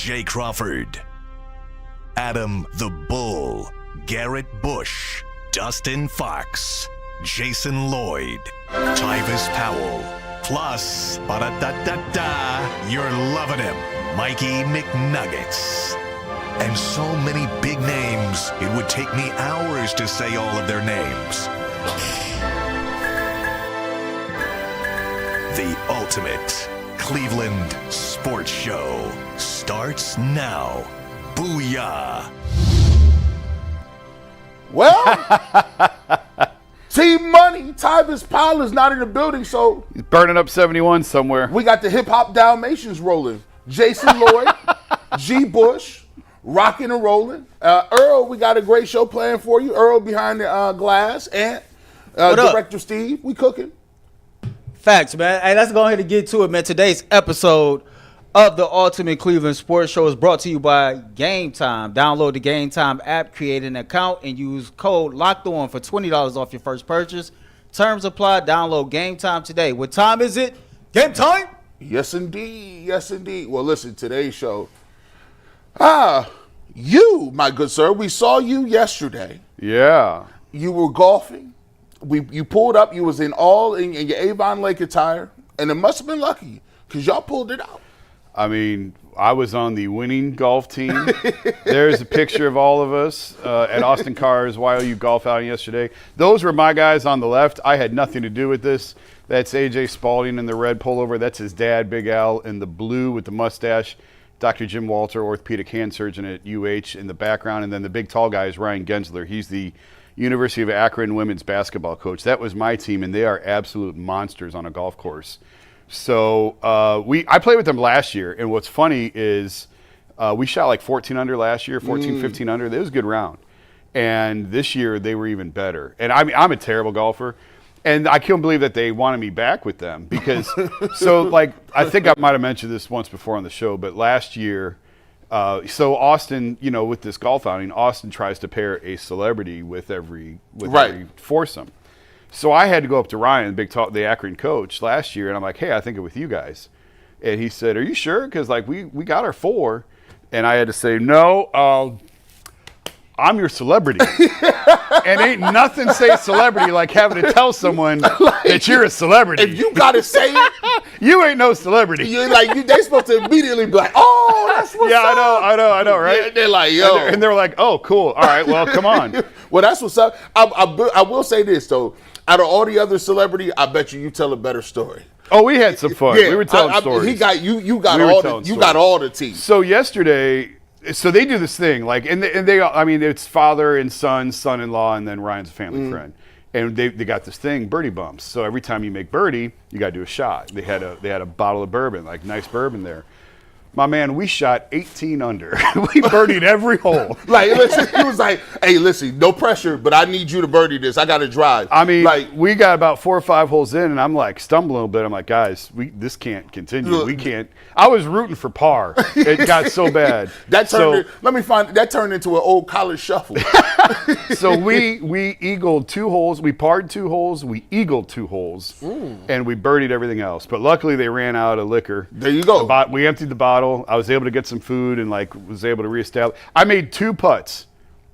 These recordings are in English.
Jay Crawford, Adam the Bull, Garrett Bush, Dustin Fox, Jason Lloyd, Tyvis Powell, plus, ba-da-da-da-da, you're loving him, Mikey McNuggets. And so many big names, it would take me hours to say all of their names. The ultimate Cleveland sports show starts now. Booyah! Well, Team Money, Tyvis Powell is not in the building, so He's burning up 71 somewhere. we got the hip-hop Dalmatians rolling. Jason Lloyd, G. Bush, rocking and rolling. Earl, we got a great show planned for you. Earl behind the glass, and Director Steve, we cooking. Facts, man. Hey, let's go ahead and get to it, man. Today's episode of the Ultimate Cleveland Sports Show is brought to you by Game Time. Download the Game Time app, create an account, and use code LOCKEDON for $20 off your first purchase. Terms apply. Download Game Time today. What time is it? Game time? Yes, indeed. Yes, indeed. Well, listen, today's show. You, my good sir, we saw you yesterday. Yeah. You were golfing. You pulled up. You was in your Avon Lake attire, and it must have been lucky because y'all pulled it out. I mean, I was on the winning golf team. There's a picture of all of us at Austin Carr's YOU golf outing yesterday. Those were my guys on the left. I had nothing to do with this. That's AJ Spalding in the red pullover. That's his dad, Big Al, in the blue with the mustache. Dr. Jim Walter, orthopedic hand surgeon at UH in the background. And then the big tall guy is Ryan Gensler. He's the University of Akron women's basketball coach. That was my team, and they are absolute monsters on a golf course. So I played with them last year, and what's funny is we shot like 14 under last year, 14, 15 under. It was a good round. And this year they were even better. And I mean, I'm a terrible golfer, and I can't believe that they wanted me back with them because so like I think I might have mentioned this once before on the show, but last year so Austin, with this golf outing, Austin tries to pair a celebrity with every foursome. So I had to go up to Ryan, the Akron coach, last year, and I'm like, hey, I think of with you guys. And he said, are you sure? Because, like, we got our four. And I had to say, no, I'm your celebrity. And ain't nothing say celebrity like having to tell someone that you're a celebrity. If you got to say it. You ain't no celebrity. They supposed to immediately be like, oh, that's what's up. I know, right? Yeah, they're like, yo. And they're like, oh, cool. All right, well, come on. Well, that's what's up. I will say this, though. Out of all the other celebrity, I bet you tell a better story. Oh, we had some fun. Yeah, we were telling stories. He got you got all the tea. So yesterday, so they do this thing and they I mean it's father and son-in-law, and then Ryan's a family friend, and they got this thing, birdie bumps. So every time you make birdie, you got to do a shot. They had a bottle of bourbon, like nice bourbon there. My man, we shot 18 under. We birdied every hole. Listen, he was like, hey, listen, no pressure, but I need you to birdie this. I got to drive. I mean, we got about 4 or 5 holes in, and I'm like stumbling a little bit. I'm like, guys, this can't continue. We can't. I was rooting for par. It got so bad. That turned into an old college shuffle. So we eagled 2 holes. We parred 2 holes. We eagled 2 holes. And we birdied everything else. But luckily, they ran out of liquor. There you go. We emptied the bottle. I was able to get some food and was able to reestablish. I made 2 putts,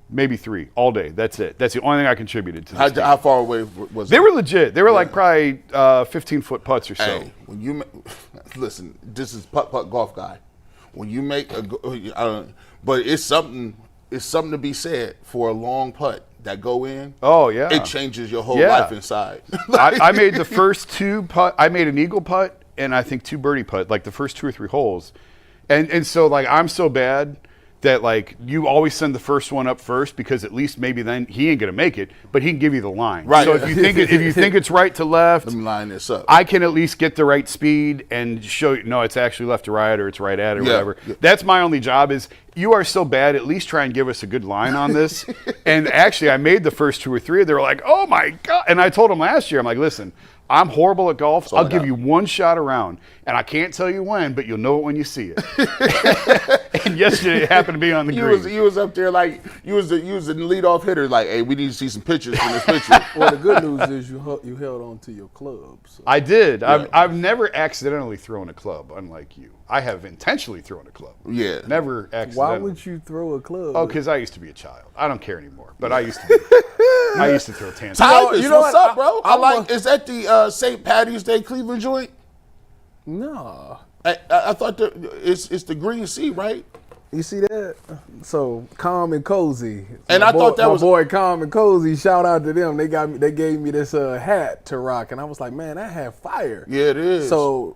maybe 3 all day. That's it. That's the only thing I contributed to this. How far away was they? Were legit. They were probably 15-foot putts or so. Hey, when you listen, this is putt golf guy. When you make but it's something to be said for a long putt that go in. Oh yeah, it changes your whole life inside. I made the first 2 putt. I made an eagle putt and I think 2 birdie putt, the first 2 or 3 holes. And so I'm so bad that you always send the first one up first because at least maybe then he ain't gonna make it, but he can give you the line. Right. So if you think it's right to left, let me line this up. I can at least get the right speed and show you no, it's actually left to right or it's right at or whatever. Yeah. That's my only job is you are so bad. At least try and give us a good line on this. And actually, I made the first 2 or 3. They were like, "Oh my god!" And I told them last year, I'm like, "Listen, I'm horrible at golf. I'll give you one shot around, and I can't tell you when, but you'll know it when you see it." And yesterday it happened to be on the green. You was up there like you was the leadoff hitter. Like, hey, we need to see some pictures from this picture. Well, the good news is you held on to your club. So. I did. Yeah. I've never accidentally thrown a club, unlike you. I have intentionally thrown a club. Yeah. Never accidentally. Why would you throw a club? Oh, because I used to be a child. I don't care anymore, but I used to. I used to throw tantrums. Tyvis, you know what's up, bro? Is that the St. Patty's Day Cleveland joint? No. I thought it's the Green Sea, right? You see that? So Calm and Cozy. And I thought that was my boy Calm and Cozy. Shout out to them. They gave me this hat to rock, and I was like, man, that hat fire. Yeah, it is. So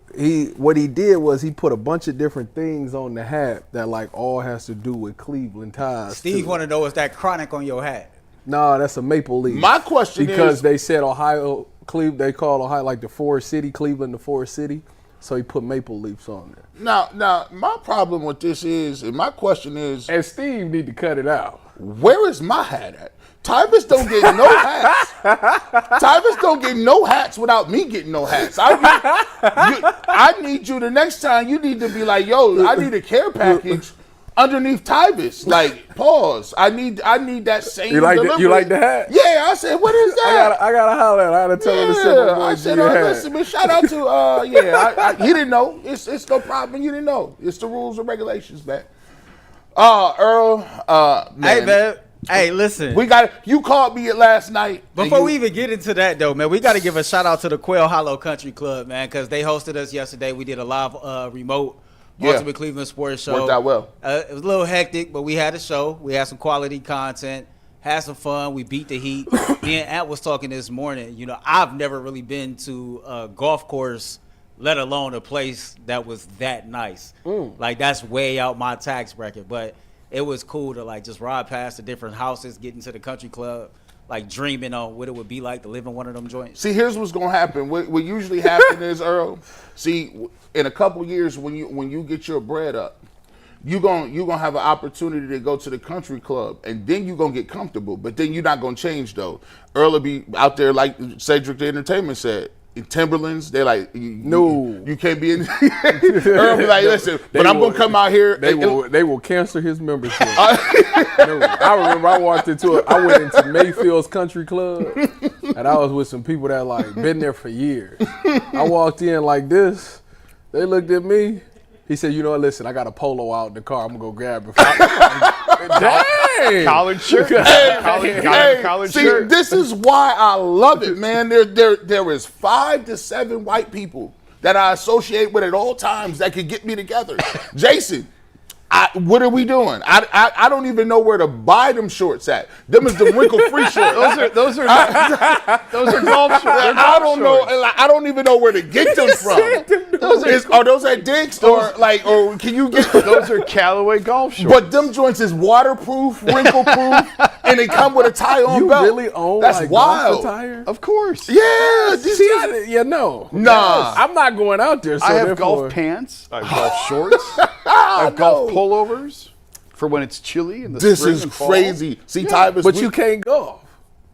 what he did was he put a bunch of different things on the hat that like all has to do with Cleveland ties. Steve want to know, is that chronic on your hat? No, that's a maple leaf. My question because they said Ohio, Cleveland, they call Ohio like the Forest City, Cleveland the Forest City. So he put maple leaves on there. Now, my problem with this is, and my question is, and Steve need to cut it out. Where is my hat at? Tyvis don't get no hats. Tyvis don't get no hats without me getting no hats. I need you the next time. You need to be like, yo, I need a care package underneath Tyvis. Like, pause. I need that same delivery. You like the hat? Yeah, I said, what is that? I gotta holler at him. I gotta tell him to send my boy I said, hat. listen, man, shout out to, he didn't know. It's no problem. You didn't know. It's the rules and regulations, man. Earl, man. Hey, man. Hey, listen. You called me last night. Before we even get into that, though, man, we got to give a shout out to the Quail Hollow Country Club, man, because they hosted us yesterday. We did a live remote Ultimate Cleveland Sports Show. Worked out well. It was a little hectic, but we had a show. We had some quality content, had some fun. We beat the heat. Me and Ant was talking this morning. You know, I've never really been to a golf course, let alone a place that was that nice. Like, that's way out my tax bracket. But it was cool to, like, just ride past the different houses, get into the country club, like, dreaming on what it would be like to live in one of them joints. See, here's what's going to happen. What usually happens is, Earl, see, in a couple years when you get your bread up, you're gonna have an opportunity to go to the country club, and then you're going to get comfortable. But then you're not going to change, though. Earl will be out there, like Cedric the Entertainment said, in Timberlands. They're like, no, you can't be in. Earl be like, listen, but I'm going to come out here. They will cancel his membership. No, I remember I went into Mayfield's Country Club, and I was with some people that like been there for years. I walked in like this. They looked at me. He said, you know what, listen, I got a polo out in the car. I'm going to go grab it. Dang. Collared shirt. Collared see, shirt. This is why I love it, man. There is 5 to 7 white people that I associate with at all times that could get me together. Jason, what are we doing? I don't even know where to buy them shorts at. Them is the wrinkle-free shorts. Those are golf shorts. I don't know. I don't even know where to get them from. Are those at Dick's or can you get? Those are Callaway golf shorts. But them joints is waterproof, wrinkle-proof, and they come with a tie-on belt. You really own that's wild. Attire? Of course. Yeah. No. Nah. I'm not going out there. So I have golf pants. I have golf shorts. I have golf pullovers for when it's chilly in the spring This is and fall. crazy. See, Tyvis, but you can't golf.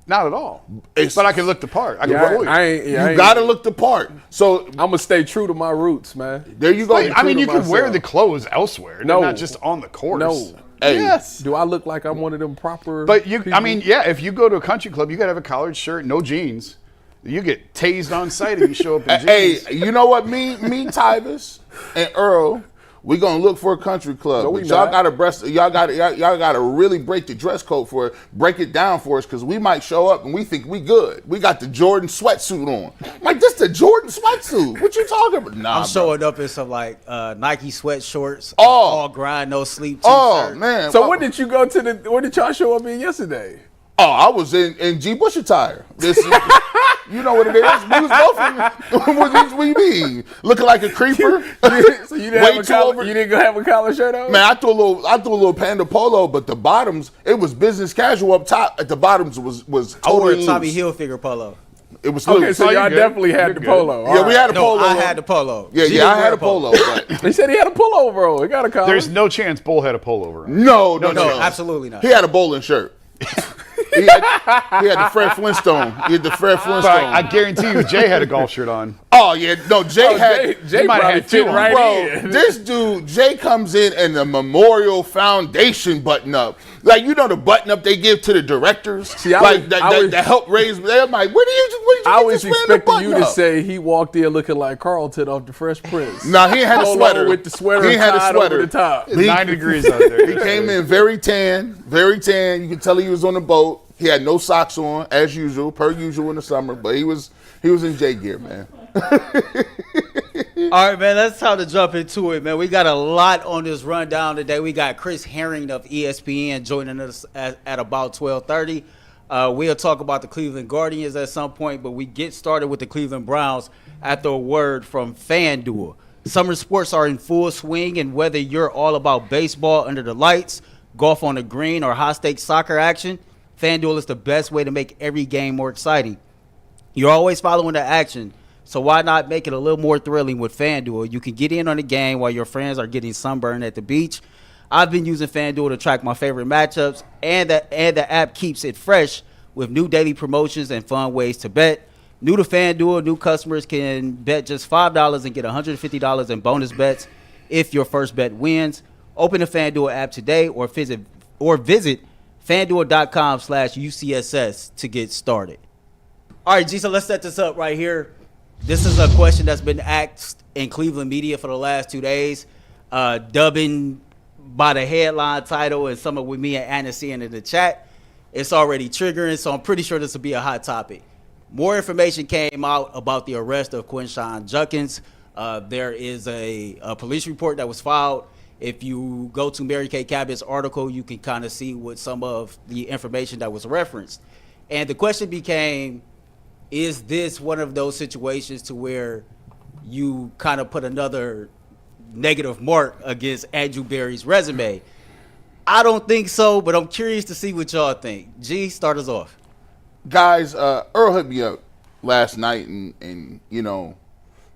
Not at all. But I can look the part. I can roll it. You got to look the part. So I'm gonna stay true to my roots, man. There you go. I mean, you can wear the clothes elsewhere. No, not just on the course. No. Hey. Yes. Do I look like I'm one of them proper? But people? I mean, yeah. If you go to a country club, you gotta have a collared shirt, no jeans. You get tased on sight if you show up in jeans. Hey, you know what? Me, Tyvis, and Earl. We're gonna look for a country club. No, but y'all gotta really break the dress code for it, break it down for us, because we might show up and we think we good. We got the Jordan sweatsuit on. Like, this the Jordan sweatsuit. What you talking about? Nah, I'm showing up in some like Nike sweat shorts, Oh. all grind, no sleep t-shirt. Oh man. So when did you go to where did y'all show up in yesterday? Oh, I was in G. Bush attire. This, you know what it is. We was both in, what do you mean? Looking like a creeper? So you didn't have a collar shirt on? Man, I threw a little panda polo, but the bottoms, it was business casual up top. At the bottoms was I wore totally a Tommy loose. Hilfiger polo. It was literally. Okay, so y'all definitely had the polo. All Yeah, we had a polo. I had the polo. Yeah, I had a polo. But He said he had a pullover on. He got a collar. There's no chance Bull had a pullover on. no, absolutely not. He had a bowling shirt. he had the Fred Flintstone. He had the Fred Flintstone. But I guarantee you, Jay had a golf shirt on. Oh yeah, no. Jay might have probably had two fit on. right Bro, in. this dude, Jay comes in the Memorial Foundation button up. Like, you know the button up they give to the directors? See, I like, was- that help raise. They're like, where did you I get was this man the expecting you button to up? say he walked in looking like Carlton off the Fresh Prince. Nah, he ain't had a Polo sweater. with the sweater He ain't had a tied sweater. over the top. It's 90 degrees out there. He came in very tan, very tan. You can tell he was on the boat. He had no socks on, as usual, per usual in the summer. But he was in J gear, man. All right, man, let's time to jump into it, man. We got a lot on this rundown today. We got Chris Herring of ESPN joining us at about 12:30. We'll talk about the Cleveland Guardians at some point, but we get started with the Cleveland Browns after a word from FanDuel. Summer sports are in full swing, and whether you're all about baseball under the lights, golf on the green, or high-stakes soccer action, FanDuel is the best way to make every game more exciting. You're always following the action, so why not make it a little more thrilling with FanDuel? You can get in on the game while your friends are getting sunburned at the beach. I've been using FanDuel to track my favorite matchups, and the app keeps it fresh with new daily promotions and fun ways to bet. New to FanDuel, new customers can bet just $5 and get $150 in bonus bets if your first bet wins. Open the FanDuel app today or visit FanDuel.com/UCSS to get started. All right, G, so let's set this up right here. This is a question that's been asked in Cleveland media for the last 2 days, dubbing by the headline title and some of what me and Anna seeing in the chat. It's already triggering, so I'm pretty sure this will be a hot topic. More information came out about the arrest of Quinshon Judkins. There is a police report that was filed. If you go to Mary Kay Cabot's article, you can kind of see what some of the information that was referenced. And the question became, is this one of those situations to where you kind of put another negative mark against Andrew Berry's resume? I don't think so, but I'm curious to see what y'all think. G, start us off. Guys, Earl hit me up last night, and you know,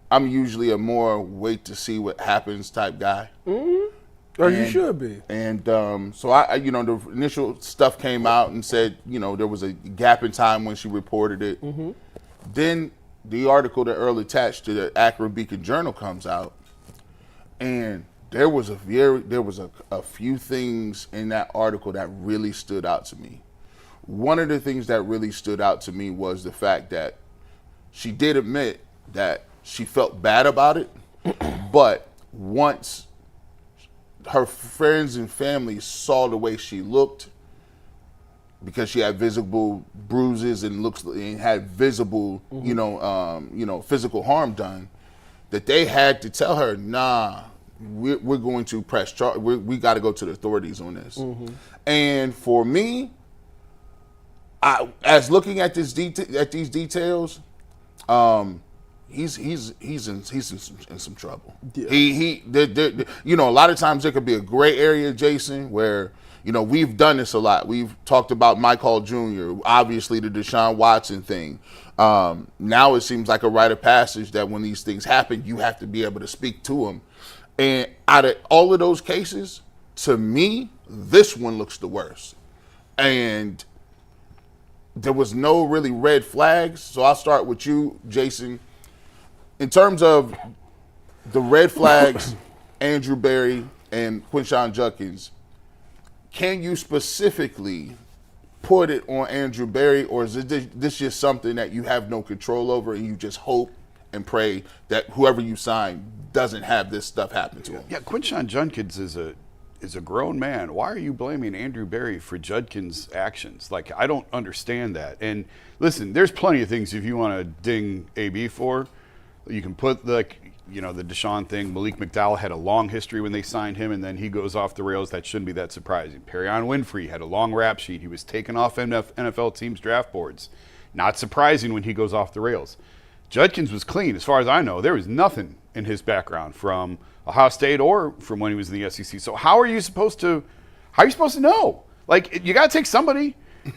I'm usually a more wait to see what happens type guy. Or you should be. And so I, you know, the initial stuff came out and said, you know, there was a gap in time when she reported it. Then the article that Earl attached to the Akron Beacon Journal comes out, and there was a few things in that article that really stood out to me. One of the things that really stood out to me was the fact that she did admit that she felt bad about it, but once her friends and family saw the way she looked, because she had visible bruises and had visible, physical harm done, that they had to tell her, nah, we're going to press charge. We got to go to the authorities on this. And for me, as looking at these details, he's in some trouble. Yeah. You know, a lot of times there could be a gray area, Jason, where, you know, we've done this a lot. We've talked about Mike Hall Jr., obviously the Deshaun Watson thing. Now it seems like a rite of passage that when these things happen, you have to be able to speak to them. And out of all of those cases, to me, this one looks the worst. And there was no really red flags. So I'll start with you, Jason. In terms of the red flags, Andrew Berry and Quinshon Judkins, can you specifically put it on Andrew Berry, or is this just something that you have no control over and you just hope and pray that whoever you sign doesn't have this stuff happen to him? Yeah, Quinshon Judkins is a grown man. Why are you blaming Andrew Berry for Judkins' actions? Like, I don't understand that. And listen, there's plenty of things if you want to ding AB for. You can put the Deshaun thing. Malik McDowell had a long history when they signed him, and then he goes off the rails. That shouldn't be that surprising. Perrion Winfrey had a long rap sheet. He was taken off NFL teams' draft boards. Not surprising when he goes off the rails. Judkins was clean. As far as I know, there was nothing in his background from Ohio State or from when he was in the SEC. So how are you supposed to know? Like, you got to take somebody.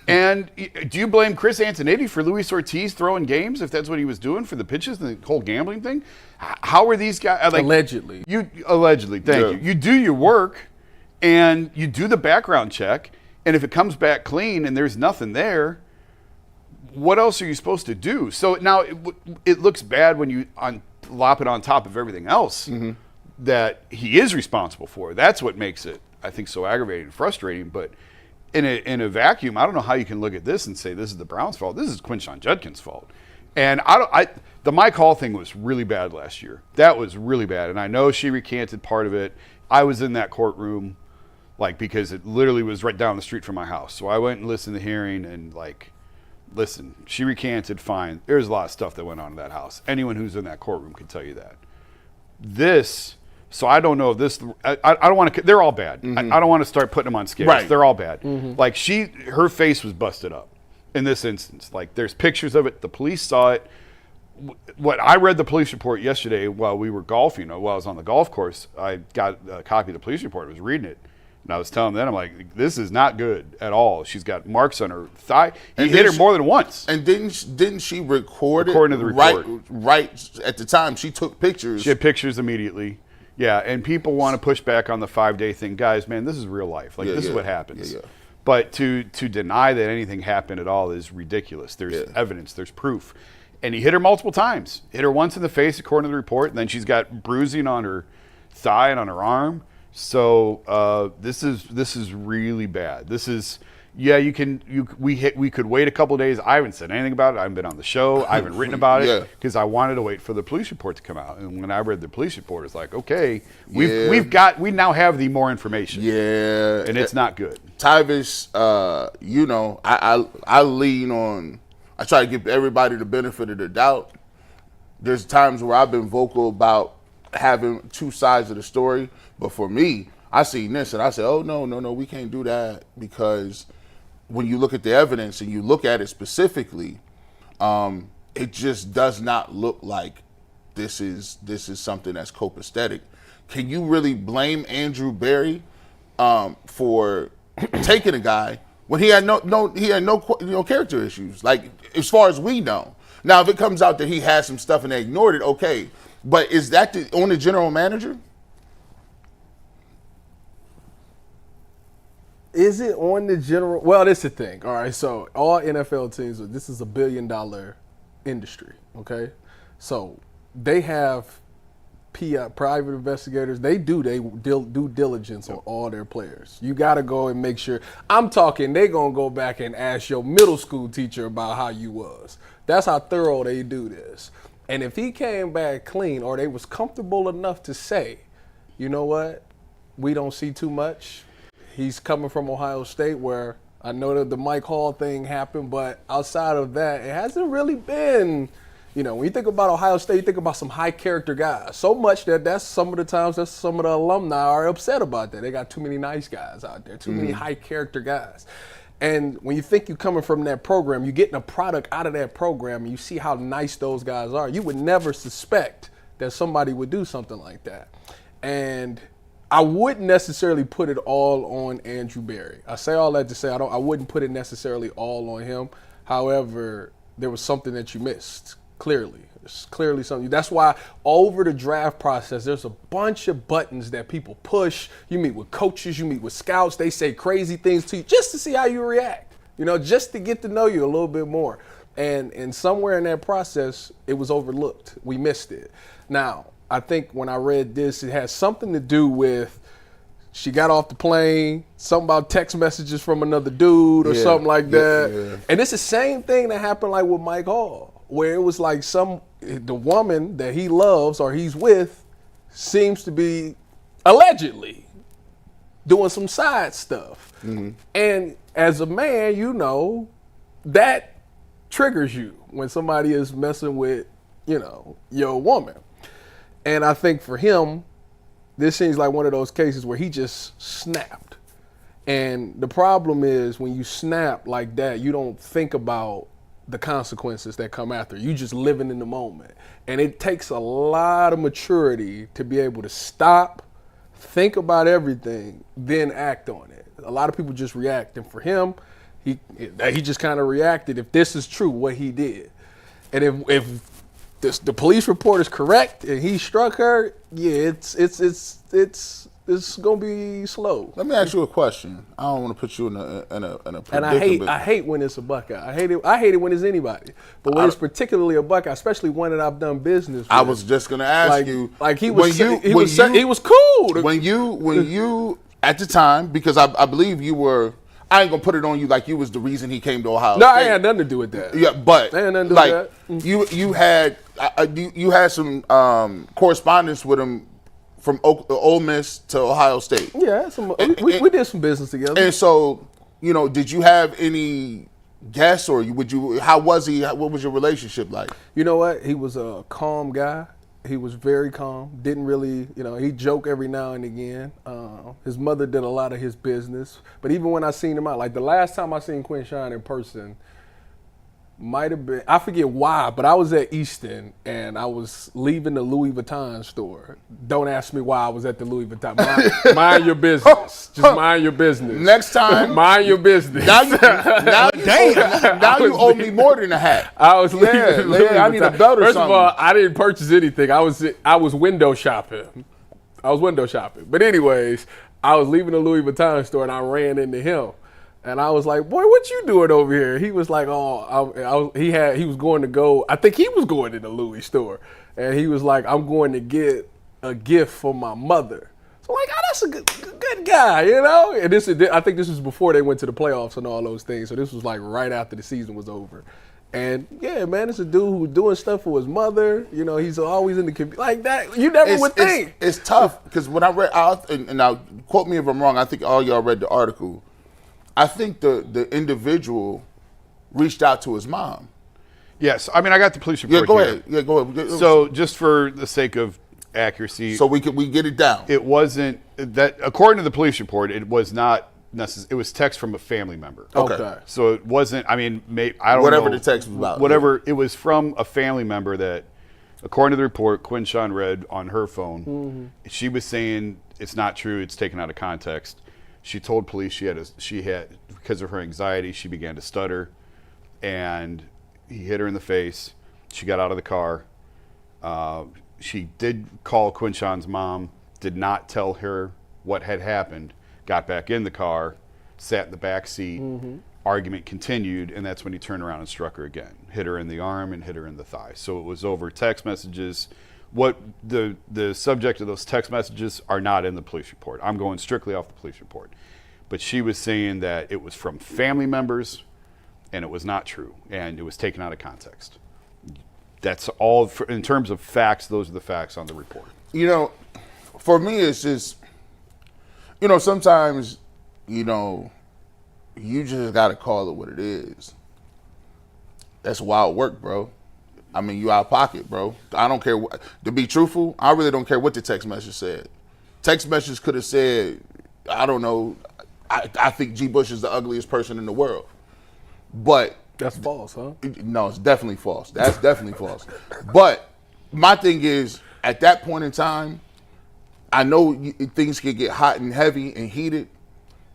And do you blame Chris Antonetti for Luis Ortiz throwing games if that's what he was doing for the pitches and the whole gambling thing? How are these guys? Like, allegedly. Allegedly, thank you. You do your work and you do the background check. And if it comes back clean and there's nothing there, what else are you supposed to do? So now it looks bad when you lop it on top of everything else that he is responsible for. That's what makes it, I think, so aggravating and frustrating. But in a vacuum, I don't know how you can look at this and say this is the Browns' fault. This is Quinshon Judkins' fault. And the Mike Hall thing was really bad last year. That was really bad. And I know she recanted part of it. I was in that courtroom, because it literally was right down the street from my house. So I went and listened to the hearing and listen, she recanted, fine. There's a lot of stuff that went on in that house. Anyone who's in that courtroom can tell you that. So I don't know if this, I don't want to, they're all bad. I don't want to start putting them on scales. Right. They're all bad. Her face was busted up in this instance. There's pictures of it. The police saw it. What I read the police report yesterday while we were golfing, while I was on the golf course, I got a copy of the police report. I was reading it. And I was telling them, I'm like, this is not good at all. She's got marks on her thigh. He hit her more than once. And didn't she record it? According to the report. Right at the time, she took pictures. She had pictures immediately. Yeah, and people want to push back on the 5-day thing. Guys, man, this is real life. This is what happens. Yeah. But to deny that anything happened at all is ridiculous. There's evidence. There's proof. And he hit her multiple times. Hit her once in the face, according to the report, and then she's got bruising on her thigh and on her arm. So this is really bad. This is we could wait a couple of days. I haven't said anything about it. I haven't been on the show. I haven't written about it because I wanted to wait for the police report to come out. And when I read the police report, it's like, okay, we now have the more information. Yeah, and it's not good. Tyvis, I lean on. I try to give everybody the benefit of the doubt. There's times where I've been vocal about having two sides of the story. But for me, I seen this and I said, oh, no, we can't do that because when you look at the evidence and you look at it specifically, it just does not look like this is something that's copacetic. Can you really blame Andrew Berry for taking a guy when he had no character issues? Like, as far as we know. Now, if it comes out that he had some stuff and they ignored it, okay. But is that on the general manager? Is it on the general? Well, this is the thing. All right, so all NFL teams, this is $1 billion industry, okay? So they have private investigators. They do due diligence on all their players. You got to go and make sure. I'm talking they going to go back and ask your middle school teacher about how you was. That's how thorough they do this. And if he came back clean or they was comfortable enough to say, you know what, we don't see too much. He's coming from Ohio State where I know that the Mike Hall thing happened, but outside of that, it hasn't really been, when you think about Ohio State, you think about some high character guys. So much that's some of the times that some of the alumni are upset about that. They got too many nice guys out there, too many high character guys. And when you think you're coming from that program, you're getting a product out of that program, and you see how nice those guys are, you would never suspect that somebody would do something like that. And I wouldn't necessarily put it all on Andrew Berry. I say all that to say I wouldn't put it necessarily all on him. However, there was something that you missed, clearly. There's clearly something. That's why over the draft process, there's a bunch of buttons that people push. You meet with coaches, you meet with scouts. They say crazy things to you just to see how you react, just to get to know you a little bit more. And somewhere in that process, it was overlooked. We missed it. Now, I think when I read this, it has something to do with she got off the plane, something about text messages from another dude or something like that. Yeah. And it's the same thing that happened like with Mike Hall, where it was like the woman that he loves or he's with seems to be allegedly doing some side stuff. And as a man, that triggers you when somebody is messing with, your woman. And I think for him, this seems like one of those cases where he just snapped. And the problem is when you snap like that, you don't think about the consequences that come after. You just living in the moment. And it takes a lot of maturity to be able to stop, think about everything, then act on it. A lot of people just react. And for him, he just kind of reacted. If this is true, what he did, and if the police report is correct and he struck her, yeah, it's gonna be slow. Let me ask you a question. I don't want to put you in a predicament. And I hate when it's a Buckeye. I hate it when it's anybody. But when it's particularly a Buckeye, especially one that I've done business with. I was just gonna ask you. Like he was cool. When you at the time, because I believe you were. I ain't gonna put it on you like you was the reason he came to Ohio State. I ain't had nothing to do with that. Yeah, but I had nothing to do with that. You had some correspondence with him from Ole Miss to Ohio State. Yeah, we did some business together. And so, did you have any guess, or how was he? What was your relationship like? You know what? He was a calm guy. He was very calm. Didn't really, he joked every now and again. His mother did a lot of his business. But even when I seen him out, like the last time I seen Quinshon in person, might have been, I forget why, but I was at Easton and I was leaving the Louis Vuitton store. Don't ask me why I was at the Louis Vuitton. Mind your business. Just mind your business. Next time. Mind your business. Now you owe me more than a hat. I was leaving. I need a belt or something. First of all, I didn't purchase anything. I was window shopping. But anyways, I was leaving the Louis Vuitton store and I ran into him. And I was like, boy, what you doing over here? He was like, he was going to go, I think he was going to the Louis store. And he was like, I'm going to get a gift for my mother. So I'm like, that's a good guy, And I think this was before they went to the playoffs and all those things. So this was like right after the season was over. And yeah, man, it's a dude who's doing stuff for his mother. He's always in the community. Like that, you never would think. It's tough because when I read, and now quote me if I'm wrong, I think all y'all read the article. I think the individual reached out to his mom. Yes, I got the police report. Yeah, go ahead. So just for the sake of accuracy, so we get it down. It wasn't that, according to the police report, it was not necessary. It was text from a family member. Okay. So it wasn't. I don't know. Whatever the text was about. Whatever it was from a family member that, according to the report, Quinshon read on her phone. Mm-hmm. She was saying it's not true. It's taken out of context. She told police she had because of her anxiety, she began to stutter, and he hit her in the face. She got out of the car. She did call Quinshon's mom, did not tell her what had happened, got back in the car, sat in the back seat. Mm-hmm. Argument continued, and that's when he turned around and struck her again, hit her in the arm and hit her in the thigh. So it was over text messages. What the subject of those text messages are not in the police report. I'm going strictly off the police report. But she was saying that it was from family members and it was not true and it was taken out of context. That's all in terms of facts. Those are the facts on the report. For me, it's just, sometimes, you just got to call it what it is. That's wild work, bro. You out of pocket, bro. I don't care. To be truthful, I really don't care what the text message said. Text message could have said, I don't know, I think G. Bush is the ugliest person in the world. But that's false, huh? No, it's definitely false. That's definitely false. But my thing is, at that point in time, I know things can get hot and heavy and heated,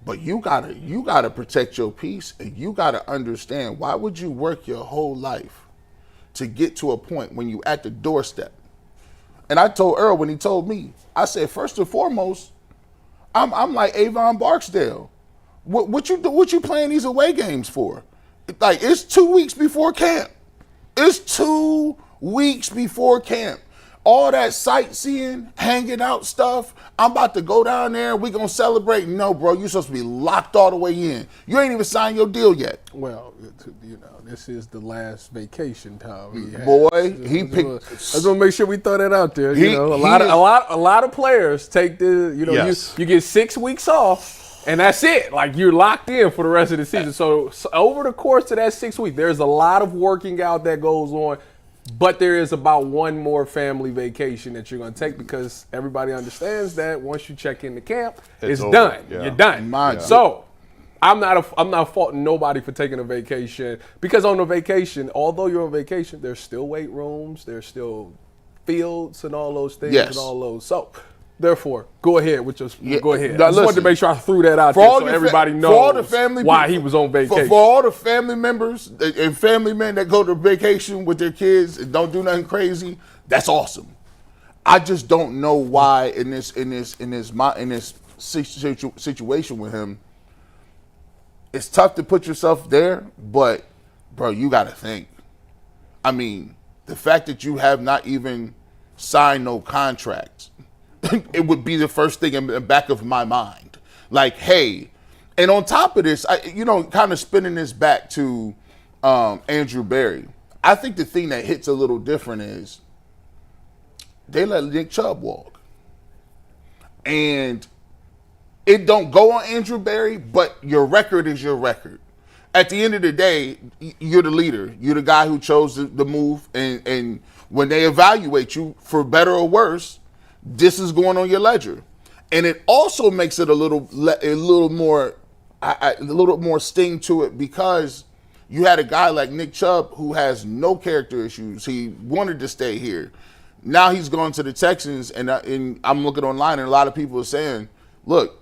but you gotta protect your peace, and you gotta understand, why would you work your whole life to get to a point when you at the doorstep? And I told Earl when he told me, I said, first and foremost, I'm like Avon Barksdale. What you playing these away games for? Like, it's 2 weeks before camp. It's 2 weeks before camp. All that sightseeing, hanging out stuff, I'm about to go down there, we gonna celebrate. No, bro, you're supposed to be locked all the way in. You ain't even signed your deal yet. Well, this is the last vacation time. He picked. I just want to make sure we throw that out there. A lot of players take the. Yes. You get 6 weeks off, and that's it. Like, you're locked in for the rest of the season. So over the course of that 6 weeks, there's a lot of working out that goes on. But there is about one more family vacation that you're going to take, because everybody understands that once you check into camp, it's done. Yeah. You're done. So I'm not faulting nobody for taking a vacation, because on a vacation, although you're on vacation, there's still weight rooms, there's still fields and all those things and all those. So Therefore, go ahead with your. Go ahead. Now, I just wanted to listen, make sure I threw that out for there all so the everybody knows for all the family why people- he was on vacation. For all the family members and family men that go to vacation with their kids and don't do nothing crazy, that's awesome. I just don't know why in this situation with him, it's tough to put yourself there, but bro, you got to think. I mean, the fact that you have not even signed no contracts, it would be the first thing in the back of my mind. Like, hey, and on top of this, kind of spinning this back to Andrew Berry, I think the thing that hits a little different is they let Nick Chubb walk. And it don't go on Andrew Berry, but your record is your record. At the end of the day, you're the leader. You're the guy who chose the move. And when they evaluate you, for better or worse, this is going on your ledger. And it also makes it a little more sting to it because you had a guy like Nick Chubb who has no character issues. He wanted to stay here. Now he's going to the Texans, and I'm looking online, and a lot of people are saying, look,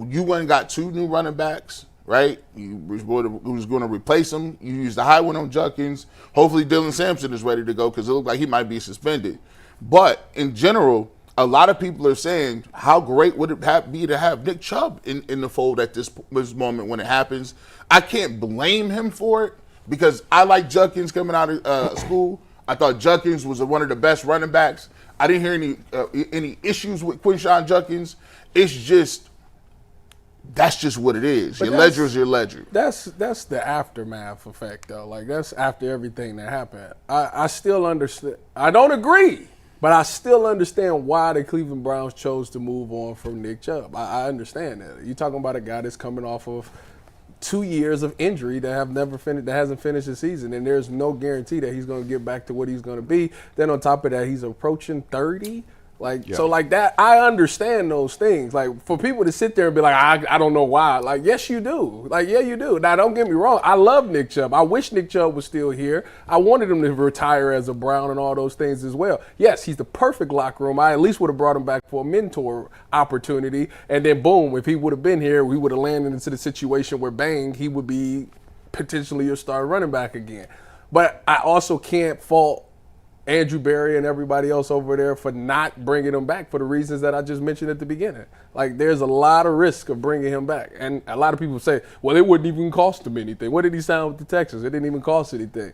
you went and got 2 new running backs, right? You was going to replace him. You used the high one on Judkins. Hopefully Dylan Sampson is ready to go because it looks like he might be suspended. But in general, a lot of people are saying, how great would it be to have Nick Chubb in the fold at this moment when it happens? I can't blame him for it because I like Judkins coming out of school. I thought Judkins was one of the best running backs. I didn't hear any issues with Quinshon Judkins. It's just, that's just what it is. Your ledger is your ledger. That's the aftermath effect, though. Like, that's after everything that happened. I still understand. I don't agree, but I still understand why the Cleveland Browns chose to move on from Nick Chubb. I understand that. You're talking about a guy that's coming off of 2 years of injury that hasn't finished the season, and there's no guarantee that he's going to get back to what he's going to be. Then on top of that, he's approaching 30. So like that, I understand those things. Like, for people to sit there and be like, I don't know why. Like, yes, you do. Like, yeah, you do. Now, don't get me wrong. I love Nick Chubb. I wish Nick Chubb was still here. I wanted him to retire as a Brown and all those things as well. Yes, he's the perfect locker room. I at least would have brought him back for a mentor opportunity. And then, boom, if he would have been here, we would have landed into the situation where, bang, he would be potentially your star running back again. But I also can't fault Andrew Berry and everybody else over there for not bringing him back for the reasons that I just mentioned at the beginning. Like, there's a lot of risk of bringing him back. And a lot of people say, well, it wouldn't even cost him anything. What did he sign with the Texans? It didn't even cost anything.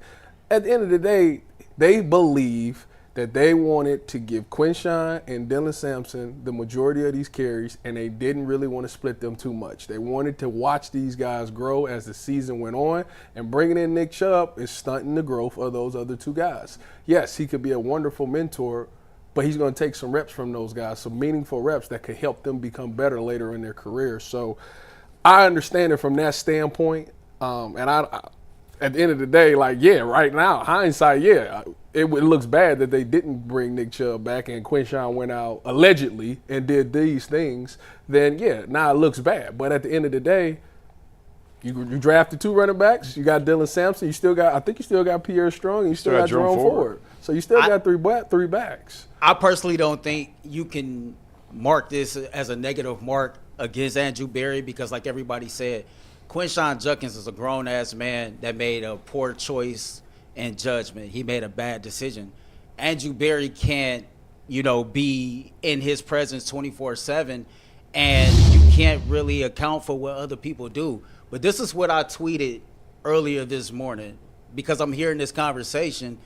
At the end of the day, they believe that they wanted to give Quinshon and Dylan Sampson the majority of these carries, and they didn't really want to split them too much. They wanted to watch these guys grow as the season went on, and bringing in Nick Chubb is stunting the growth of those other 2 guys. Yes, he could be a wonderful mentor, but he's going to take some reps from those guys, some meaningful reps that could help them become better later in their career. So I understand it from that standpoint, and I at the end of the day, like, yeah, right now, hindsight, yeah, it looks bad that they didn't bring Nick Chubb back and Quinshon went out allegedly and did these things. Then, yeah, now it looks bad. But at the end of the day, you drafted 2 running backs. You got Dylan Sampson. I think you still got Pierre Strong. And you still got Jerome Ford. So you still got three backs. I personally don't think you can mark this as a negative mark against Andrew Berry because, like everybody said, Quinshon Judkins is a grown-ass man that made a poor choice in judgment. He made a bad decision. Andrew Berry can't, be in his presence 24/7, and you can't really account for what other people do. But this is what I tweeted earlier this morning because I'm hearing this conversation,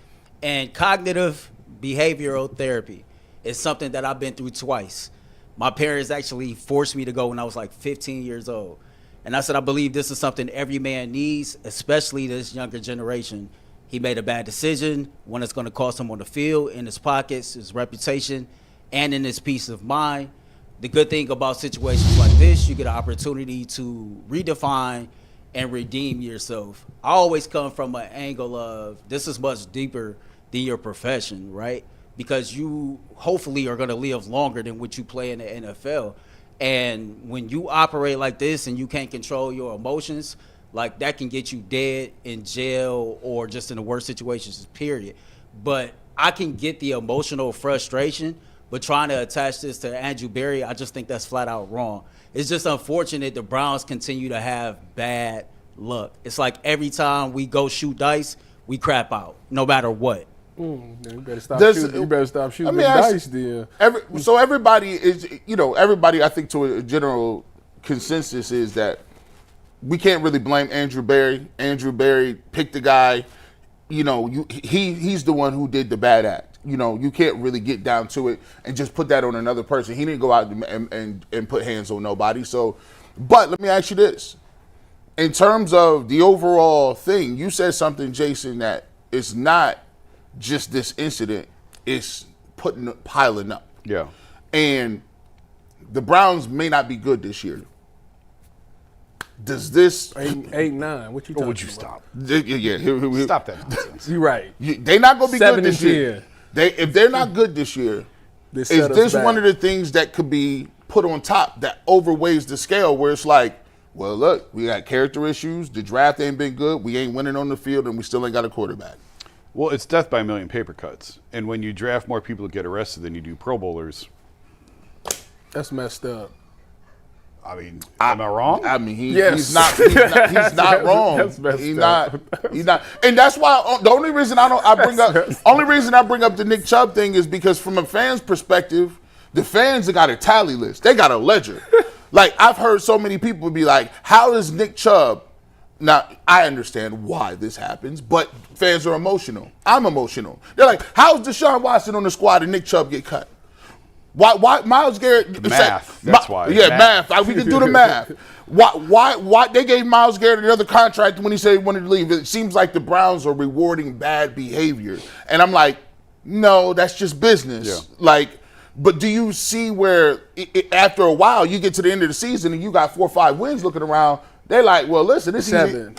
and cognitive behavioral therapy is something that I've been through twice. My parents actually forced me to go when I was like 15 years old. And I said, I believe this is something every man needs, especially this younger generation. He made a bad decision, one that's going to cost him on the field, in his pockets, his reputation, and in his peace of mind. The good thing about situations like this, you get an opportunity to redefine and redeem yourself. I always come from an angle of this is much deeper than your profession, right? Because you hopefully are going to live longer than what you play in the NFL. And when you operate like this and you can't control your emotions, like that can get you dead, in jail, or just in the worst situations, period. But I can get the emotional frustration, But trying to attach this to Andrew Berry, I just think that's flat out wrong. It's just unfortunate the Browns continue to have bad luck. It's like every time we go shoot dice, we crap out, no matter what. You better stop shooting. You better stop shooting the dice, then. So everybody is, everybody, I think, to a general consensus is that we can't really blame Andrew Berry. Andrew Berry picked the guy. He's the one who did the bad act. You can't really get down to it and just put that on another person. He didn't go out and put hands on nobody. So, but let me ask you this. In terms of the overall thing, you said something, Jason, that it's not just this incident, it's piling up. Yeah. And the Browns may not be good this year. Does this 8-9? What you talking would you about? stop? Yeah. Stop that nonsense. You're right. They're not going to be good this 7-10. year. If they're not good this year, is this one of the things that could be put on top that overweighs the scale where it's like, well, look, we got character issues. The draft ain't been good. We ain't winning on the field, and we still ain't got a quarterback. Well, it's death by a million paper cuts. And when you draft more people to get arrested than you do Pro Bowlers. That's messed up. I mean, am I wrong? I mean, Yes. he's not wrong. That's messed He's up. not, and that's why the only reason I bring up the Nick Chubb thing is because from a fan's perspective, the fans have got a tally list. They got a ledger. Like I've heard so many people be like, "How is Nick Chubb?" Now I understand why this happens, but fans are emotional. I'm emotional. They're like, "How's Deshaun Watson on the squad and Nick Chubb get cut?" Why Myles Garrett? Math. That's why. Yeah, math. We can do the math. Why they gave Myles Garrett another contract when he said he wanted to leave? It seems like the Browns are rewarding bad behavior, and I'm like, no, that's just business. Yeah. Like, but do you see where after a while you get to the end of the season and you got 4 or 5 wins looking around? They're like, well, listen, this is 7.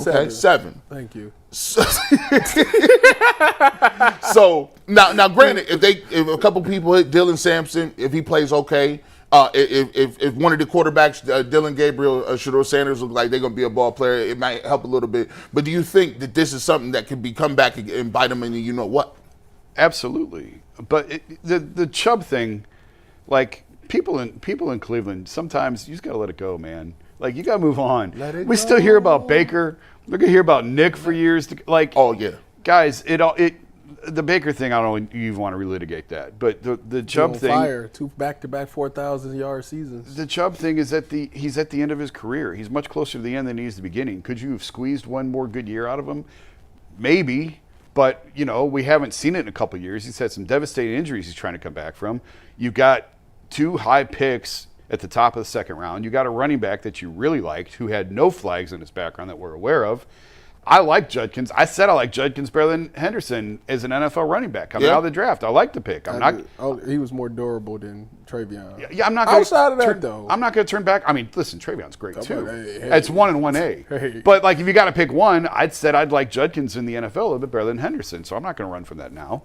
Okay, 7. Thank you. So now, granted, if a couple people hit Dylan Sampson, if he plays okay, if one of the quarterbacks, Dylan Gabriel, Shedeur Sanders, look like they're going to be a ball player, it might help a little bit. But do you think that this is something that could come back and bite them in the you know what? Absolutely. But the Chubb thing, like people in Cleveland, sometimes you just got to let it go, man. Like you got to move on. We still hear about Baker. We're gonna hear about Nick for years. Oh yeah, guys. The Baker thing. I don't even want to relitigate that. But the Chubb thing. Fire 2 back-to-back 4,000-yard seasons. The Chubb thing is he's at the end of his career. He's much closer to the end than he is the beginning. Could you have squeezed one more good year out of him? Maybe. But we haven't seen it in a couple of years. He's had some devastating injuries. He's trying to come back from. You got 2 high picks at the top of the second round. You got a running back that you really liked who had no flags in his background that we're aware of. I like Judkins. I said I like Judkins better than Henderson as an NFL running back coming out of the draft. I like the pick. He was more durable than Travion. Yeah, I'm not gonna outside of that though. I'm not going to turn back. I mean, listen, Travion's great too. Hey. It's 1 and 1A. Hey. But like, if you got to pick one, I'd like Judkins in the NFL a little bit better than Henderson. So I'm not going to run from that now.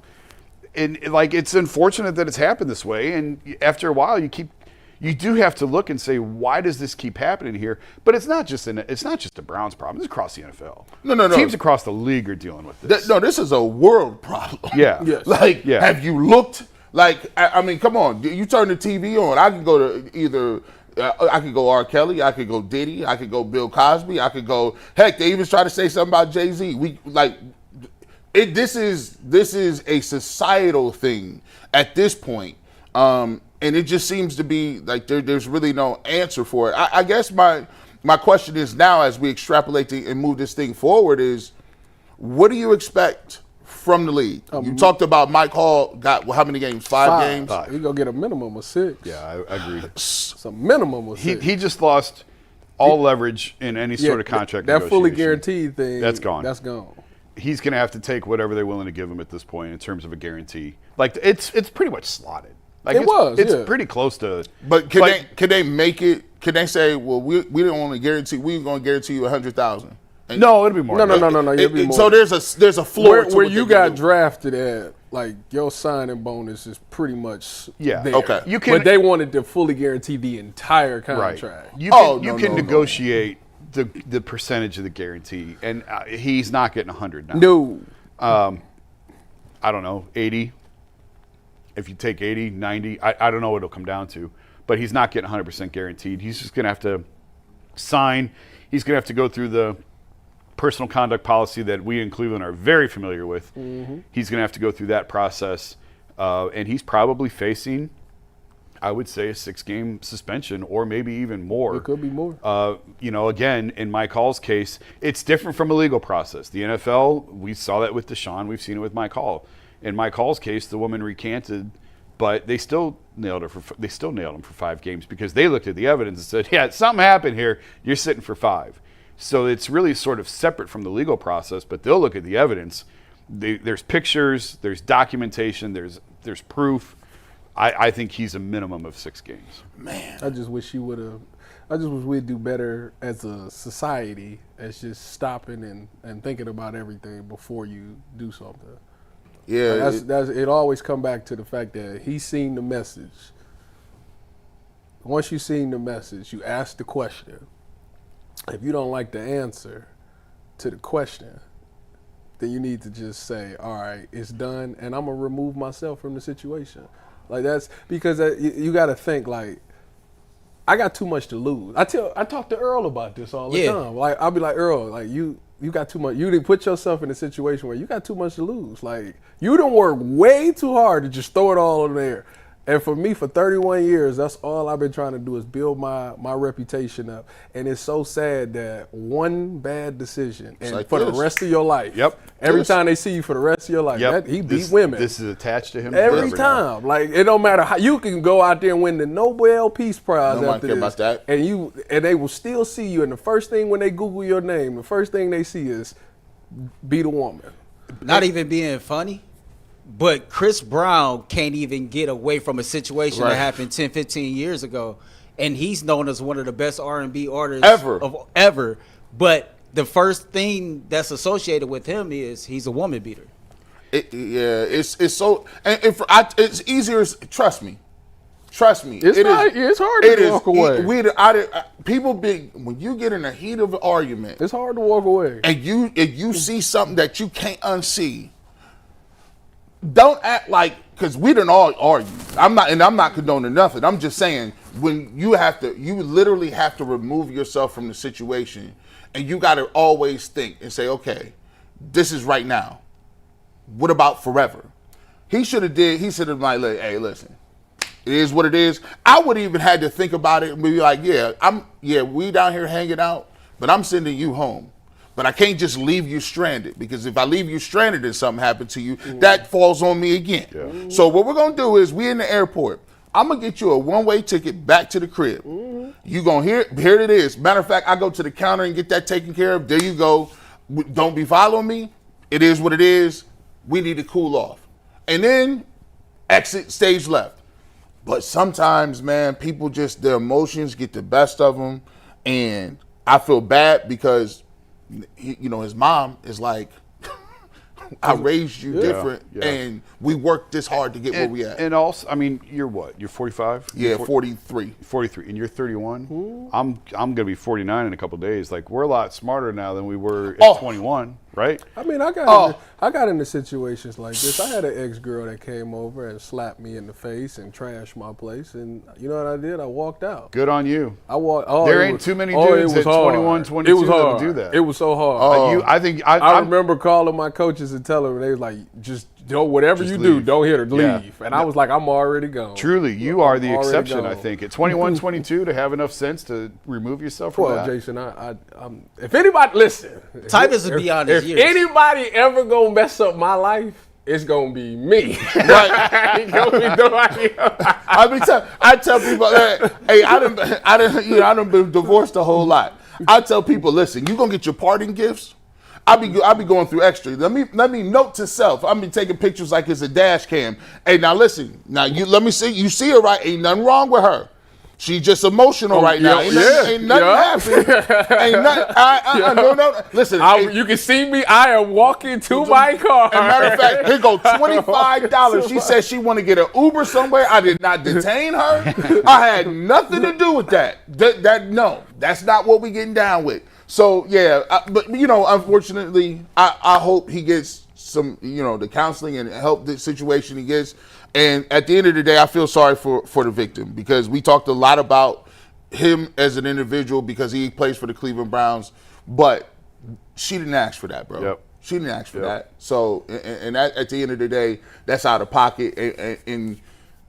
And like, it's unfortunate that it's happened this way. And after a while, you do have to look and say, why does this keep happening here? But it's not just a Browns problem. It's across the NFL. No. Teams across the league are dealing with this. This is a world problem. Yeah. Yes. Have you looked? Like, I mean, come on. You turn the TV on. I can go to either. I could go R. Kelly. I could go Diddy. I could go Bill Cosby. I could go. Heck, they even try to say something about Jay-Z. This is a societal thing at this point. And it just seems to be like there's really no answer for it. I guess my question is now, as we extrapolate and move this thing forward, is what do you expect from the league? You talked about Mike Hall got how many games? 5 games? He's going to get a minimum of 6. Yeah, I agree. It's a minimum of 6. He just lost all leverage in any sort of contract That fully negotiation. guaranteed thing. That's gone. That's gone. He's going to have to take whatever they're willing to give him at this point in terms of a guarantee. Like, it's pretty much slotted. Like it's pretty close to. But can they make it? Can they say, well, we don't want to guarantee. We're going to guarantee you $100,000. No, it'll be more. No. It'll be more. So there's a floor where you got drafted at. Like your signing bonus is pretty much there. Okay. But they wanted to fully guarantee the entire contract. Right. You can negotiate the percentage of the guarantee, and he's not getting 100 now. No. I don't know, 80. if you take 80, 90, I don't know what it'll come down to, but he's not getting 100% guaranteed. He's just going to have to sign. He's going to have to go through the personal conduct policy that we in Cleveland are very familiar with. He's going to have to go through that process, and he's probably facing, I would say, a 6-game suspension or maybe even more. It could be more. Again, in Mike Hall's case, it's different from a legal process. The NFL, we saw that with Deshaun. We've seen it with Mike Hall. In Mike Hall's case, the woman recanted, but they still nailed him for 5 games because they looked at the evidence and said, yeah, something happened here. You're sitting for 5. So it's really sort of separate from the legal process, but they'll look at the evidence. There's pictures, there's documentation, there's proof. I think he's a minimum of 6 games. Man, I just wish we'd do better as a society as just stopping and thinking about everything before you do something. Yeah, it always come back to the fact that he's seen the message. Once you've seen the message, you ask the question. If you don't like the answer to the question, then you need to just say, all right, it's done, and I'm going to remove myself from the situation. Like, that's because you got to think, like, I got too much to lose. I talk to Earl about this all the time. Like, I'll be like, Earl, like, you got too much. You didn't put yourself in a situation where you got too much to lose. Like, you done work way too hard to just throw it all in there. And for me, for 31 years, that's all I've been trying to do is build my reputation up. And it's so sad that one bad decision, and like for this. the rest of your life, Yep. every time they see you for the rest of your life, he beat women. This is attached to him Every forever time. now. Like, it don't matter how you can go out there and win the Nobel Peace Prize Nobody after care this. about that. And they will still see you, and the first thing when they Google your name, the first thing they see is beat a woman. Not even being funny, but Chris Brown can't even get away from a situation that happened 10, 15 years ago. And he's known as one of the best R&B artists ever. But the first thing that's associated with him is he's a woman beater. It's so, and it's easier. Trust me. It's hard to walk away. When you get in the heat of an argument, It's hard to walk away. and you see something that you can't unsee, don't act like, because we done all argue. I'm not condoning nothing. I'm just saying, when you literally have to remove yourself from the situation, and you got to always think and say, okay, this is right now. What about forever? He should have been like, hey, listen, it is what it is. I would even had to think about it and be like, we down here hanging out, but I'm sending you home. But I can't just leave you stranded, because if I leave you stranded and something happened to you, that falls on me again. Yeah. So what we're going to do is, we in the airport. I'm going to get you a one-way ticket back to the crib. You going to here it is. Matter of fact, I go to the counter and get that taken care of. There you go. Don't be following me. It is what it is. We need to cool off. And then exit stage left. But sometimes, man, people just, their emotions get the best of them. And I feel bad because, his mom is like, I raised you different, and we worked this hard to get where we at. And also, I mean, you're what? You're 45? Yeah, 43. 43, and you're 31. I'm gonna be 49 in a couple of days. Like, we're a lot smarter now than we were at 21, right? I mean, I got into situations like this. I had an ex-girl that came over and slapped me in the face and trashed my place, and you know what I did? I walked out. Good on you. I walked. There ain't too many dudes at 21, 22 that'll do that. It was so hard. I remember calling my coaches and telling them, they was like, just whatever you do, don't hit her, leave. And I was like, I'm already gone. Truly, you are the exception, I think. At 21, 22, to have enough sense to remove yourself from that. Well, Jason, if anybody, listen. Tyvis is beyond his years. If anybody ever gonna mess up my life, it's gonna be me. Right? Ain't gonna be nobody else. I tell people, hey, I done been divorced a whole lot. I tell people, listen, you gonna get your parting gifts. I be going through extra. Let me note to self. I be taking pictures like it's a dash cam. Hey, now listen. Now let me see. You see her right? Ain't nothing wrong with her. She's just emotional right now. Ain't nothing happening. Ain't nothing. No. Listen. You can see me. I am walking to my car. As a matter of fact, here go $25. She said she want to get an Uber somewhere. I did not detain her. I had nothing to do with that. No, that's not what we getting down with. So but unfortunately, I hope he gets some, the counseling and help the situation he gets. And at the end of the day, I feel sorry for the victim because we talked a lot about him as an individual because he plays for the Cleveland Browns, but she didn't ask for that, bro. Yep. She didn't ask for that. So, and that, at the end of the day, that's out of pocket. And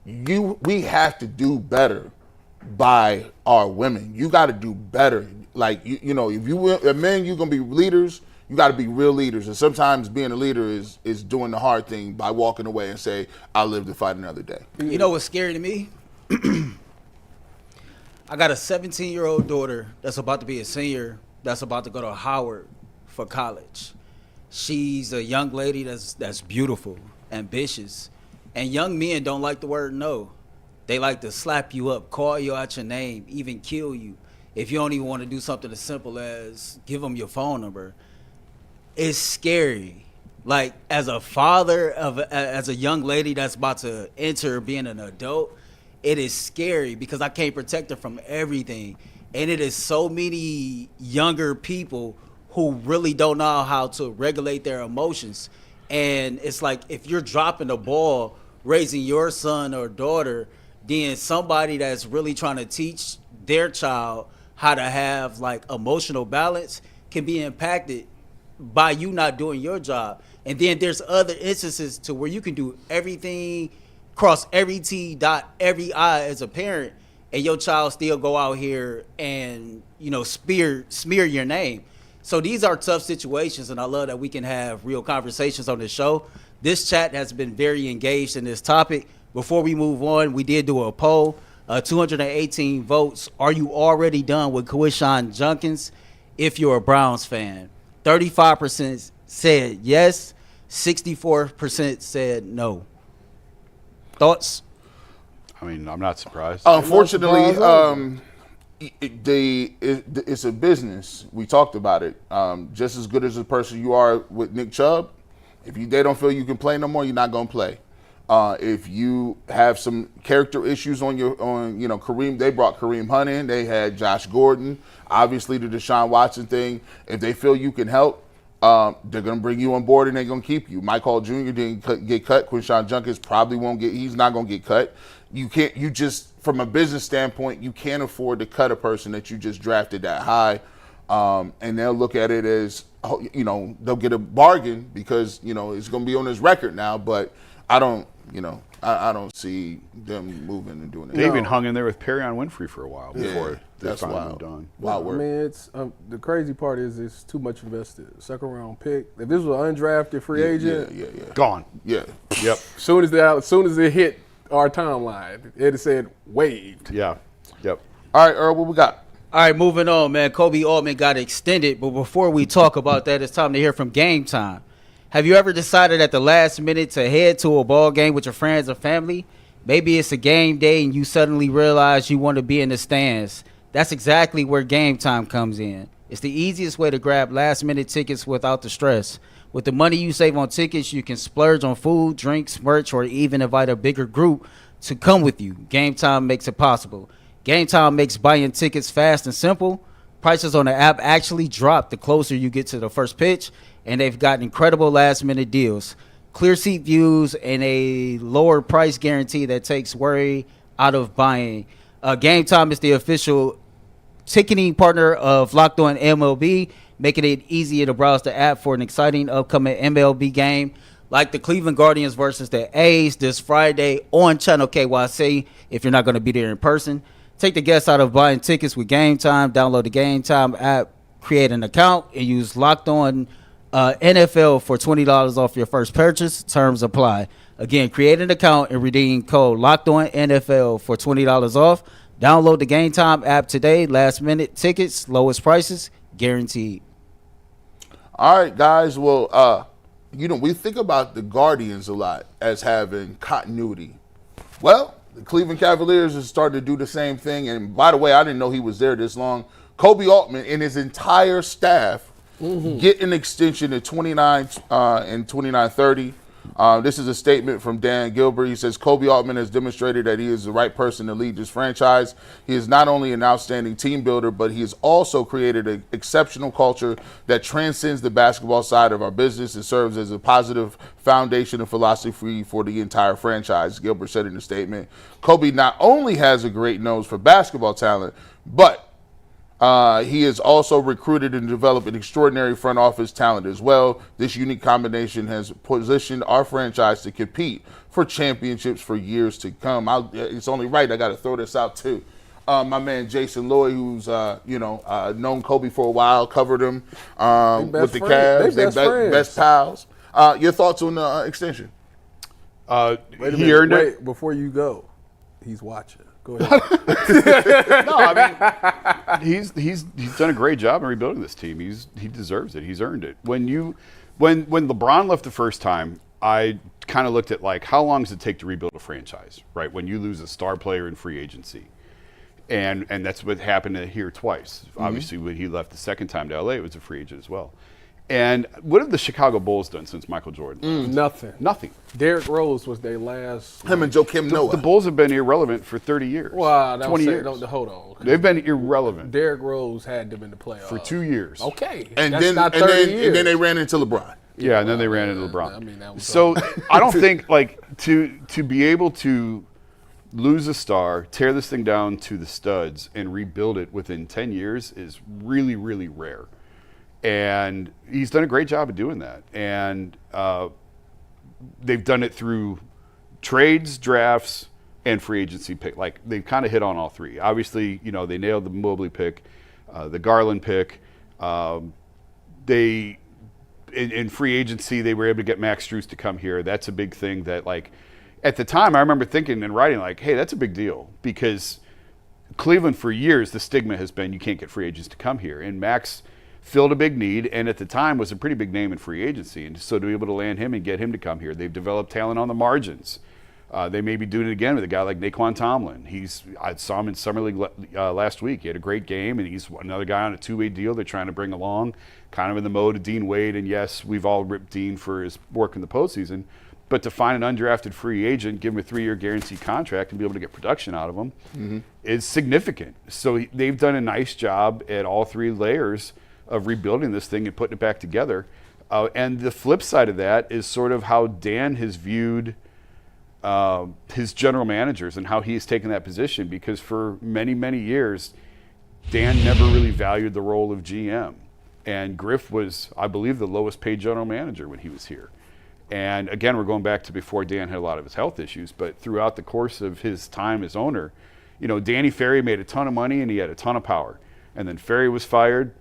we have to do better by our women. You got to do better. Like, you know, if men, you're going to be leaders, you got to be real leaders. And sometimes being a leader is doing the hard thing by walking away and say, I'll live to fight another day. You know what's scary to me? I got a 17-year-old daughter that's about to be a senior that's about to go to Howard for college. She's a young lady that's beautiful, ambitious. And young men don't like the word no. They like to slap you up, call you out your name, even kill you. If you don't even want to do something as simple as give them your phone number. It's scary. Like, as a father, as a young lady that's about to enter being an adult, it is scary because I can't protect her from everything. And it is so many younger people who really don't know how to regulate their emotions. And it's like, if you're dropping the ball, raising your son or daughter, then somebody that's really trying to teach their child how to have like emotional balance can be impacted by you not doing your job. And then there's other instances to where you can do everything, cross every T, dot every I as a parent, and your child still go out here and, you know, smear your name. So these are tough situations, and I love that we can have real conversations on this show. This chat has been very engaged in this topic. Before we move on, we did do a poll, 218 votes. Are you already done with Quinshon Judkins if you're a Browns fan? 35% said yes, 64% said no. Thoughts? I mean, I'm not surprised. Unfortunately, it's a business. We talked about it. Just as good as the person you are with Nick Chubb, if they don't feel you can play no more, you're not gonna play. If you have some character issues on Kareem, they brought Kareem Hunt in. They had Josh Gordon, obviously the Deshaun Watson thing. If they feel you can help, they're gonna bring you on board and they're gonna keep you. Mike Hall Jr. didn't get cut. Quinshon Judkins probably won't get. He's not gonna get cut. You can't. You just, from a business standpoint, you can't afford to cut a person that you just drafted that high. And they'll look at it as, they'll get a bargain because, it's going to be on his record now. But I don't see them moving and doing it. They even hung in there with Perrion Winfrey for a while before that's finally wild. moved on. Wild work. I mean, it's the crazy part is it's too much invested. Second round pick. If this was an undrafted free agent, yeah. Gone. Yeah. Yep. As soon as it hit our timeline, it said waived. Yeah. Yep. All right, Earl, what we got? All right, moving on, man. Kobe Altman got extended, but before we talk about that, it's time to hear from Game Time. Have you ever decided at the last minute to head to a ball game with your friends or family? Maybe it's a game day and you suddenly realize you want to be in the stands. That's exactly where Game Time comes in. It's the easiest way to grab last-minute tickets without the stress. With the money you save on tickets, you can splurge on food, drinks, merch, or even invite a bigger group to come with you. Game Time makes it possible. Game Time makes buying tickets fast and simple. Prices on the app actually drop the closer you get to the first pitch, and they've got incredible last-minute deals. Clear seat views and a lower price guarantee that takes worry out of buying. Game Time is the official ticketing partner of Locked On MLB, making it easier to browse the app for an exciting upcoming MLB game like the Cleveland Guardians versus the A's this Friday on Channel KYC if you're not going to be there in person. Take the guess out of buying tickets with Game Time. Download the Game Time app, create an account, and use Locked On NFL for $20 off your first purchase. Terms apply. Again, create an account and redeem code Locked On NFL for $20 off. Download the Game Time app today. Last minute tickets, lowest prices, guaranteed. All right, guys. Well, we think about the Guardians a lot as having continuity. Well, the Cleveland Cavaliers is starting to do the same thing. And by the way, I didn't know he was there this long. Kobe Altman and his entire staff get an extension at 29 and 29-30. This is a statement from Dan Gilbert. He says, Kobe Altman has demonstrated that he is the right person to lead this franchise. He is not only an outstanding team builder, but he has also created an exceptional culture that transcends the basketball side of our business and serves as a positive foundation and philosophy for the entire franchise, Gilbert said in a statement. Kobe not only has a great nose for basketball talent, but he has also recruited and developed an extraordinary front office talent as well. This unique combination has positioned our franchise to compete for championships for years to come. It's only right I got to throw this out too. My man Jason Lloyd, who's known Kobe for a while, covered him with the Cavs. They best pals. Your thoughts on the extension? Wait, before you go, he's watching. Go ahead. No, I mean, he's done a great job in rebuilding this team. He deserves it. He's earned it. When LeBron left the first time, I kind of looked at like how long does it take to rebuild a franchise, right? When you lose a star player in free agency, and that's what happened here twice. Mm-hmm. Obviously, when he left the second time to LA, it was a free agent as well. And what have the Chicago Bulls done since Michael Jordan? Nothing. Derrick Rose was their last. Him and Joakim Noah. The Bulls have been irrelevant for 30 years. Wow, 20 years. Hold on. They've been irrelevant. Derrick Rose had them in the playoffs for 2 years. Okay, and that's then not 30 years. And then they ran into LeBron. Yeah, and then they ran into LeBron. I mean, that was so I don't think like to be able to lose a star, tear this thing down to the studs, and rebuild it within 10 years is really, really rare. And he's done a great job of doing that. And they've done it through trades, drafts, and free agency pick. Like, they've kind of hit on all three. Obviously, they nailed the Mobley pick, the Garland pick. In free agency, they were able to get Max Strus to come here. That's a big thing that, like, at the time, I remember thinking and writing, like, hey, that's a big deal. Because Cleveland, for years, the stigma has been you can't get free agents to come here. And Max filled a big need, and at the time was a pretty big name in free agency. And so to be able to land him and get him to come here, they've developed talent on the margins. They may be doing it again with a guy like Naquan Tomlin. I saw him in Summer League last week. He had a great game, and he's another guy on a two-way deal they're trying to bring along, kind of in the mode of Dean Wade. And yes, we've all ripped Dean for his work in the postseason, but to find an undrafted free agent, give him a 3-year guaranteed contract, and be able to get production out of him is significant. So they've done a nice job at all three layers of rebuilding this thing and putting it back together. And the flip side of that is sort of how Dan has viewed his general managers and how he's taken that position, because for many, many years, Dan never really valued the role of GM. And Griff was, I believe, the lowest paid general manager when he was here. And again, we're going back to before Dan had a lot of his health issues, but throughout the course of his time as owner, Danny Ferry made a ton of money and he had a ton of power. And then Ferry was fired.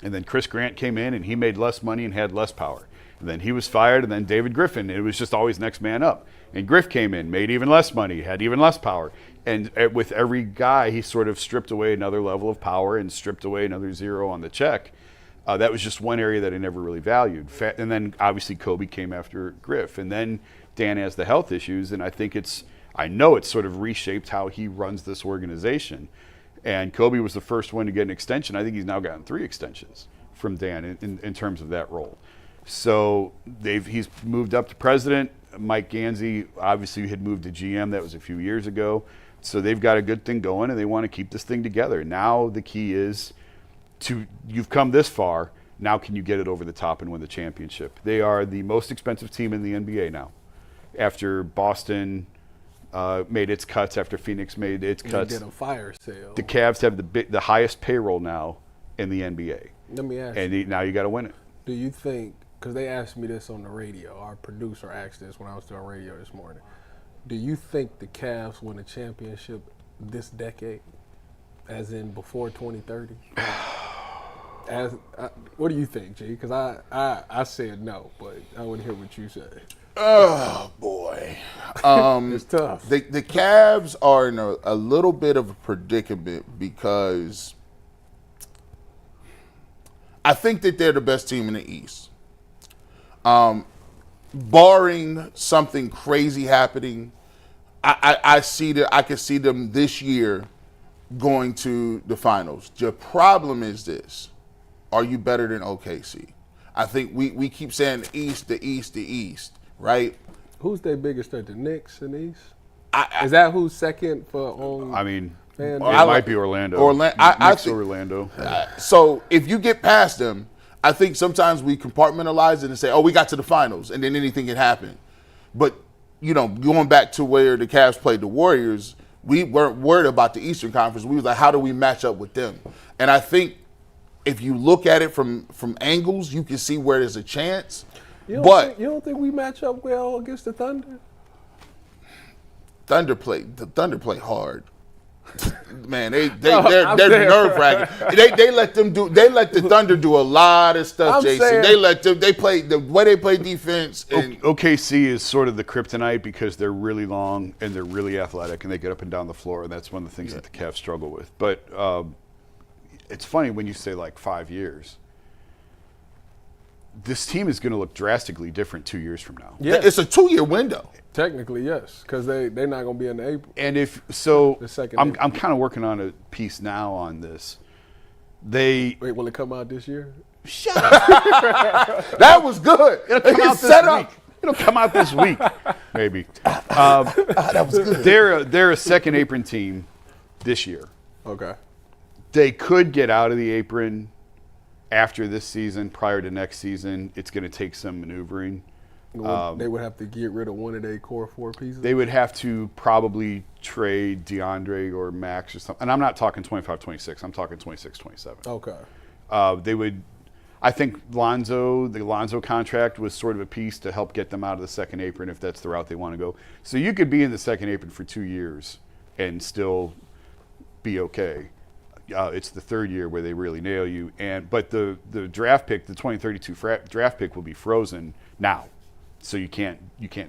And then Chris Grant came in and he made less money and had less power. And then he was fired, and then David Griffin. It was just always next man up. And Griff came in, made even less money, had even less power. And with every guy, he sort of stripped away another level of power and stripped away another zero on the check. That was just one area that I never really valued. And then obviously Kobe came after Griff. And then Dan has the health issues, and I know it's sort of reshaped how he runs this organization. And Kobe was the first one to get an extension. I think he's now gotten 3 extensions from Dan in terms of that role. So he's moved up to president. Mike Gansey obviously had moved to GM. That was a few years ago. So they've got a good thing going, and they want to keep this thing together. Now the key is you've come this far. Now can you get it over the top and win the championship? They are the most expensive team in the NBA now. After Boston made its cuts, after Phoenix made its cuts. They did a fire sale. The Cavs have the highest payroll now in the NBA. Let me ask you. Now you got to win it. Do you think, because they asked me this on the radio, our producer asked this when I was doing radio this morning, do you think the Cavs win a championship this decade, as in before 2030? What do you think, G? Because I said no, but I want to hear what you say. Oh, boy. It's tough. The Cavs are in a little bit of a predicament because I think that they're the best team in the East. Barring something crazy happening, I can see them this year going to the finals. The problem is this. Are you better than OKC? I think we keep saying the East, right? Who's their biggest threat? The Knicks in the East? Is that who's second for I mean, fan it base? might be Orlando. Knicks or Orlando. So if you get past them, I think sometimes we compartmentalize it and say, oh, we got to the finals, and then anything can happen. But, going back to where the Cavs played the Warriors, we weren't worried about the Eastern Conference. We was like, how do we match up with them? And I think if you look at it from angles, you can see where there's a chance. You don't think we match up well against the Thunder? The Thunder play hard. Man, they're nerve wracking. They let the Thunder do a lot of stuff, Jason. They play the way they play defense. And OKC is sort of the kryptonite because they're really long and they're really athletic and they get up and down the floor, and that's one of the things that the Cavs struggle with. But it's funny when you say like 5 years. This team is going to look drastically different 2 years from now. Yeah, it's a 2-year window. Technically, yes, because they're not going to be in the April. And I'm kind of working on a piece now on this. Wait, will it come out this year? Shut up. That was good. It'll come out this week. It'll come out this week, maybe. That was good. They're a second apron team this year. Okay. They could get out of the apron after this season. Prior to next season, it's going to take some maneuvering. They would have to get rid of one of their core 4 pieces? They would have to probably trade DeAndre or Max or something. And I'm not talking 25-26. I'm talking 26-27. Okay. They would – I think the Lonzo contract was sort of a piece to help get them out of the second apron if that's the route they want to go. So you could be in the second apron for 2 years and still be okay. It's the third year where they really nail you. But the draft pick, the 2032 draft pick will be frozen now. So you can't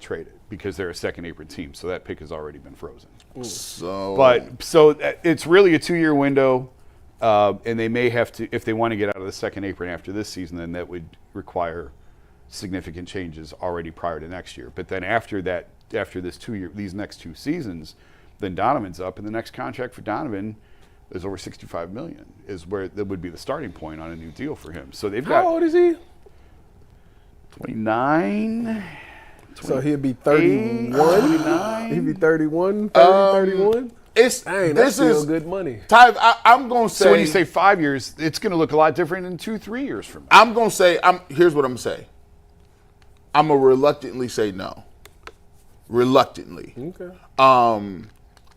trade it because they're a second apron team. So that pick has already been frozen. So it's really a 2-year window, and they may have to, if they want to get out of the second apron after this season, then that would require significant changes already prior to next year. But then after these next 2 seasons, then Donovan's up, and the next contract for Donovan is over $65 million. Is where that would be the starting point on a new deal for him. So they've got. How old is he? 29. So he'll be 31. 29. He'll be 31, 31. That's still good money. Ty, I'm going to say. So when you say 5 years, it's going to look a lot different in 2-3 years from now. I'm going to say. Here's what I'm going to say. I'm going to reluctantly say no. Reluctantly. Okay.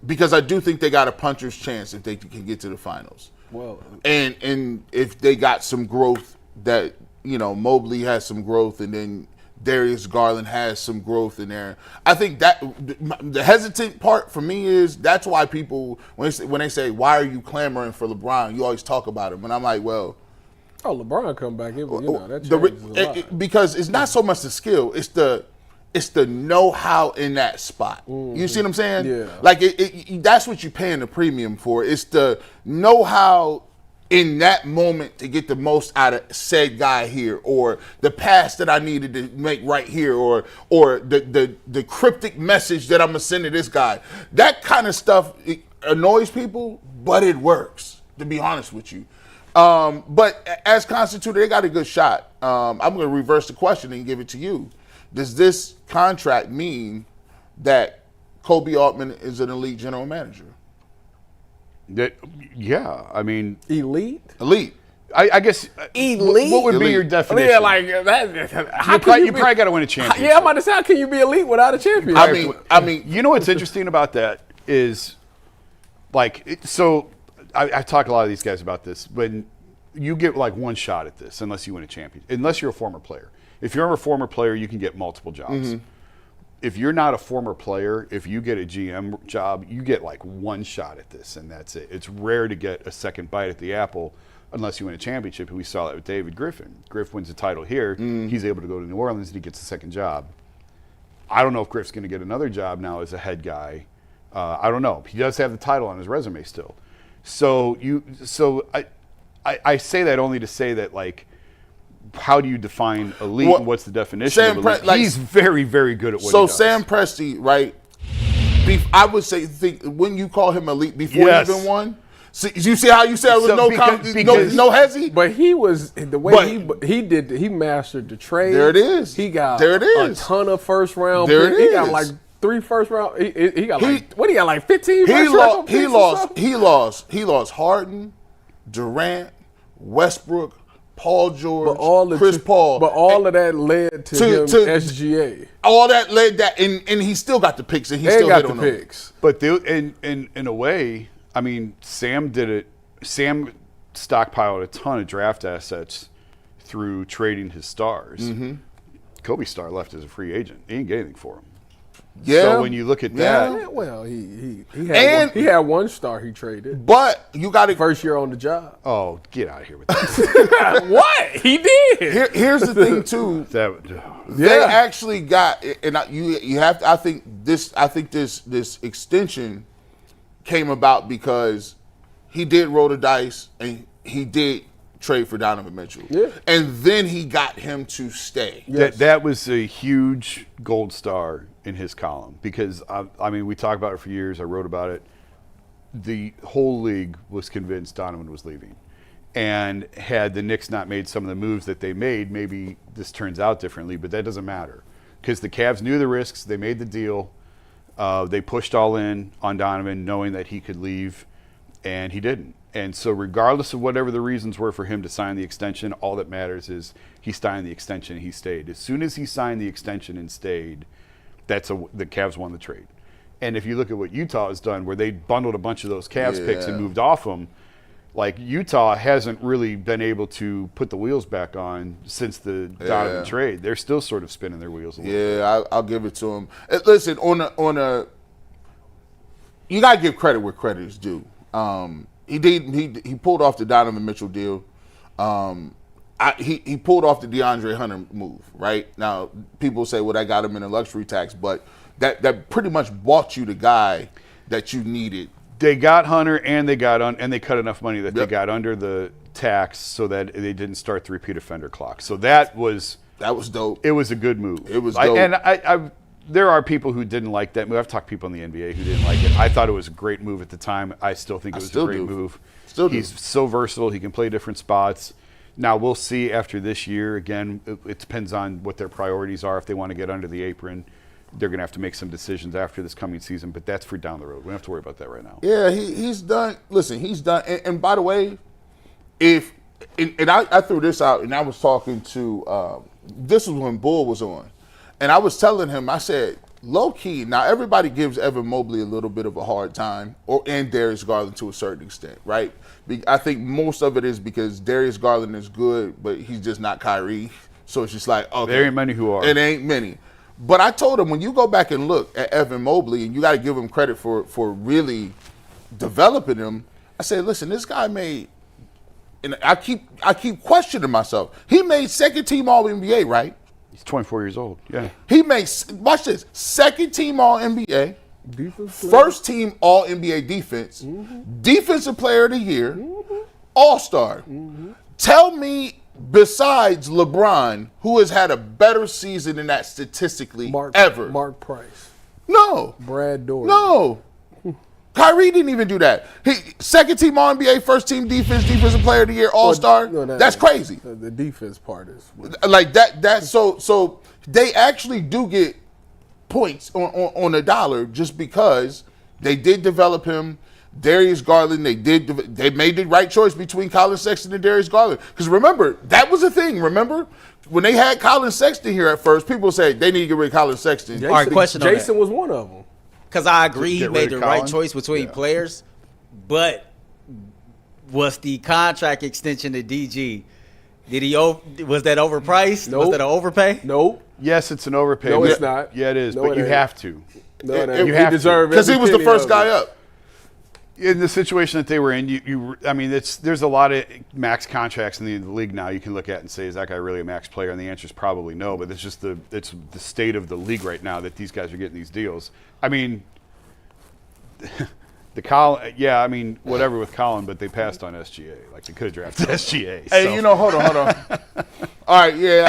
Because I do think they got a puncher's chance if they can get to the finals. Well, and if they got some growth that. Mobley has some growth, and then Darius Garland has some growth in there. I think that the hesitant part for me is that's why people, when they say, why are you clamoring for LeBron, you always talk about him. And I'm like, well. Oh, LeBron come back. That changes a lot. Because it's not so much the skill, it's the know-how in that spot. Mm-hmm. You see what I'm saying? Yeah. Like, that's what you're paying the premium for. It's the know-how in that moment to get the most out of said guy here, or the pass that I needed to make right here, or the cryptic message that I'm gonna send to this guy. That kind of stuff annoys people, but it works, to be honest with you. But as constituted, they got a good shot. I'm gonna reverse the question and give it to you. Does this contract mean that Kobe Altman is an elite general manager? Yeah, I mean, elite. I guess elite. What would be your definition? Yeah, like that. You probably got to win a championship. Yeah, I'm about to say, how can you be elite without a champion? I mean, you know what's interesting about that is, like, so I talk to a lot of these guys about this. When you get like one shot at this, unless you win a championship, unless you're a former player. If you're a former player, you can get multiple jobs. Mm-hmm. If you're not a former player, if you get a GM job, you get like one shot at this, and that's it. It's rare to get a second bite at the apple unless you win a championship. And we saw that with David Griffin. Griff wins a title here. He's able to go to New Orleans, and he gets a second job. I don't know if Griff's going to get another job now as a head guy. I don't know. He does have the title on his resume still. So I say that only to say that, like, how do you define elite? And what's the definition of elite? He's very, very good at what he does. So Sam Presti, right? I would say, when you call him elite before he even won. See, you see how you said it was no hezzy? But he was the way he did. He mastered the trade. There it is. He got there it is. a ton of first round. There picks. it He got is. like 3 first round. He got what? He got like 15. He lost Harden, Durant, Westbrook, Paul George, Chris Paul. But all of that led to him SGA. All that led that, and he still got the picks, and he still got hit the on picks. But in a way, I mean, Sam did it. Sam stockpiled a ton of draft assets through trading his stars. Mm-hmm. Kobe's star left as a free agent. He didn't get anything for him. Yeah. So when you look at that, well, he had one star he traded. But you got to first year on the job. oh, get out of here with that. What he did? Here's the thing too. They actually got, and you have to. I think this extension came about because he did roll the dice and he did trade for Donovan Mitchell. Yeah. And then he got him to stay. Yes. That was a huge gold star in his column because, I mean, we talked about it for years. I wrote about it. The whole league was convinced Donovan was leaving. And had the Knicks not made some of the moves that they made, maybe this turns out differently, but that doesn't matter because the Cavs knew the risks. They made the deal. They pushed all in on Donovan knowing that he could leave, and he didn't. And so regardless of whatever the reasons were for him to sign the extension, all that matters is he signed the extension and he stayed. As soon as he signed the extension and stayed, the Cavs won the trade. And if you look at what Utah has done, where they bundled a bunch of those Cavs picks and moved off them, like Utah hasn't really been able to put the wheels back on since the Donovan trade. They're still sort of spinning their wheels a little bit. Yeah, I'll give it to him. Listen, you gotta give credit where credit is due. He pulled off the Donovan Mitchell deal. He pulled off the DeAndre Hunter move. Right now, people say, "Well, that got him in a luxury tax," but that pretty much bought you the guy that you needed. They got Hunter, and they got and they cut enough money that they got under the tax so that they didn't start the repeat offender clock. So that was dope. It was a good move. It was dope. There are people who didn't like that move. I've talked to people in the NBA who didn't like it. I thought it was a great move at the time. I still think it was a great move. He's so versatile. He can play different spots. Now, we'll see after this year. Again, it depends on what their priorities are. If they want to get under the apron, they're going to have to make some decisions after this coming season. But that's for down the road. We don't have to worry about that right now. Yeah, he's done. Listen, he's done. And by the way, I threw this out, and I was talking to this was when Bull was on. And I was telling him, I said, low key, now everybody gives Evan Mobley a little bit of a hard time, and Darius Garland to a certain extent, right? I think most of it is because Darius Garland is good, but he's just not Kyrie. So it's just like, okay. There ain't many who are. It ain't many. But I told him, when you go back and look at Evan Mobley, and you got to give him credit for really developing him, I said, listen, this guy made, and I keep questioning myself. He made second team All-NBA, right? He's 24 years old. Yeah. He makes, watch this, second team All-NBA, first team All-NBA defense, defensive player of the year, All-Star. Tell me, besides LeBron, who has had a better season than that statistically ever? Mark Price. No. Brad Dourif. No. Kyrie didn't even do that. Second team All-NBA, first team defense, defensive player of the year, All-Star. That's crazy. The defense part is like that. So they actually do get points on a dollar just because they did develop him. Darius Garland, they made the right choice between Colin Sexton and Darius Garland. Because remember, that was a thing. Remember when they had Colin Sexton here at first, people say they need to get rid of Colin Sexton. Jason was one of them. Because I agree he made the right choice between players, but was the contract extension to DG, was that overpriced? Nope. Was that an overpay? Nope. Yes, it's an overpay. No, it's not. Yeah, it is, No, but it you ain't. have to. No, it ain't. You have to. deserve Because he was the first guy up. In the situation that they were in, I mean, there's a lot of max contracts in the league now you can look at and say, is that guy really a max player? And the answer is probably no, but it's just it's the state of the league right now that these guys are getting these deals. I mean, I mean, whatever with Colin, but they passed on SGA. Like, they could have drafted SGA. Hey, so. hold on. All right, you're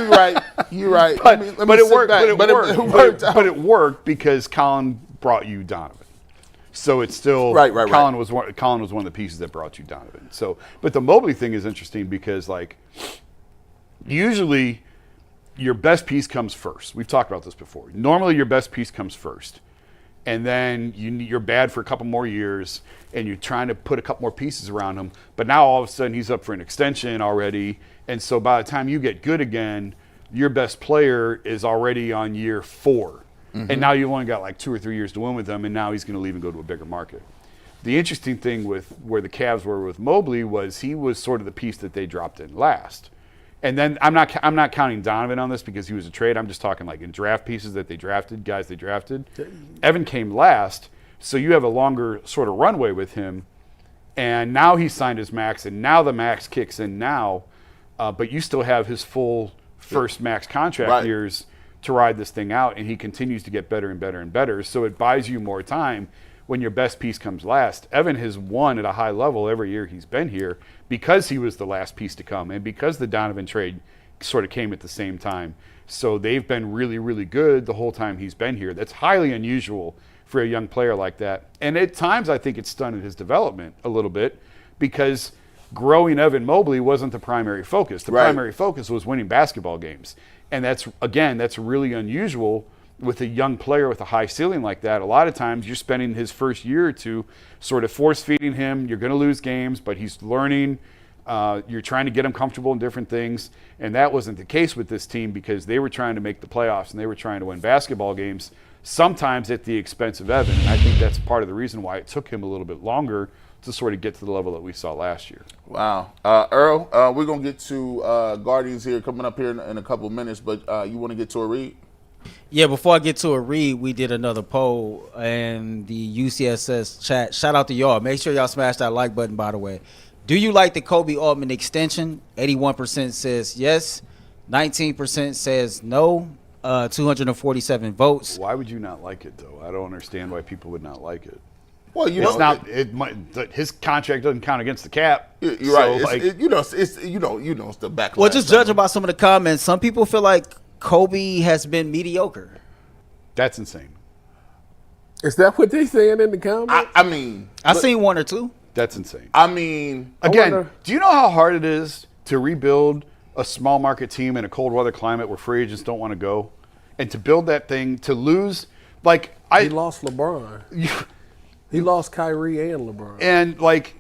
right. You're right. But let me it sit worked. back. But it worked because Colin brought you Donovan. So it's still Right. Colin was one of the pieces that brought you Donovan. So, but the Mobley thing is interesting because like usually your best piece comes first. We've talked about this before. Normally your best piece comes first, and then you're bad for a couple more years, and you're trying to put a couple more pieces around him. But now all of a sudden he's up for an extension already, and so by the time you get good again, your best player is already on year 4. And now you've only got like 2 or 3 years to win with him, and now he's going to leave and go to a bigger market. The interesting thing with where the Cavs were with Mobley was he was sort of the piece that they dropped in last. And then I'm not counting Donovan on this because he was a trade. I'm just talking like in draft pieces that they drafted, guys they drafted. Evan came last, so you have a longer sort of runway with him. And now he signed his max, and now the max kicks in now, but you still have his full first max contract years to ride this thing out, and he continues to get better and better and better. So it buys you more time when your best piece comes last. Evan has won at a high level every year he's been here because he was the last piece to come and because the Donovan trade sort of came at the same time. So they've been really, really good the whole time he's been here. That's highly unusual for a young player like that. And at times I think it's stunted his development a little bit because growing Evan Mobley wasn't the primary focus. The primary focus was winning basketball games. And that's really unusual with a young player with a high ceiling like that. A lot of times you're spending his first year or two sort of force feeding him. You're going to lose games, but he's learning. You're trying to get him comfortable in different things. And that wasn't the case with this team because they were trying to make the playoffs and they were trying to win basketball games, sometimes at the expense of Evan. And I think that's part of the reason why it took him a little bit longer to sort of get to the level that we saw last year. Wow. Earl, we're going to get to Guardians here coming up here in a couple of minutes, but you want to get to a read? Yeah, before I get to a read, we did another poll in the UCSS chat. Shout out to y'all. Make sure y'all smash that like button, by the way. Do you like the Kobe Altman extension? 81% says yes. 19% says no. 247 votes. Why would you not like it, though? I don't understand why people would not like it. Well, His contract doesn't count against the cap. You're right. It's the backlash. Well, just judging by some of the comments, some people feel like Kobe has been mediocre. That's insane. Is that what they saying in the comments? I mean, I seen one or two. That's insane. I mean, again, do you know how hard it is to rebuild a small market team in a cold weather climate where free agents don't want to go, and to build that thing to lose? Like he lost LeBron. He lost Kyrie and LeBron. And like,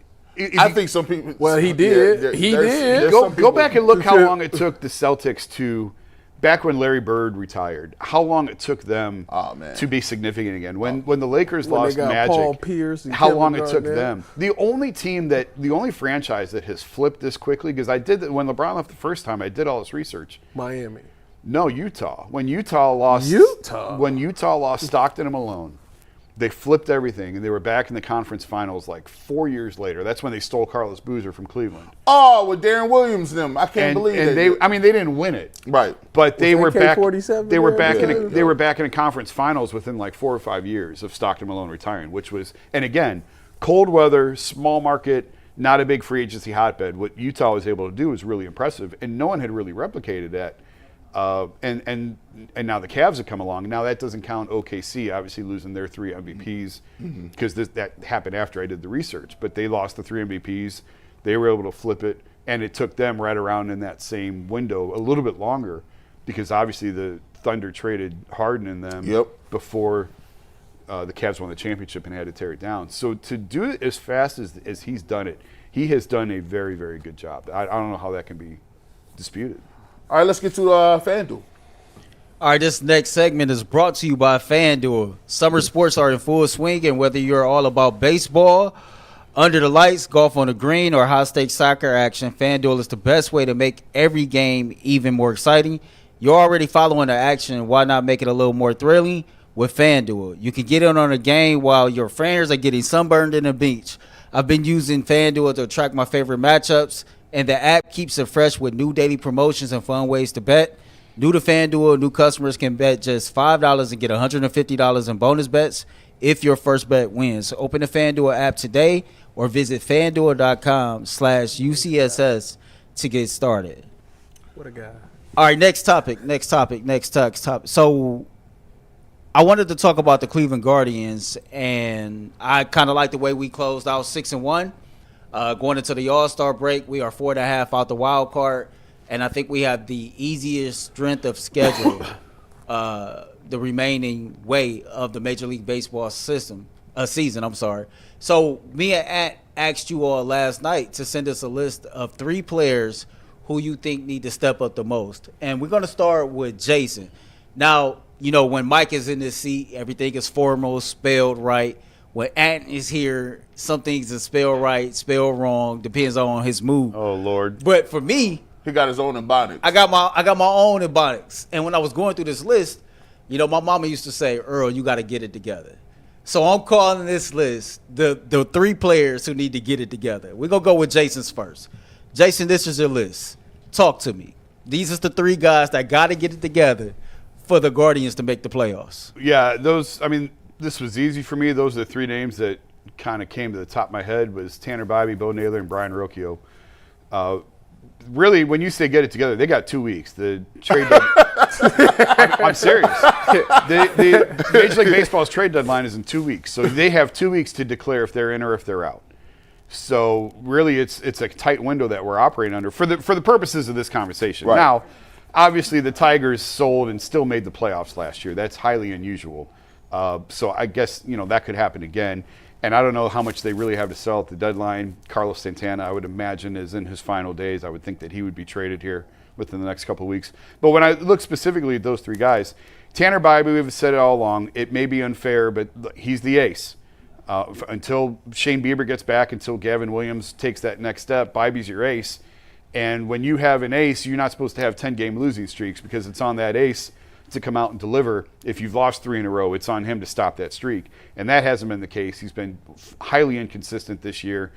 I think some people. Well, he did. He did. Go back and look how long it took the Celtics to, back when Larry Bird retired, how long it took them to be significant again. When the Lakers lost Magic, Paul Pierce and how Kevin long it took Garnett. them. The only franchise that has flipped this quickly, because I did that when LeBron left the first time, I did all this research. Miami. No, Utah. When Utah lost Stockton and Malone, they flipped everything, and they were back in the conference finals like 4 years later. That's when they stole Carlos Boozer from Cleveland. Oh, with Darren Williams and them. I can't believe it. They didn't win it. Right. But they were back. They were back They were back in a conference finals within like 4 or 5 years of Stockton Malone retiring, which was, and again, cold weather, small market, not a big free agency hotbed. What Utah was able to do was really impressive, and no one had really replicated that. And now the Cavs have come along. Now that doesn't count OKC, obviously losing their 3 MVPs because that happened after I did the research. But they lost the 3 MVPs. They were able to flip it, and it took them right around in that same window a little bit longer because obviously the Thunder traded Harden in them before the Cavs won the championship and had to tear it down. So to do it as fast as he's done it, he has done a very, very good job. I don't know how that can be disputed. All right, let's get to FanDuel. All right, this next segment is brought to you by FanDuel. Summer sports are in full swing, and whether you're all about baseball, under the lights, golf on the green, or high-stakes soccer action, FanDuel is the best way to make every game even more exciting. You're already following the action. Why not make it a little more thrilling with FanDuel? You can get in on a game while your friends are getting sunburned in the beach. I've been using FanDuel to track my favorite matchups, and the app keeps it fresh with new daily promotions and fun ways to bet. New to FanDuel, new customers can bet just $5 and get $150 in bonus bets if your first bet wins. So open the FanDuel app today or visit FanDuel.com/UCSS to get started. What a guy. All right, next topic. So I wanted to talk about the Cleveland Guardians, and I kind of like the way we closed out 6-1. Going into the All-Star break, we are 4.5 out the wild card, and I think we have the easiest strength of schedule, the remaining way of the Major League Baseball season. So me and Ant asked you all last night to send us a list of 3 players who you think need to step up the most, and we're going to start with Jason. Now, you know, when Mike is in this seat, everything is formal, spelled right. When Ant is here, some things are spelled right, spelled wrong, depends on his mood. Oh, Lord. But for me, He got his own ebonics. I got my own ebonics. And when I was going through this list, you know, my mama used to say, Earl, you got to get it together. So I'm calling this list the 3 players who need to get it together. We're going to go with Jason's first. Jason, this is your list. Talk to me. These are the 3 guys that got to get it together for the Guardians to make the playoffs. Yeah, this was easy for me. Those are the 3 names that kind of came to the top of my head was Tanner Bybee, Bo Naylor, and Brian Rocchio. Really, when you say get it together, they got 2 weeks. The trade I'm serious. The Major League Baseball's trade deadline is in 2 weeks. So they have 2 weeks to declare if they're in or if they're out. So really it's a tight window that we're operating under for the purposes of this conversation. Right. Now, obviously the Tigers sold and still made the playoffs last year. That's highly unusual. So I guess, you know, that could happen again. And I don't know how much they really have to sell at the deadline. Carlos Santana, I would imagine, is in his final days. I would think that he would be traded here within the next couple of weeks. But when I look specifically at those 3 guys, Tanner Bybee, we've said it all along, it may be unfair, but he's the ace. Until Shane Bieber gets back, until Gavin Williams takes that next step, Bybee's your ace. And when you have an ace, you're not supposed to have 10-game losing streaks because it's on that ace to come out and deliver. If you've lost 3 in a row, it's on him to stop that streak. And that hasn't been the case. He's been highly inconsistent this year.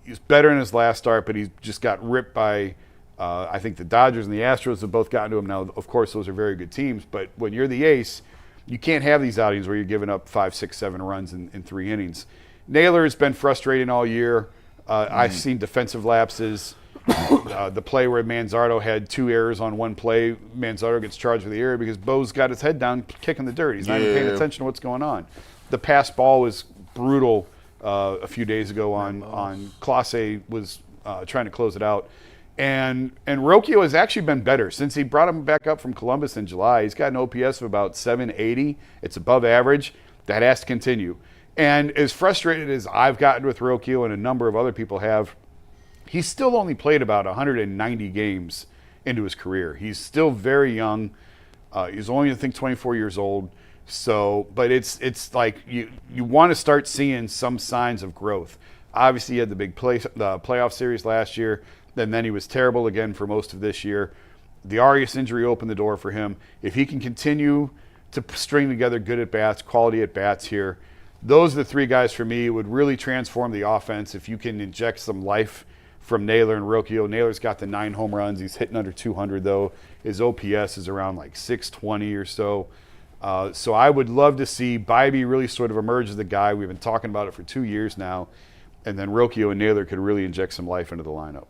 He's better in his last start, but he's just got ripped by, I think the Dodgers and the Astros have both gotten to him. Now, of course, those are very good teams, but when you're the ace, you can't have these outings where you're giving up 5, 6, 7 runs in 3 innings. Naylor has been frustrating all year. I've seen defensive lapses. The play where Manzardo had 2 errors on 1 play, Manzardo gets charged with the error because Bo's got his head down kicking the dirt. He's not even paying attention to what's going on. The pass ball was brutal a few days ago on Clase was trying to close it out. And Rocchio has actually been better since he brought him back up from Columbus in July. He's got an OPS of about 780. It's above average. That has to continue. And as frustrated as I've gotten with Rocchio and a number of other people have, he's still only played about 190 games into his career. He's still very young. He's only, I think, 24 years old. So, but it's like you want to start seeing some signs of growth. Obviously, he had the big playoff series last year. Then he was terrible again for most of this year. The Arias injury opened the door for him. If he can continue to string together good at-bats, quality at-bats here, those are the 3 guys for me. It would really transform the offense if you can inject some life from Naylor and Rocchio. Naylor's got the 9 home runs. He's hitting under 200, though. His OPS is around like 620 or so. So I would love to see Bybee really sort of emerge as the guy. We've been talking about it for 2 years now. And then Rocchio and Naylor could really inject some life into the lineup.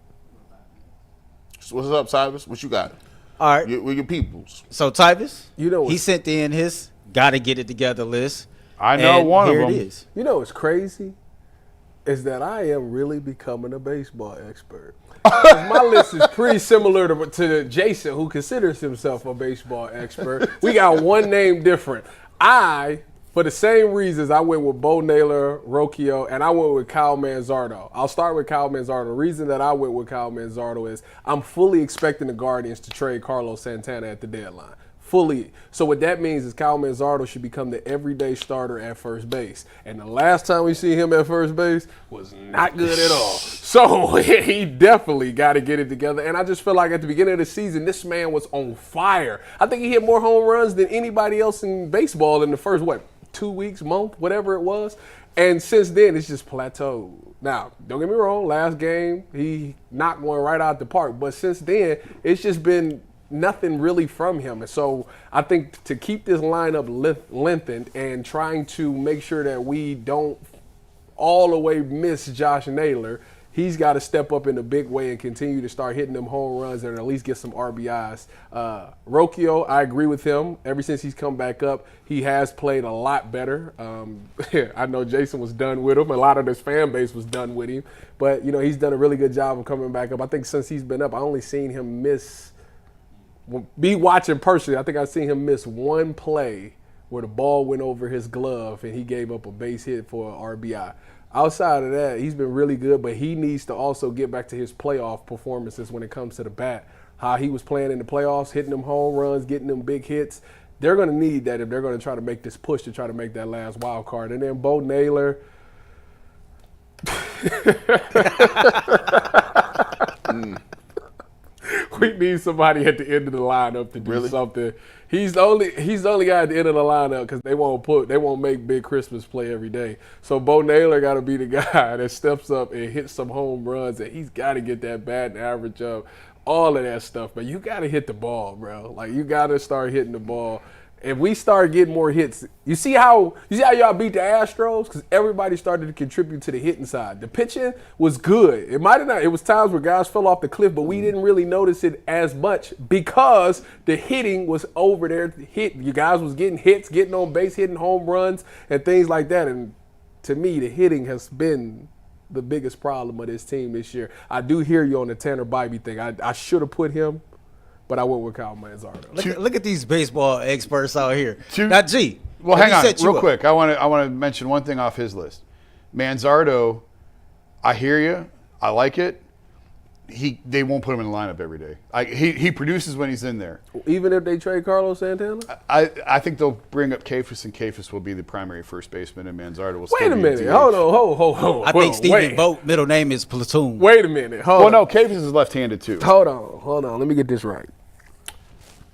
So what's up, Tyvis? What you got? All right. With your peoples. So, Tyvis, You know he sent in his gotta get it together list. I know and one of here them. it is. You know what's crazy? Is that I am really becoming a baseball expert. 'Cause my list is pretty similar to Jason, who considers himself a baseball expert. We got one name different. For the same reasons, I went with Bo Naylor, Rocchio, and I went with Kyle Manzardo. I'll start with Kyle Manzardo. The reason that I went with Kyle Manzardo is I'm fully expecting the Guardians to trade Carlos Santana at the deadline. Fully. So what that means is Kyle Manzardo should become the everyday starter at first base. And the last time we see him at first base was not good at all. So he definitely got to get it together. And I just feel like at the beginning of the season, this man was on fire. I think he hit more home runs than anybody else in baseball in the first, 2 weeks, month, whatever it was. And since then, it's just plateaued. Now, don't get me wrong, last game, he knocked one right out the park. But since then, it's just been nothing really from him. And so I think to keep this lineup lengthened and trying to make sure that we don't all the way miss Josh Naylor, he's got to step up in a big way and continue to start hitting them home runs and at least get some RBIs. Rocchio, I agree with him. Ever since he's come back up, he has played a lot better. I know Jason was done with him. A lot of this fan base was done with him. But, he's done a really good job of coming back up. I think since he's been up, I only seen him be watching personally. I think I've seen him miss one play where the ball went over his glove and he gave up a base hit for an RBI. Outside of that, he's been really good, but he needs to also get back to his playoff performances when it comes to the bat. How he was playing in the playoffs, hitting them home runs, getting them big hits. They're going to need that if they're going to try to make this push to try to make that last wild card. And then Bo Naylor. We need somebody at the end of the lineup to do something. He's the only guy at the end of the lineup because they won't make Big Christmas play every day. So Bo Naylor got to be the guy that steps up and hits some home runs, and he's got to get that batting average up, all of that stuff. But you got to hit the ball, bro. Like, you got to start hitting the ball. If we start getting more hits, you see how y'all beat the Astros? Because everybody started to contribute to the hitting side. The pitching was good. It might have not. It was times where guys fell off the cliff, but we didn't really notice it as much because the hitting was over there. You guys was getting hits, getting on base, hitting home runs, and things like that. And to me, the hitting has been the biggest problem of this team this year. I do hear you on the Tanner Bybee thing. I should have put him. But I went with Kyle Manzardo. Look at these baseball experts out here. Now, G. Well, hang on, real quick. I want to mention one thing off his list. Manzardo, I hear you. I like it. They won't put him in the lineup every day. He produces when he's in there. Even if they trade Carlos Santana? I think they'll bring up Kafus, and Kafus will be the primary first baseman, and Manzardo will still Wait a be minute. DH. Hold on. I think Stephen Vogt middle name is Platoon. Wait a minute. Well, no, Kafus is left-handed too. Hold on. Let me get this right.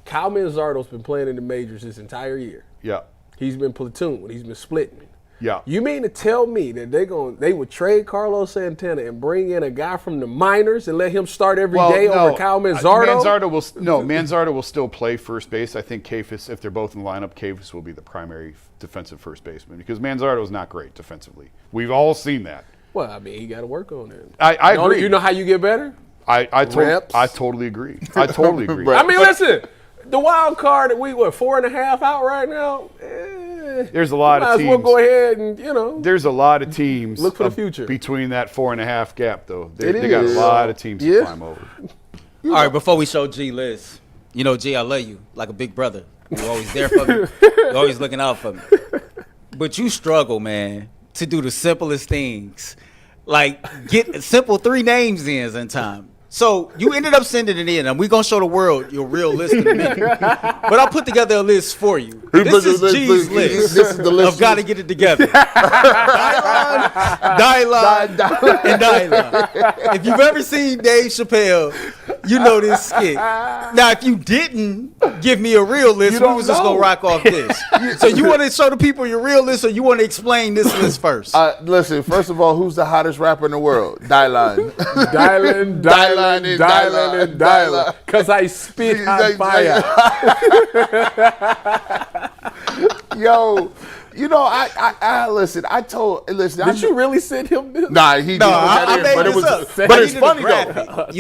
Kyle Manzardo's been playing in the majors this entire year. Yeah. He's been platoon. He's been splitting. Yeah. You mean to tell me that they would trade Carlos Santana and bring in a guy from the minors and let him start every day over Kyle Manzardo? Manzardo will still play first base. I think Kafus, if they're both in the lineup, Kafus will be the primary defensive first baseman because Manzardo is not great defensively. We've all seen that. Well, I mean, he got to work on it. I agree. You know how you get better? I totally agree. I totally agree. I mean, listen. The wild card that we 4.5 out right now. There's a lot of teams. Might as well go ahead and There's a lot of teams. Look for the future between that 4.5 gap, though. They got a lot of teams to climb over. All right, before we show G list, G, I love you like a big brother. You're always there for me. You're always looking out for me. But you struggle, man, to do the simplest things, like get simple 3 names in time. So you ended up sending it in, and we're going to show the world your real list in a minute. But I'll put together a list for you. This is G's list. This is the list. I've got to get it together. Dylon, and Dylon. If you've ever seen Dave Chappelle, you know this skit. Now, if you didn't give me a real list, we was just going to rock off this. So you want to show the people your real list, or you want to explain this list first? Listen, first of all, who's the hottest rapper in the world? Dylon. Dylon. Because I spit on fire. Yo, I listen. Did you really send him this? Nah, he didn't. But it's funny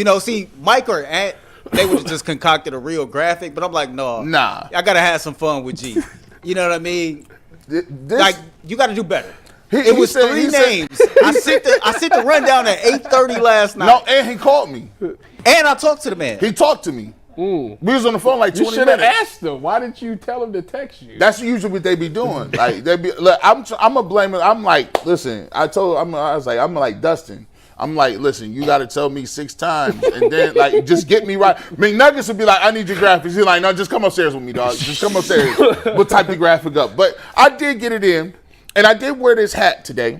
though. See, Mike or Ant, they would have just concocted a real graphic, but I'm like, no, nah. I gotta have some fun with G. You know what I mean? Like, you got to do better. It was 3 names. I sent the rundown at 8:30 last night. No, and he called me. And I talked to the man. He talked to me. We was on the phone like 20 minutes. You should have asked him. Why didn't you tell him to text you? That's usually what they be doing. Like they be. Look, I'm gonna blame it. I'm like, listen. I was like Dustin. I'm like, listen, you got to tell me 6 times, and then like just get me right. McNuggets would be like, I need your graphics. He's like, no, just come upstairs with me, dog. Just come upstairs. We'll type the graphic up. But I did get it in. And I did wear this hat today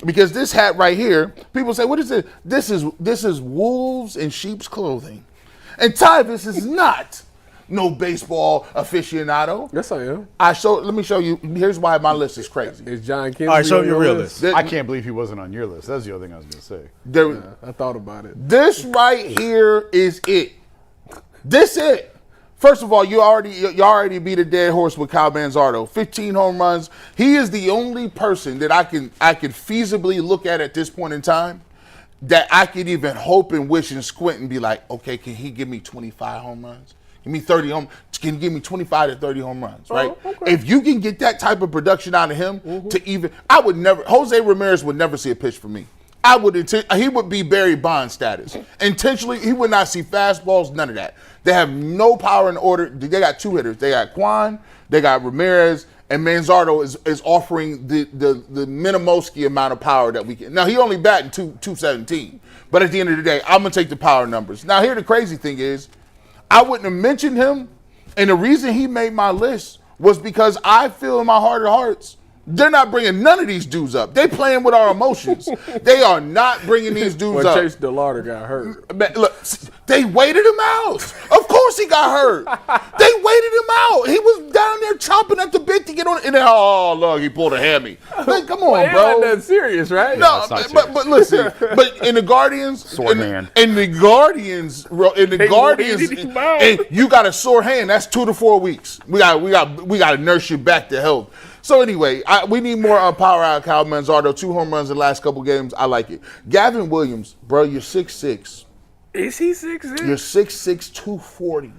because this hat right here, people say, what is it? This is wolves in sheep's clothing. And Tyvis is not no baseball aficionado. Yes, I am. Let me show you. Here's why my list is crazy. Is John Kinsley all right, show your real list. I can't believe he wasn't on your list. That's the other thing I was going to say. I thought about it. This right here is it. This it. First of all, you already beat a dead horse with Kyle Manzardo. 15 home runs. He is the only person that I could feasibly look at this point in time that I could even hope and wish and squint and be like, okay, can he give me 25 home runs? Give me 30 home. Can he give me 25 to 30 home runs? Right. Okay. If you can get that type of production out of him, to even, I would never. Jose Ramirez would never see a pitch from me. He would be Barry Bonds status. Intentionally, he would not see fastballs, none of that. They have no power in order. They got 2 hitters. They got Quan, they got Ramirez, and Manzardo is offering the Minimowski amount of power that we can. Now, he only batting 217. But at the end of the day, I'm going to take the power numbers. Now, here the crazy thing is, I wouldn't have mentioned him, and the reason he made my list was because I feel in my heart of hearts, they're not bringing none of these dudes up. They playing with our emotions. They are not bringing these dudes up. Chase DeLauder got hurt. Man, look, they waited him out. Of course he got hurt. They waited him out. He was down there chomping at the bit to get on. And then, oh, look, he pulled a hammy. Like, come on, bro. Not that serious, right? No, but listen. But in the Guardians, sore hand. In the Guardians, and you got a sore hand. That's 2 to 4 weeks. We got to nurse you back to health. So anyway, we need more power out of Kyle Manzardo. 2 home runs in the last couple games. I like it. Gavin Williams, bro, you're 6'6". Is he 6'6"? You're 6'6", 240.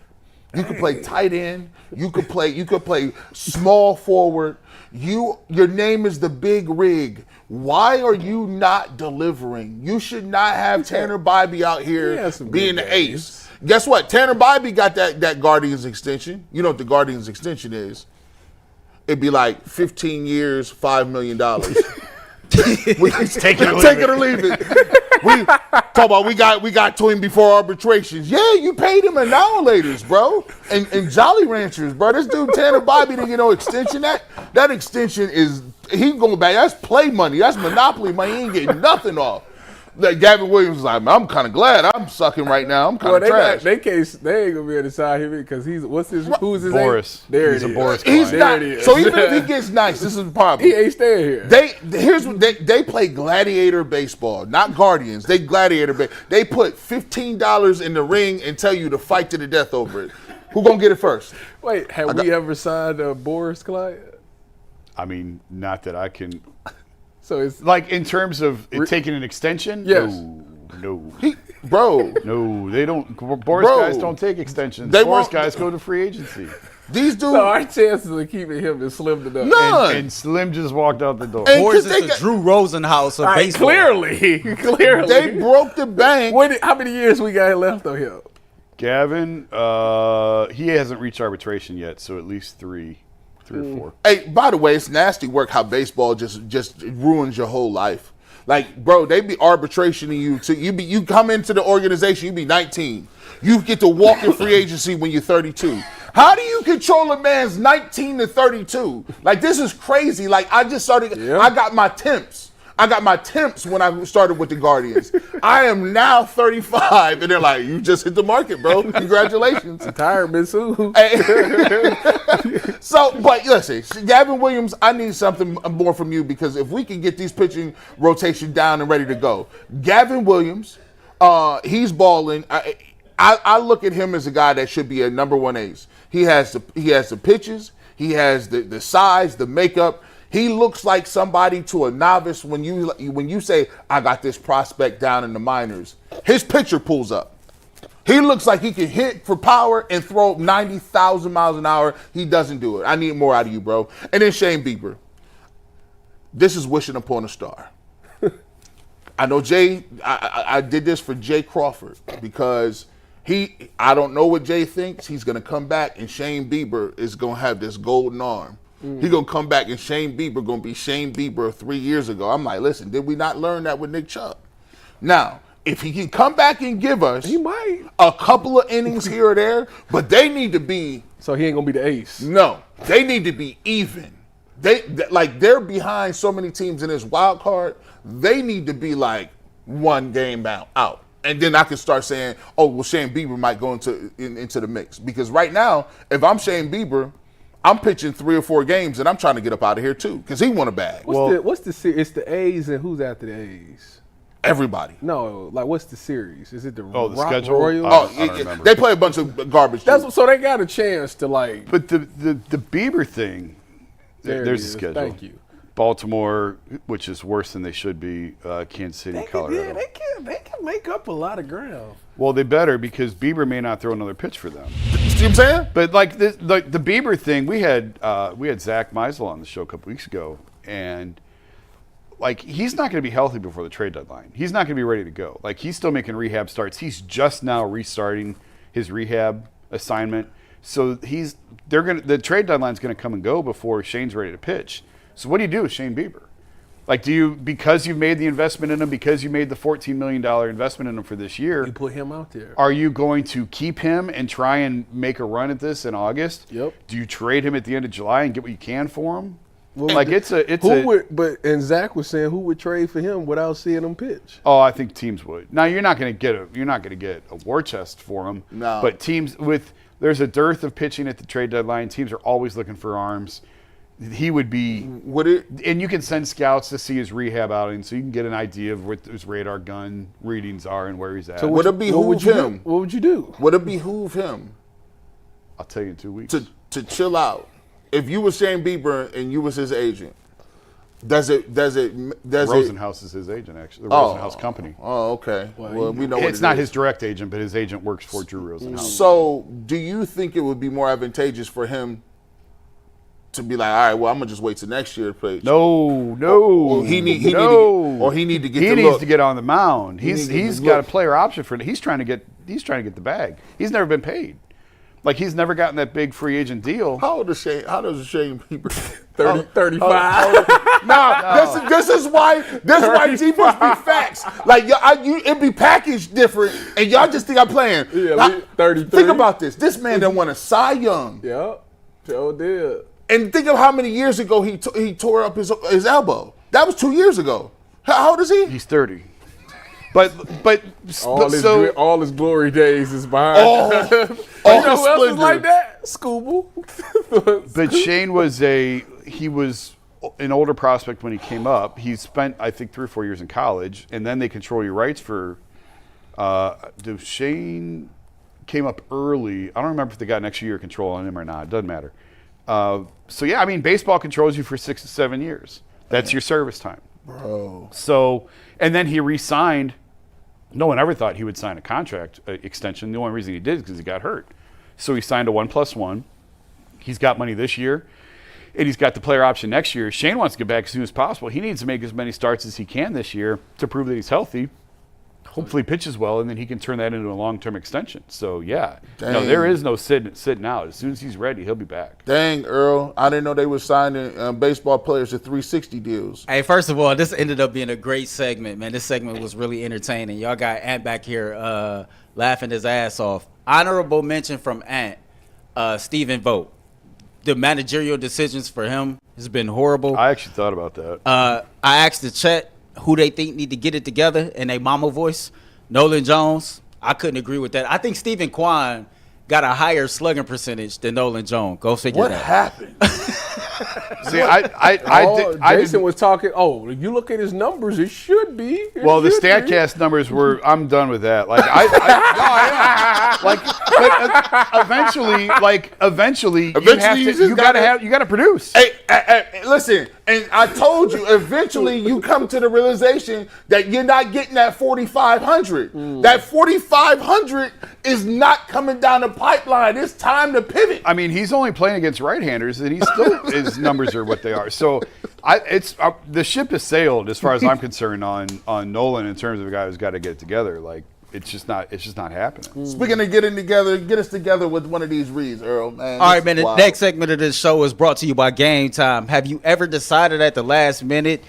You could play tight end. You could play small forward. Your name is the Big Rig. Why are you not delivering? You should not have Tanner Bybee out here being the ace. Guess what? Tanner Bybee got that Guardians extension. You know what the Guardians extension is? It'd be like 15 years, $5 million. Take it or leave it. We talk about we got to him before arbitrations. Yeah, you paid him annihilators, bro, and Jolly Ranchers, bro. This dude Tanner Bybee didn't get no extension. That extension is he going back. That's play money. That's monopoly money. He ain't getting nothing off. Like Gavin Williams was like, I'm kind of glad I'm sucking right now. I'm kind of trash. They ain't gonna be able to sign him because who's his Boris. name? There he's it a is. Boris. He's not. There it is. So even if he gets nice, this is the problem. He ain't staying here. They play gladiator baseball, not Guardians. They gladiator baseball. They put $15 in the ring and tell you to fight to the death over it. Who gonna get it first? Wait, have we ever signed a Boris client? I mean, not that I can. So it's Like in terms of taking an extension? Yes. No. No, they don't. Boris guys don't take extensions. Boris guys go to free agency. These dudes. So our chances of keeping him is slim to none. None. And Slim just walked out the door. Boris is the Drew Rosenhaus of baseball. Clearly. They broke the bank. How many years we got left on him? Gavin, he hasn't reached arbitration yet, so at least 3 or 4. Hey, by the way, it's nasty work how baseball just ruins your whole life. Like, bro, they be arbitrationing you. You come into the organization, you be 19. You get to walk in free agency when you're 32. How do you control a man's 19 to 32? Like, this is crazy. Like, I just started. Yeah. I got my temps when I started with the Guardians. I am now 35, and they're like, you just hit the market, bro. Congratulations. Retirement soon. So, but listen, Gavin Williams, I need something more from you because if we can get these pitching rotation down and ready to go. Gavin Williams, he's balling. I look at him as a guy that should be a number 1 ace. He has the pitches. He has the size, the makeup. He looks like somebody to a novice when you say, I got this prospect down in the minors. His pitcher pulls up. He looks like he can hit for power and throw 90,000 miles an hour. He doesn't do it. I need more out of you, bro. And then Shane Bieber. This is wishing upon a star. I know Jay, I did this for Jay Crawford because I don't know what Jay thinks. He's going to come back and Shane Bieber is going to have this golden arm. He's going to come back and Shane Bieber going to be Shane Bieber 3 years ago. I'm like, listen, did we not learn that with Nick Chubb? Now, if he can come back and give us a couple of innings here or there, but they need to be. So he ain't going to be the ace. No, they need to be even. They're behind so many teams in this wild card. They need to be like 1 game out. And then I can start saying, oh, well, Shane Bieber might go into the mix. Because right now, if I'm Shane Bieber, I'm pitching 3 or 4 games, and I'm trying to get up out of here, too, because he won a bag. What's the series? It's the A's, and who's after the A's? Everybody. No, like, what's the series? Is it the schedule? Royals? I don't remember. They play a bunch of garbage. So they got a chance to, like. But the Bieber thing, there's a schedule. Thank you. Baltimore, which is worse than they should be, Kansas City, Colorado. They can make up a lot of ground. Well, they better, because Bieber may not throw another pitch for them. You see what I'm saying? But like the Bieber thing, we had Zach Meisel on the show a couple weeks ago, and like he's not going to be healthy before the trade deadline. He's not going to be ready to go. Like he's still making rehab starts. He's just now restarting his rehab assignment. So the trade deadline's going to come and go before Shane's ready to pitch. So what do you do with Shane Bieber? Like, because you've made the investment in him, because you made the $14 million investment in him for this year, You put him out there. are you going to keep him and try and make a run at this in August? Yep. Do you trade him at the end of July and get what you can for him? Well, Like and Zach was saying who would trade for him without seeing him pitch? Oh, I think teams would. Now you're not going to get a war chest for him. No. But teams there's a dearth of pitching at the trade deadline. Teams are always looking for arms. He would be. And you can send scouts to see his rehab outing, so you can get an idea of what his radar gun readings are and where he's at. So would it behoove him? What would you do? Would it behoove him I'll tell you in 2 weeks. to chill out? If you was Shane Bieber and you was his agent, does it Rosenhaus is his agent, actually. The Rosenhaus company. Oh, okay. Well, we know It's not his direct agent, but his agent works for Drew Rosenhaus. So, do you think it would be more advantageous for him to be like, all right, well, I'm gonna just wait till next year to play? No. He need to get. He needs to get on the mound. He's got a player option for it. He's trying to get the bag. He's never been paid. Like he's never gotten that big free agent deal. How old is Shane? How does Shane Bieber? 35. No. This is why G must be facts. Like it be packaged different, and y'all just think I'm playing. Yeah, 33. Think about this. This man done won a Cy Young. Yep, sure did. And think of how many years ago he tore up his elbow. That was 2 years ago. How old is he? He's 30. But all his glory days is behind. All you know who else is splendor. like that? Scooble. But Shane was an older prospect when he came up. He spent, I think, 3 or 4 years in college, and then they control your rights for. Shane came up early. I don't remember if they got an extra year of control on him or not. It doesn't matter. So yeah, I mean, baseball controls you for 6 to 7 years. That's your service time, Bro. So, and then he re-signed. No one ever thought he would sign a contract extension. The only reason he did is because he got hurt. So he signed a 1+1. He's got money this year, and he's got the player option next year. Shane wants to get back as soon as possible. He needs to make as many starts as he can this year to prove that he's healthy. Hopefully pitches well, and then he can turn that into a long-term extension. So, yeah. Dang. No, there is no sitting out. As soon as he's ready, he'll be back. Dang, Earl. I didn't know they were signing baseball players to 360 deals. Hey, first of all, this ended up being a great segment, man. This segment was really entertaining. Y'all got Ant back here laughing his ass off. Honorable mention from Ant, Stephen Vogt. The managerial decisions for him has been horrible. I actually thought about that. I asked the chat who they think need to get it together in a mama voice. Nolan Jones, I couldn't agree with that. I think Stephen Kwan got a higher slugging percentage than Nolan Jones. Go figure What that. happened? See, Jason was talking. Oh, you look at his numbers, it should be. Well, the StatCast numbers were. I'm done with that. Like eventually, you got to produce. Hey, listen, and I told you, eventually you come to the realization that you're not getting that 4,500. That 4,500 is not coming down the pipeline. It's time to pivot. I mean, he's only playing against right-handers, and he's still his numbers are what they are. So, the ship has sailed as far as I'm concerned on Nolan in terms of a guy who's got to get it together. Like it's just not happening. Speaking of getting together, get us together with one of these reads, Earl. Man, All right, man. The next segment of this show is brought to you by Game Time. Have you ever decided at the last minute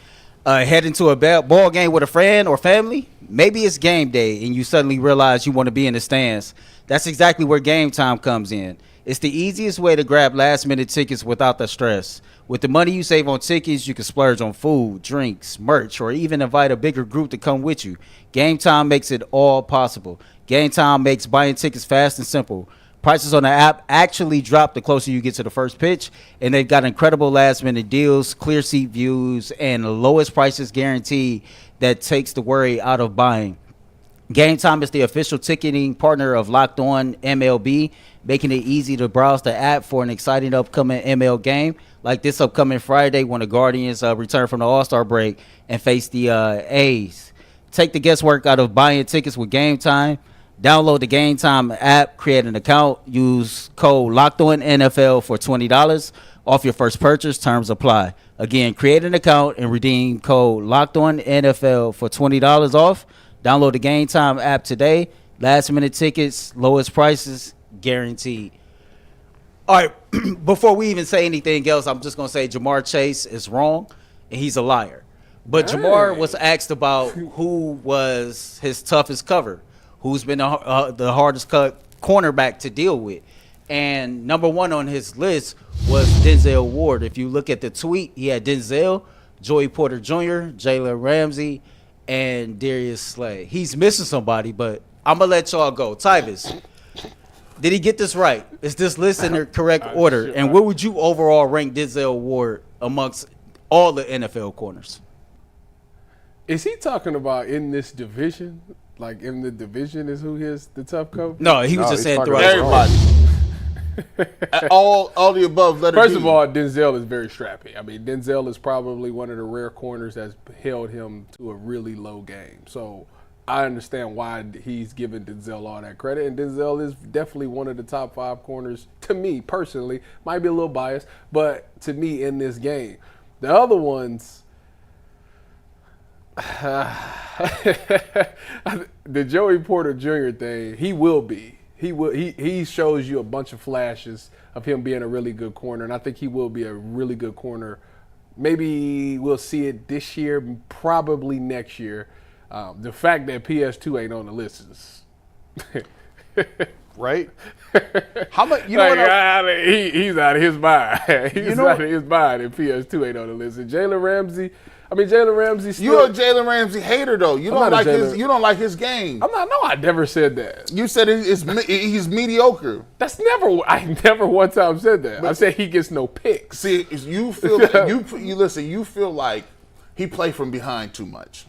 head into a ball game with a friend or family? Maybe it's game day and you suddenly realize you want to be in the stands. That's exactly where Game Time comes in. It's the easiest way to grab last-minute tickets without the stress. With the money you save on tickets, you can splurge on food, drinks, merch, or even invite a bigger group to come with you. Game Time makes it all possible. Game Time makes buying tickets fast and simple. Prices on the app actually drop the closer you get to the first pitch, and they've got incredible last-minute deals, clear seat views, and lowest prices guaranteed that takes the worry out of buying. Game Time is the official ticketing partner of Locked On MLB, making it easy to browse the app for an exciting upcoming ML game, like this upcoming Friday when the Guardians return from the All-Star break and face the A's. Take the guesswork out of buying tickets with Game Time. Download the Game Time app, create an account, use code LOCKEDONNFL for $20 off your first purchase. Terms apply. Again, create an account and redeem code LOCKEDONNFL for $20 off. Download the Game Time app today. Last minute tickets, lowest prices, guaranteed. All right, before we even say anything else, I'm just going to say Jamar Chase is wrong and he's a liar. But Jamar was asked about who was his toughest cover, who's been the hardest cornerback to deal with. And number one on his list was Denzel Ward. If you look at the tweet, he had Denzel, Joey Porter Jr., Jalen Ramsey, and Darius Slay. He's missing somebody, but I'm going to let y'all go. Tyvis, did he get this right? Is this list in the correct order? And where would you overall rank Denzel Ward amongst all the NFL corners? Is he talking about in this division? Like in the division is who is the tough cover? No, he was just saying throughout Everybody. all the above. First of all, Denzel is very strappy. I mean, Denzel is probably one of the rare corners that's held him to a really low game. So I understand why he's giving Denzel all that credit. And Denzel is definitely one of the top 5 corners to me personally. Might be a little biased, but to me in this game. The other ones, the Joey Porter Jr. thing, he will be. He shows you a bunch of flashes of him being a really good corner, and I think he will be a really good corner. Maybe we'll see it this year, probably next year. The fact that PS2 ain't on the list is right. How much? You know what? I mean, he's out of his mind. He's out of his mind, and PS2 ain't on the list. And Jalen Ramsey. I mean, Jalen Ramsey. You're a Jalen Ramsey hater, though. You don't like his. You don't like his game. I'm not. No, I never said that. You said he's mediocre. That's never. I never one time said that. But I said he gets no picks. See, you feel like, you listen. You feel like he played from behind too much.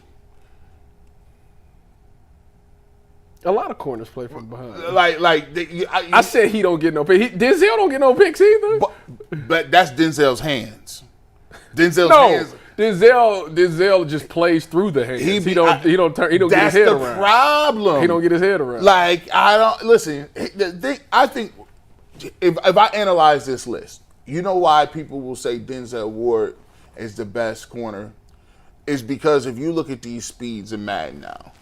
A lot of corners play from behind. I said he don't get no picks. Denzel don't get no picks either. But that's Denzel's hands. Hands. Denzel just plays through the hands. He don't get his head around. That's the problem. He don't get his head around. Like, I don't listen. I think if I analyze this list, you know why people will say Denzel Ward is the best corner is because if you look at these speeds in Madden now,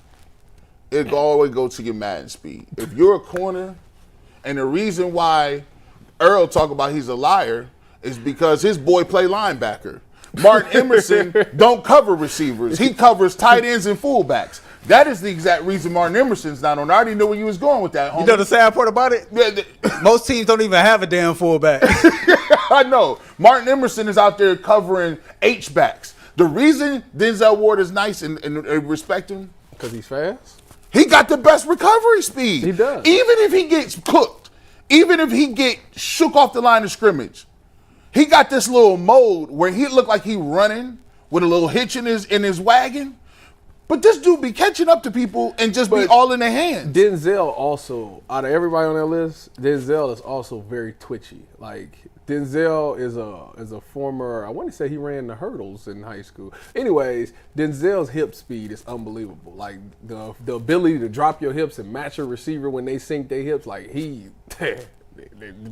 it always go to your Madden speed. If you're a corner, and the reason why Earl talk about he's a liar is because his boy play linebacker. Martin Emerson don't cover receivers. He covers tight ends and fullbacks. That is the exact reason Martin Emerson's not on. I already knew where you was going with that, homie. You know the sad part about it? Most teams don't even have a damn fullback. I know. Martin Emerson is out there covering H-backs. The reason Denzel Ward is nice and respect him, because he's fast? He got the best recovery speed. He does. Even if he gets cooked, even if he get shook off the line of scrimmage, he got this little mode where he look like he running with a little hitch in his wagon. But this dude be catching up to people and just be all in their hands. Denzel also, out of everybody on that list, Denzel is also very twitchy. Like, Denzel is a former, I want to say he ran the hurdles in high school. Anyways, Denzel's hip speed is unbelievable. Like, the ability to drop your hips and match a receiver when they sink their hips, like the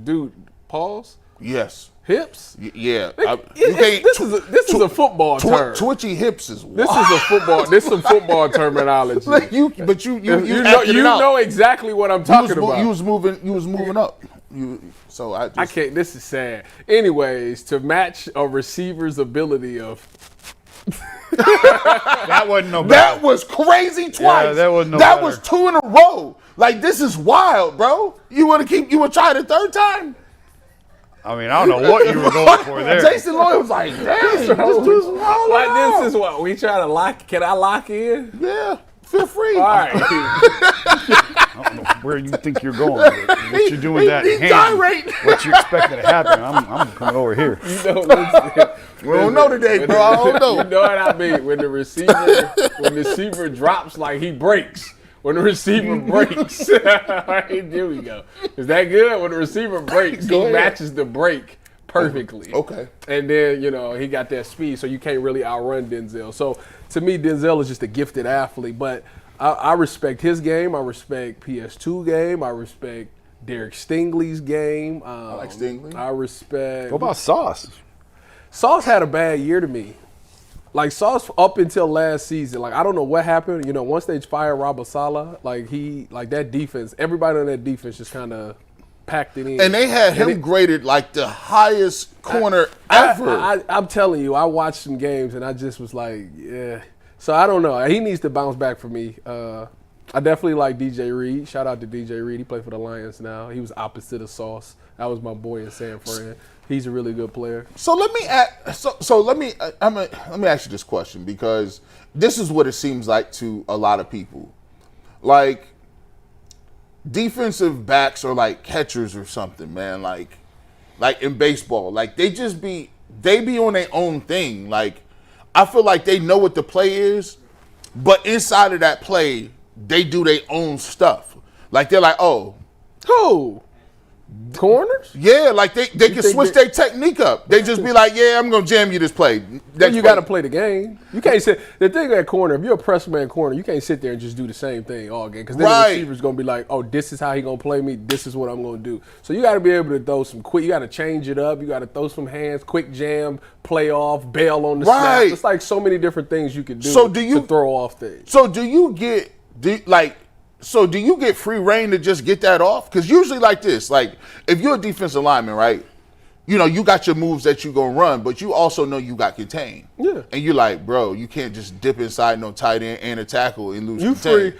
dude, pause? Yes. Hips? Yeah. This is a football term. Twitchy hips is wild. This is some football terminology. Like you know exactly what I'm talking about. You was moving up. I can't. This is sad. Anyways, to match a receiver's ability of. That wasn't no bad. That was crazy twice. Yeah, that wasn't no That better. was 2 in a row. Like, this is wild, bro. You would try the third time? I mean, I don't know what you were going for there. Jason Lloyd was like, damn, this dude's wild. This is what we try to lock. Can I lock in? Yeah, feel free. All right. I don't know where you think you're going. What you're doing with that hand. Gyrate. What you expecting to happen. I'm coming over here. We don't know today, bro. I don't know. You know what I mean? When the receiver drops like he breaks. when the receiver breaks. Here we go. Is that good? When the receiver breaks, he matches the break perfectly. Okay. And then, he got that speed, so you can't really outrun Denzel. So, to me, Denzel is just a gifted athlete. But I respect his game. I respect PS2 game. I respect Derek Stingley's game. I like Stingley. I respect. What about Sauce? Sauce had a bad year to me. Like, Sauce up until last season, like, I don't know what happened. Once they fired Robert Saleh, that defense, everybody on that defense just kind of packed it in. And they had him graded like the highest corner ever. I'm telling you, I watched some games and I just was like, yeah. So I don't know. He needs to bounce back for me. I definitely like DJ Reed. Shout out to DJ Reed. He played for the Lions now. He was opposite of Sauce. That was my boy in San Fran. He's a really good player. So let me ask you this question, because this is what it seems like to a lot of people. Like, defensive backs are like catchers or something, man. Like in baseball, like they be on their own thing. Like, I feel like they know what the play is, but inside of that play, they do their own stuff. Like, they're like, oh, who? Corners? Yeah, like they can switch their technique up. They just be like, yeah, I'm going to jam you this play. Well, you got to play the game. You can't sit. The thing at corner, if you're a press man corner, you can't sit there and just do the same thing all game. Because then the receiver's going to be like, oh, this is how he going to play me. This is what I'm going to do. So you got to be able to throw some quick. You got to change it up. You got to throw some hands, quick jam, play off, bail on the snap. It's like so many different things you can do to throw off things. So do you get free reign to just get that off? Because usually like this, like if you're a defensive lineman, right, you got your moves that you're going to run, but you also know you got contained. Yeah. And you're like, bro, you can't just dip inside no tight end and a tackle and lose contain.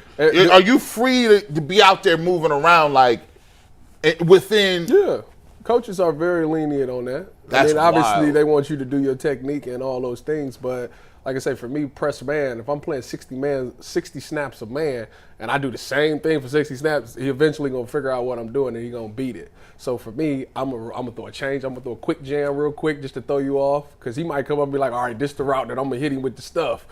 Are you free to be out there moving around like within? Yeah. Coaches are very lenient on that. That's obviously wild. They want you to do your technique and all those things, but like I say, for me, press man, if I'm playing 60 snaps a man, and I do the same thing for 60 snaps, he eventually going to figure out what I'm doing, and he's going to beat it. So for me, I'm going to throw a change. I'm going to throw a quick jam real quick just to throw you off, because he might come up and be like, all right, this is the route that I'm going to hit him with the stuff.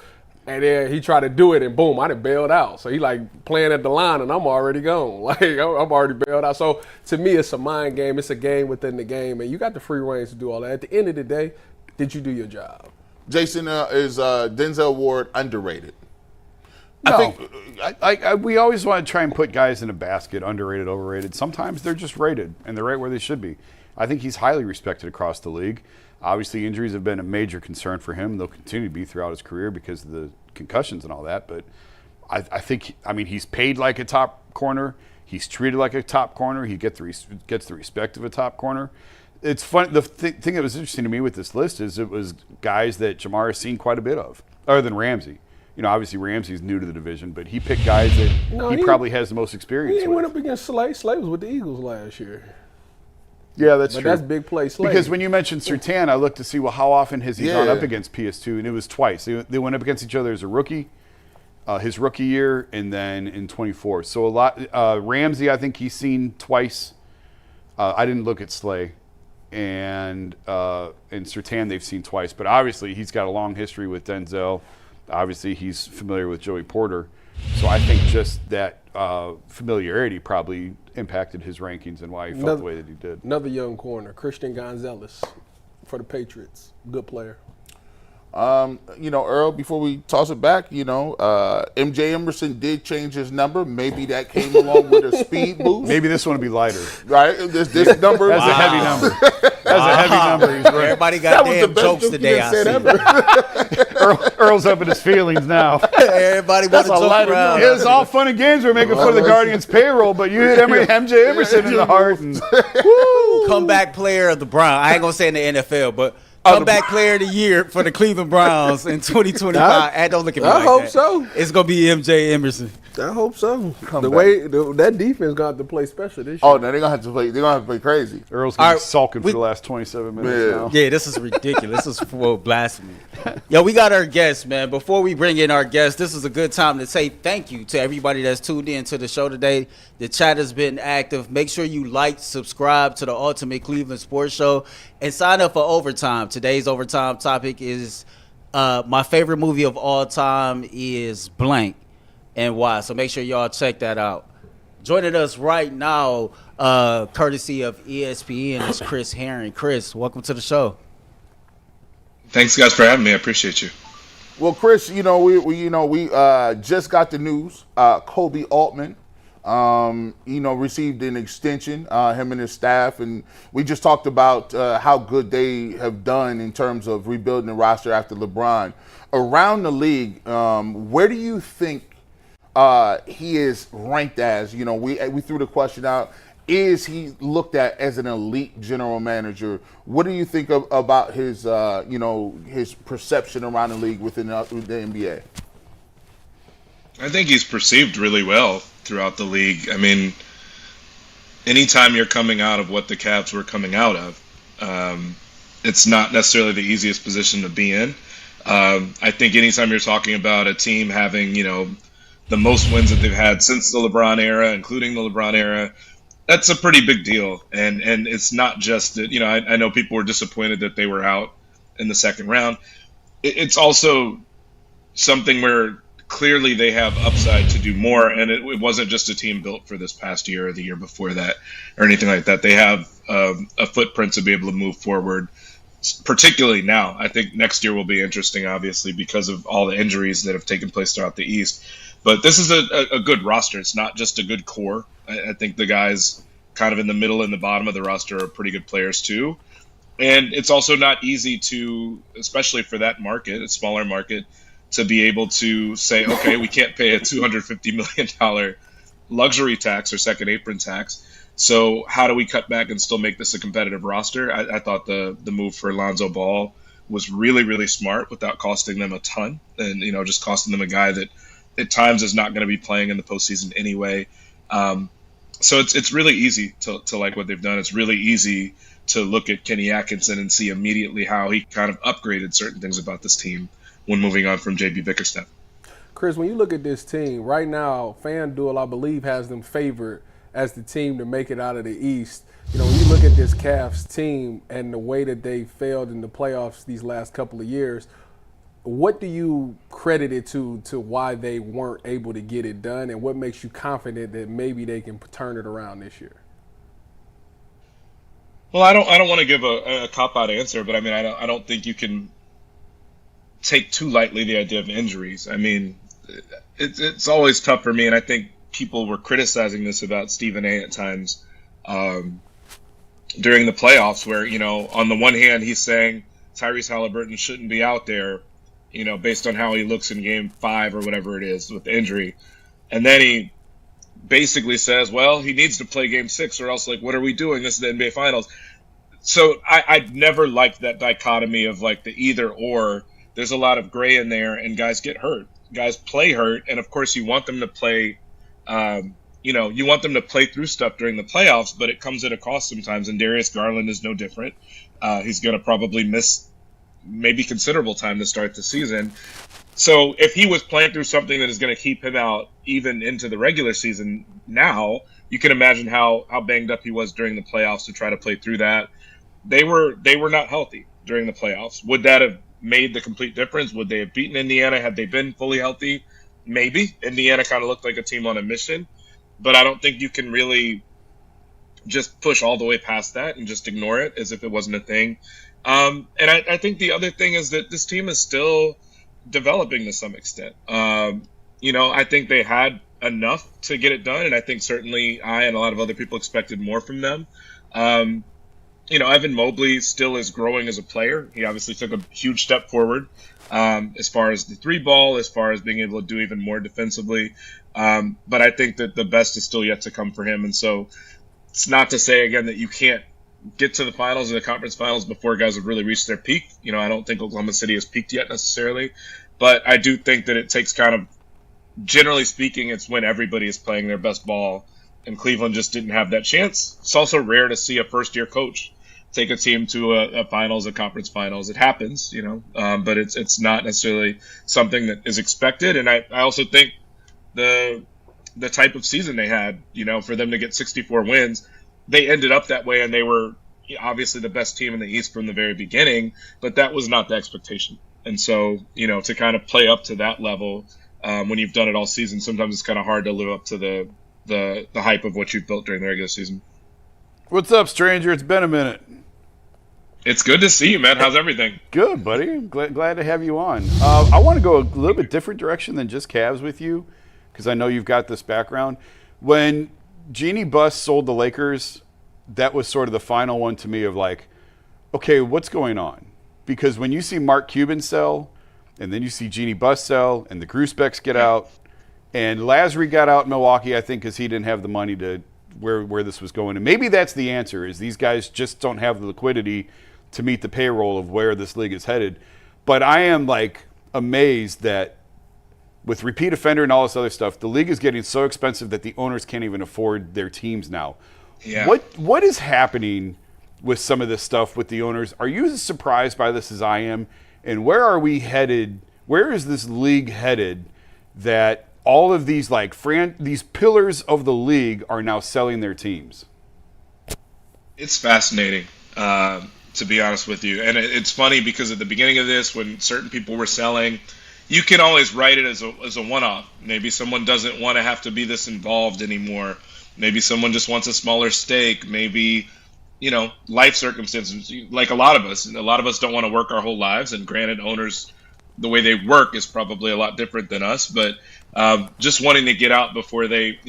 And then he tried to do it, and boom, I done bailed out. So he like playing at the line, and I'm already gone. Like, I'm already bailed out. So to me, it's a mind game. It's a game within the game, and you got the free range to do all that. At the end of the day, did you do your job? Jason, is Denzel Ward underrated? No. We always want to try and put guys in a basket, underrated, overrated. Sometimes they're just rated, and they're right where they should be. I think he's highly respected across the league. Obviously, injuries have been a major concern for him. They'll continue to be throughout his career because of the concussions and all that. But I think he's paid like a top corner. He's treated like a top corner. He gets the respect of a top corner. It's fun. The thing that was interesting to me with this list is it was guys that Jamar has seen quite a bit of, other than Ramsey. Obviously Ramsey's new to the division, but he picked guys that he probably has the most experience with. He went up against Slay. Slay was with the Eagles last year. Yeah, that's true. That's big play Slay. Because when you mentioned Surtain, I looked to see, how often has he gone up against PS2, and it was twice. They went up against each other as a rookie, his rookie year, and then in 24. So a lot. Ramsey, I think he's seen twice. I didn't look at Slay. And Surtain they've seen twice, but obviously he's got a long history with Denzel. Obviously he's familiar with Joey Porter, so I think just that familiarity probably impacted his rankings and why he felt the way that he did. Another young corner, Christian Gonzalez for the Patriots, good player. Earl, before we toss it back, MJ Emerson did change his number. Maybe that came along with a speed boost. Maybe this one will be lighter. Right? This number. That's a heavy number. That's a heavy number. He's right. Everybody got damn jokes today, I see. Earl's up in his feelings now. Everybody wants to joke around. It was all fun and games we're making for the Guardians payroll, but you hit MJ Emerson in the heart. And, comeback player of the Browns. I ain't going to say in the NFL, but comeback player of the year for the Cleveland Browns in 2025. Don't look at me like that. I hope so. It's going to be MJ Emerson. I hope so. That defense got to play special this year. Oh, no, they're gonna have to play. They're gonna have to play crazy. Earl's gonna be sulking for the last 27 minutes now. Yeah, this is ridiculous. This is for blasphemy. Yo, we got our guests, man. Before we bring in our guests, this is a good time to say thank you to everybody that's tuned in to the show today. The chat has been active. Make sure you like, subscribe to the Ultimate Cleveland Sports Show, and sign up for Overtime. Today's Overtime topic is my favorite movie of all time is blank. and why. So make sure y'all check that out. Joining us right now, courtesy of ESPN, is Chris Herring. Chris, welcome to the show. Thanks, guys, for having me. I appreciate you. Well, Chris, we just got the news. Kobe Altman, received an extension. Him and his staff, and we just talked about how good they have done in terms of rebuilding the roster after LeBron. Around the league, where do you think he is ranked as? We threw the question out. Is he looked at as an elite general manager? What do you think about his, his perception around the league within the NBA? I think he's perceived really well throughout the league. I mean, anytime you're coming out of what the Cavs were coming out of, it's not necessarily the easiest position to be in. I think anytime you're talking about a team having, the most wins that they've had since the LeBron era, including the LeBron era, that's a pretty big deal. And it's not just that, I know people were disappointed that they were out in the second round. It's also something where clearly they have upside to do more. And it wasn't just a team built for this past year or the year before that or anything like that. They have a footprint to be able to move forward, particularly now. I think next year will be interesting, obviously, because of all the injuries that have taken place throughout the East. But this is a good roster. It's not just a good core. I think the guys kind of in the middle and the bottom of the roster are pretty good players too. And it's also not easy to, especially for that market, a smaller market, to be able to say, okay, we can't pay a $250 million luxury tax or second apron tax. So how do we cut back and still make this a competitive roster? I thought the move for Lonzo Ball was really, really smart without costing them a ton and, just costing them a guy that at times is not going to be playing in the postseason anyway. So it's really easy to like what they've done. It's really easy to look at Kenny Atkinson and see immediately how he kind of upgraded certain things about this team when moving on from J.B. Bickerstaff. Chris, when you look at this team, right now, FanDuel, I believe, has them favored as the team to make it out of the East. When you look at this Cavs team and the way that they failed in the playoffs these last couple of years, what do you credit it to why they weren't able to get it done, and what makes you confident that maybe they can turn it around this year? Well, I don't want to give a cop-out answer, but I don't think you can take too lightly the idea of injuries. It's always tough for me, and I think people were criticizing this about Stephen A. at times during the playoffs, where on the one hand he's saying Tyrese Halliburton shouldn't be out there, based on how he looks in Game 5 or whatever it is with the injury. And then he basically says, well, he needs to play Game 6 or else, what are we doing? This is the NBA Finals. So I never liked that dichotomy of, the either or. There's a lot of gray in there, and guys get hurt. Guys play hurt, and, of course, you want them to play you want them to play through stuff during the playoffs, but it comes at a cost sometimes, and Darius Garland is no different. He's going to probably miss maybe considerable time to start the season. So if he was playing through something that is going to keep him out even into the regular season now, you can imagine how banged up he was during the playoffs to try to play through that. They were not healthy during the playoffs. Would that have made the complete difference? Would they have beaten Indiana had they been fully healthy? Maybe. Indiana kind of looked like a team on a mission, but I don't think you can really just push all the way past that and just ignore it as if it wasn't a thing. And I think the other thing is that this team is still developing to some extent. I think they had enough to get it done, and I think certainly I and a lot of other people expected more from them. Evan Mobley still is growing as a player. He obviously took a huge step forward as far as the three ball, as far as being able to do even more defensively. But I think that the best is still yet to come for him. And so it's not to say, again, that you can't get to the finals and the conference finals before guys have really reached their peak. I don't think Oklahoma City has peaked yet necessarily. But I do think that it takes kind of, generally speaking, it's when everybody is playing their best ball. And Cleveland just didn't have that chance. It's also rare to see a first-year coach take a team to a finals, a conference finals. It happens, but it's not necessarily something that is expected. And I also think the type of season they had, for them to get 64 wins, they ended up that way, and they were obviously the best team in the East from the very beginning, but that was not the expectation. And so, to kind of play up to that level when you've done it all season. Sometimes it's kind of hard to live up to the hype of what you've built during the regular season. What's up, stranger? It's been a minute. It's good to see you, man. How's everything? Good, buddy. Glad to have you on. I want to go a little bit different direction than just Cavs with you, because I know you've got this background. When Jeannie Buss sold the Lakers, that was sort of the final one to me of like, okay, what's going on? Because when you see Mark Cuban sell, and then you see Jeannie Buss sell, and the Grusbecks get out, and Lasry got out in Milwaukee, I think, because he didn't have the money to where this was going. And maybe that's the answer, is these guys just don't have the liquidity to meet the payroll of where this league is headed. But I am like amazed that with repeat offender and all this other stuff, the league is getting so expensive that the owners can't even afford their teams now. Yeah. What is happening with some of this stuff with the owners? Are you as surprised by this as I am? And where are we headed? Where is this league headed that all of these these pillars of the league are now selling their teams? It's fascinating, to be honest with you. And it's funny because at the beginning of this, when certain people were selling, you can always write it as a one-off. Maybe someone doesn't want to have to be this involved anymore. Maybe someone just wants a smaller stake. Maybe, life circumstances. Like a lot of us don't want to work our whole lives. And granted, owners, the way they work is probably a lot different than us. But just wanting to get out before they,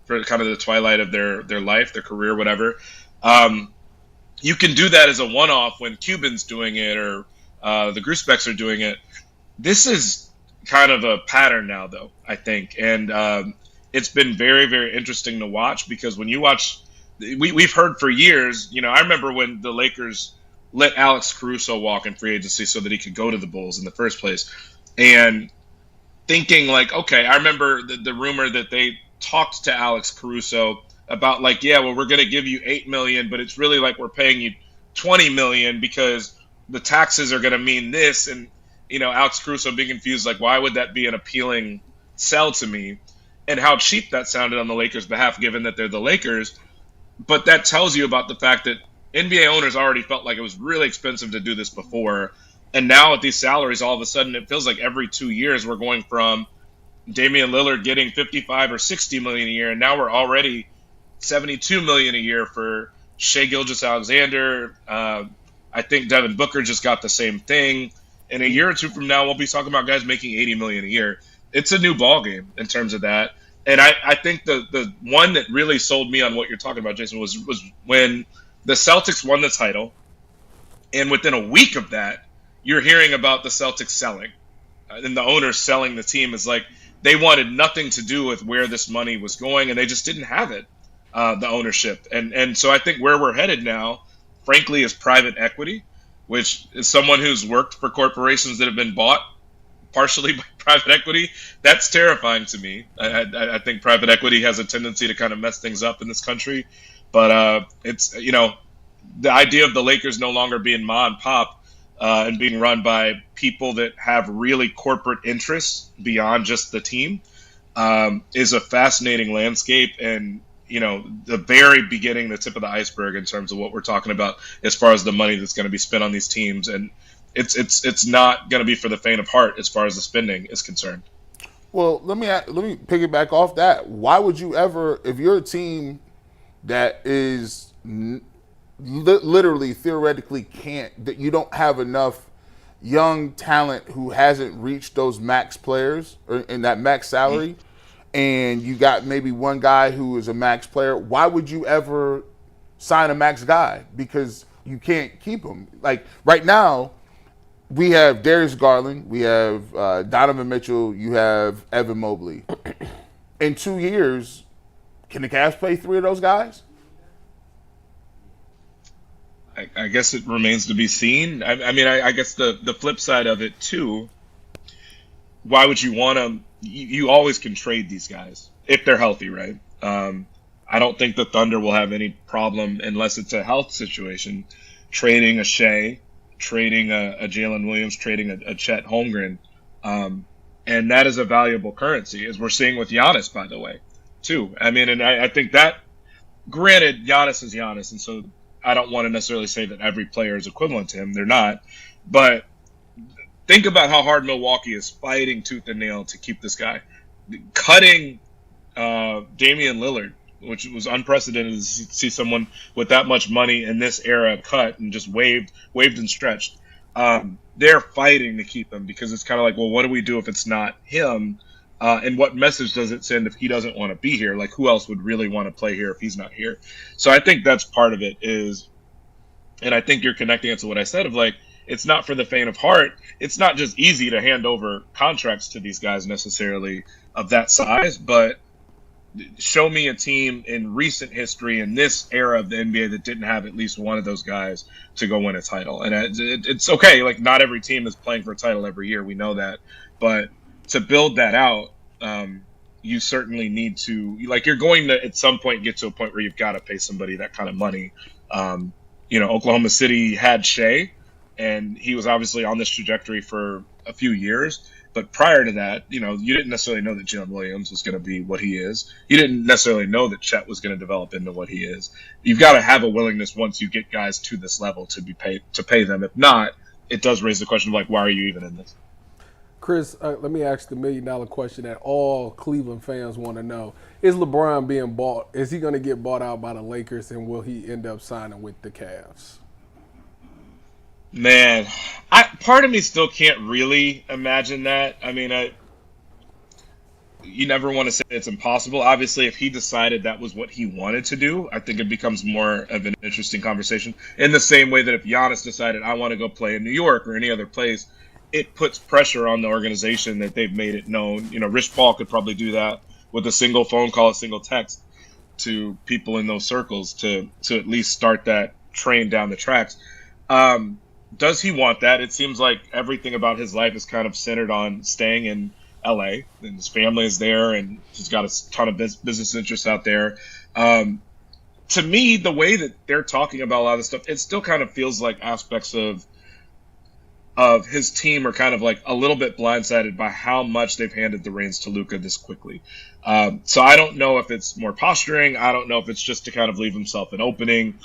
for kind of the twilight of their life, their career, whatever. You can do that as a one-off when Cuban's doing it or the Grusbecks are doing it. This is kind of a pattern now, though, I think. And it's been very, very interesting to watch because when you watch – we've heard for years, I remember when the Lakers let Alex Caruso walk in free agency so that he could go to the Bulls in the first place. And thinking like, okay, I remember the rumor that they talked to Alex Caruso about like, yeah, well, we're going to give you $8 million, but it's really like we're paying you $20 million because the taxes are going to mean this. And, Alex Caruso being confused, like, why would that be an appealing sell to me? And how cheap that sounded on the Lakers' behalf, given that they're the Lakers. But that tells you about the fact that NBA owners already felt like it was really expensive to do this before. And now at these salaries, all of a sudden, it feels like every 2 years we're going from Damian Lillard getting 55 or 60 million a year, and now we're already 72 million a year for Shai Gilgeous-Alexander. I think Devin Booker just got the same thing. In a year or two from now, we'll be talking about guys making 80 million a year. It's a new ballgame in terms of that. And I think the one that really sold me on what you're talking about, Jason, was when the Celtics won the title. And within a week of that, you're hearing about the Celtics selling. And the owners selling the team is like they wanted nothing to do with where this money was going, and they just didn't have it, the ownership. And so I think where we're headed now, frankly, is private equity, which is someone who's worked for corporations that have been bought partially by private equity. That's terrifying to me. I think private equity has a tendency to kind of mess things up in this country. But it's, the idea of the Lakers no longer being ma and pop and being run by people that have really corporate interests beyond just the team is a fascinating landscape. And, the very beginning, the tip of the iceberg in terms of what we're talking about as far as the money that's going to be spent on these teams. And it's not going to be for the faint of heart as far as the spending is concerned. Well, let me piggyback off that. Why would you ever, if you're a team that is literally, theoretically that you don't have enough young talent who hasn't reached those max players or in that max salary, and you got maybe one guy who is a max player, why would you ever sign a max guy? Because you can't keep him. Like right now, we have Darius Garland, we have Donovan Mitchell, you have Evan Mobley. In 2 years, can the Cavs play three of those guys? I guess it remains to be seen. I guess the flip side of it too, why would you want to? You always can trade these guys if they're healthy, right? I don't think the Thunder will have any problem unless it's a health situation, trading a Shea, trading a Jalen Williams, trading a Chet Holmgren. And that is a valuable currency, as we're seeing with Giannis, by the way, too. And I think that, granted, Giannis is Giannis, and so I don't want to necessarily say that every player is equivalent to him. They're not. But think about how hard Milwaukee is fighting tooth and nail to keep this guy. Cutting Damian Lillard, which was unprecedented to see someone with that much money in this era cut and just waved and stretched. They're fighting to keep him because it's kind of like, well, what do we do if it's not him? And what message does it send if he doesn't want to be here? Like, who else would really want to play here if he's not here? So I think that's part of it is, and I think you're connecting it to what I said of like, it's not for the faint of heart. It's not just easy to hand over contracts to these guys necessarily of that size, but show me a team in recent history in this era of the NBA that didn't have at least one of those guys to go win a title. And it's okay. Like, not every team is playing for a title every year. We know that. But to build that out, you certainly need to, like, you're going to at some point get to a point where you've got to pay somebody that kind of money. Oklahoma City had Shea, and he was obviously on this trajectory for a few years. But prior to that, you didn't necessarily know that Jalen Williams was going to be what he is. You didn't necessarily know that Chet was going to develop into what he is. You've got to have a willingness once you get guys to this level to be paid to pay them. If not, it does raise the question of like, why are you even in this? Chris, let me ask the $1 million question that all Cleveland fans want to know: is LeBron being bought? Is he going to get bought out by the Lakers, and will he end up signing with the Cavs? Man, part of me still can't really imagine that. I mean, you never want to say it's impossible. Obviously, if he decided that was what he wanted to do, I think it becomes more of an interesting conversation. In the same way that if Giannis decided, I want to go play in New York or any other place, it puts pressure on the organization that they've made it known. Rich Paul could probably do that with a single phone call, a single text to people in those circles to at least start that train down the tracks. Does he want that? It seems like everything about his life is kind of centered on staying in LA, and his family is there, and he's got a ton of business interests out there. To me, the way that they're talking about a lot of this stuff, it still kind of feels like aspects of his team are kind of like a little bit blindsided by how much they've handed the reins to Luka this quickly. So I don't know if it's more posturing. I don't know if it's just to kind of leave himself an opening.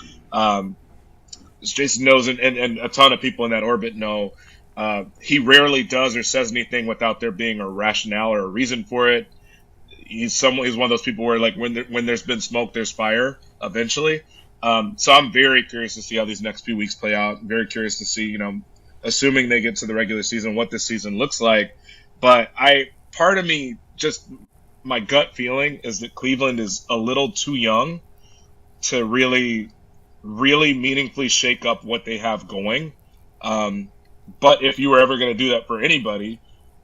As Jason knows, and a ton of people in that orbit know, he rarely does or says anything without there being a rationale or a reason for it. He's one of those people where, like, when there's been smoke, there's fire eventually. So I'm very curious to see how these next few weeks play out. I'm very curious to see, assuming they get to the regular season, what this season looks like. But part of me, just my gut feeling is that Cleveland is a little too young to really meaningfully shake up what they have going. But if you were ever going to do that for anybody,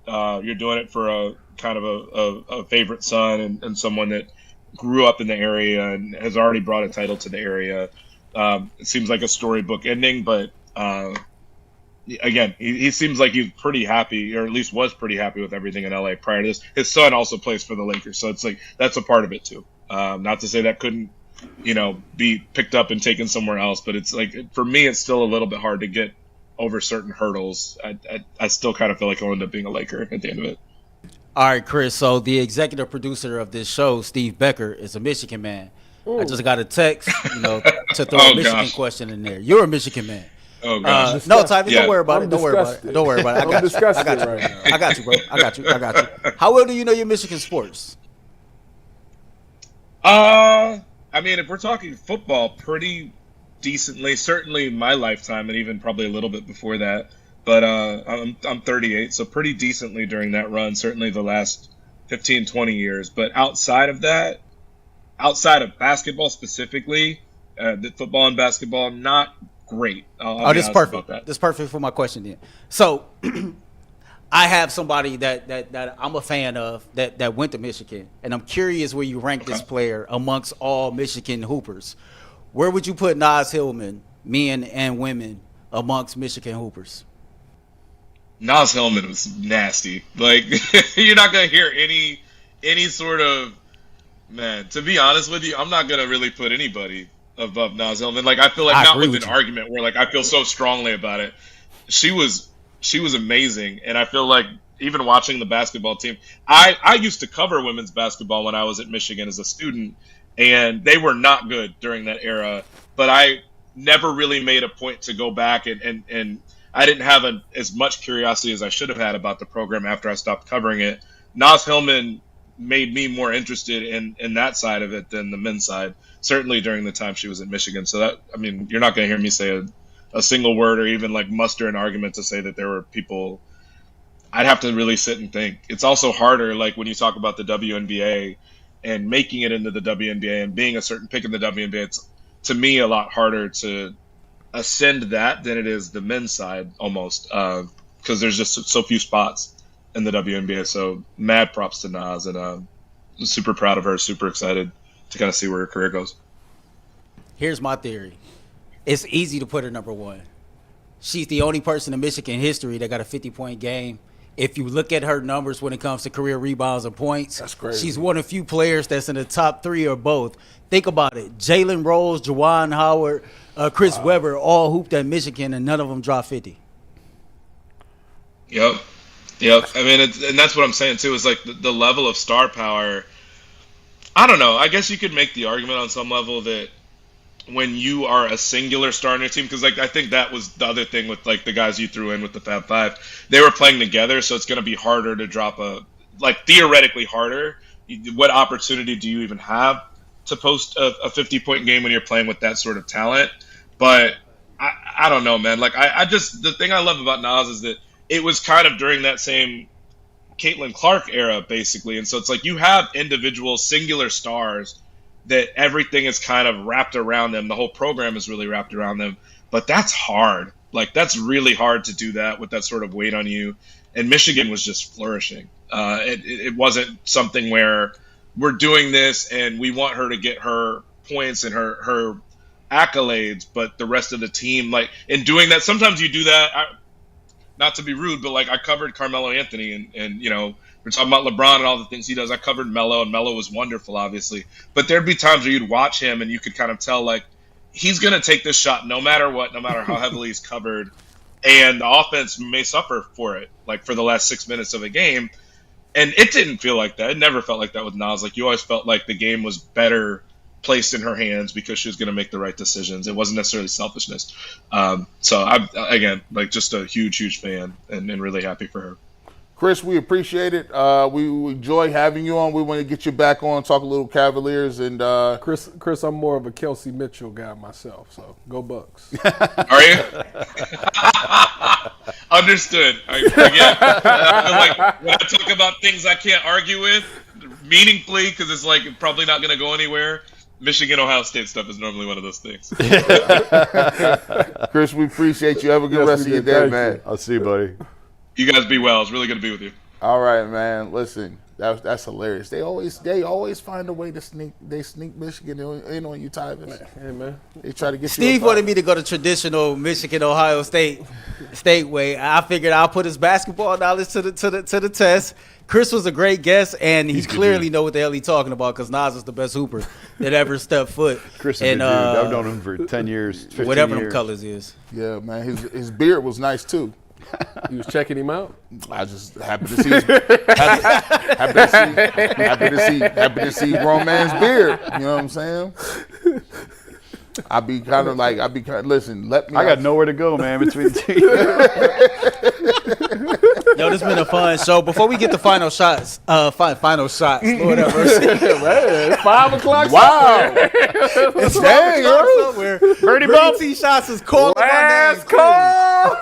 you're doing it for a kind of a favorite son and someone that grew up in the area and has already brought a title to the area. It seems like a storybook ending, but again, he seems like he's pretty happy, or at least was pretty happy with everything in LA prior to this. His son also plays for the Lakers, so it's like that's a part of it too. Not to say that couldn't be picked up and taken somewhere else. But it's like, for me, it's still a little bit hard to get over certain hurdles. I still kind of feel like I'll end up being a Laker at the end of it. All right, Chris. So the executive producer of this show, Steve Becker, is a Michigan man. Ooh. I just got a text, to throw a Michigan question in there. You're a Michigan man. Oh, gosh. No, Tyvis, don't worry about it. Don't worry about it. I got you, bro. I got you. How well do you know your Michigan sports? I mean, if we're talking football, pretty decently, certainly my lifetime, and even probably a little bit before that. But I'm 38, so pretty decently during that run, certainly the last 15, 20 years. But outside of that, outside of basketball specifically, the football and basketball, not great. This is perfect. This is perfect for my question then. So I have somebody that I'm a fan of that went to Michigan, and I'm curious where you rank this player amongst all Michigan hoopers. Where would you put Naz Hillman, men and women, amongst Michigan hoopers? Naz Hillman was nasty. Like, you're not gonna hear any sort of, man. To be honest with you, I'm not gonna really put anybody above Naz Hillman. Like, I feel like not with an argument where like I feel so strongly about it. She was amazing, and I feel like even watching the basketball team, I used to cover women's basketball when I was at Michigan as a student, and they were not good during that era. But I never really made a point to go back and I didn't have as much curiosity as I should have had about the program after I stopped covering it. Naz Hillman made me more interested in that side of it than the men's side, certainly during the time she was at Michigan. So that, I mean, you're not going to hear me say a single word or even like muster an argument to say that there were people. I'd have to really sit and think. It's also harder, like when you talk about the WNBA and making it into the WNBA and being a certain pick in the WNBA, it's, to me, a lot harder to ascend that than it is the men's side almost, because there's just so few spots in the WNBA. So mad props to Naz, and I'm super proud of her, super excited to kind of see where her career goes. Here's my theory. It's easy to put her number one. She's the only person in Michigan history that got a 50-point game. If you look at her numbers when it comes to career rebounds and points, that's crazy. She's one of few players that's in the top 3 or both. Think about it. Jalen Rose, Juwan Howard, Chris Webber all hooped at Michigan, and none of them dropped 50. Yep. I mean, and that's what I'm saying, too, is like the level of star power. I don't know. I guess you could make the argument on some level that when you are a singular star on your team, because like I think that was the other thing with like the guys you threw in with the Fab Five, they were playing together, so it's going to be harder to drop theoretically harder. What opportunity do you even have to post a 50-point game when you're playing with that sort of talent? But I don't know, man. Like I just, the thing I love about Naz is that it was kind of during that same Caitlin Clark era, basically, and so it's like you have individual singular stars that everything is kind of wrapped around them. The whole program is really wrapped around them. But that's hard. Like, that's really hard to do that with that sort of weight on you. And Michigan was just flourishing. It wasn't something where we're doing this and we want her to get her points and her accolades, but the rest of the team, like, in doing that, sometimes you do that, not to be rude, but, like, I covered Carmelo Anthony and you know, we're talking about LeBron and all the things he does. I covered Melo, and Melo was wonderful, obviously. But there'd be times where you'd watch him, and you could kind of tell, like, he's going to take this shot no matter what, no matter how heavily he's covered. And the offense may suffer for it, like, for the last 6 minutes of a game. And it didn't feel like that. It never felt like that with Naz. Like, you always felt like the game was better placed in her hands because she was going to make the right decisions. It wasn't necessarily selfishness. So, I'm, again, like, just a huge, huge fan and really happy for her. Chris, we appreciate it. We enjoy having you on. We want to get you back on, talk a little Cavaliers. And Chris, I'm more of a Kelsey Mitchell guy myself, so go Bucks. Are you? Understood. Again, I feel like when I talk about things I can't argue with meaningfully, because it's like probably not going to go anywhere, Michigan, Ohio State stuff is normally one of those things. Chris, we appreciate you. Have a good rest of your day, man. I'll see you, buddy. You guys be well. It's really good to be with you. All right, man. Listen, that's hilarious. They always find a way to sneak Michigan in on you, Tyvis. Hey, man. They try to get Steve you. wanted me to go to traditional Michigan, Ohio State way. I figured I'll put his basketball knowledge to the test. Chris was a great guest, and he clearly know what the hell he's talking about because Naz is the best hooper that ever stepped foot. Chris is a good dude. I've known him for 10 years, 15 whatever years. them colors is. Yeah, man. His beard was nice too. You was checking him out? I just happy to see grown man's beard. You know what I'm saying? Listen, let me. I got nowhere to go, man, between the two. Yo, this has been a fun show. Before we get to final shots, Lord have mercy. Man, it's 5 o'clock. Wow. It's Dang, somewhere. Birdie T shots is calling my name. Call.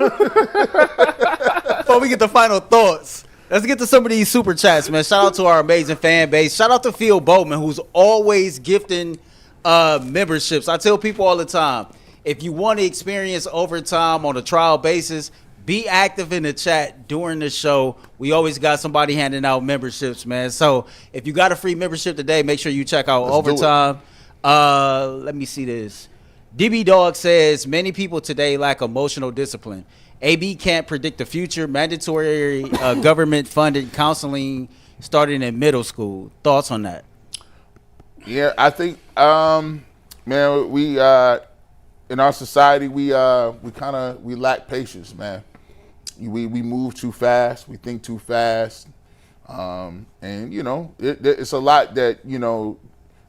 Before we get to final thoughts, let's get to some of these super chats, man. Shout out to our amazing fan base. Shout out to Phil Bowman, who's always gifting memberships. I tell people all the time, if you want to experience overtime on a trial basis, be active in the chat during the show. We always got somebody handing out memberships, man. So if you got a free membership today, make sure you check out overtime. Let me see this. DB Dog says, many people today lack emotional discipline. AB can't predict the future. Mandatory government-funded counseling starting in middle school. Thoughts on that? Yeah, I think, man, we in our society we lack patience, man. We move too fast. We think too fast, and you know, it's a lot that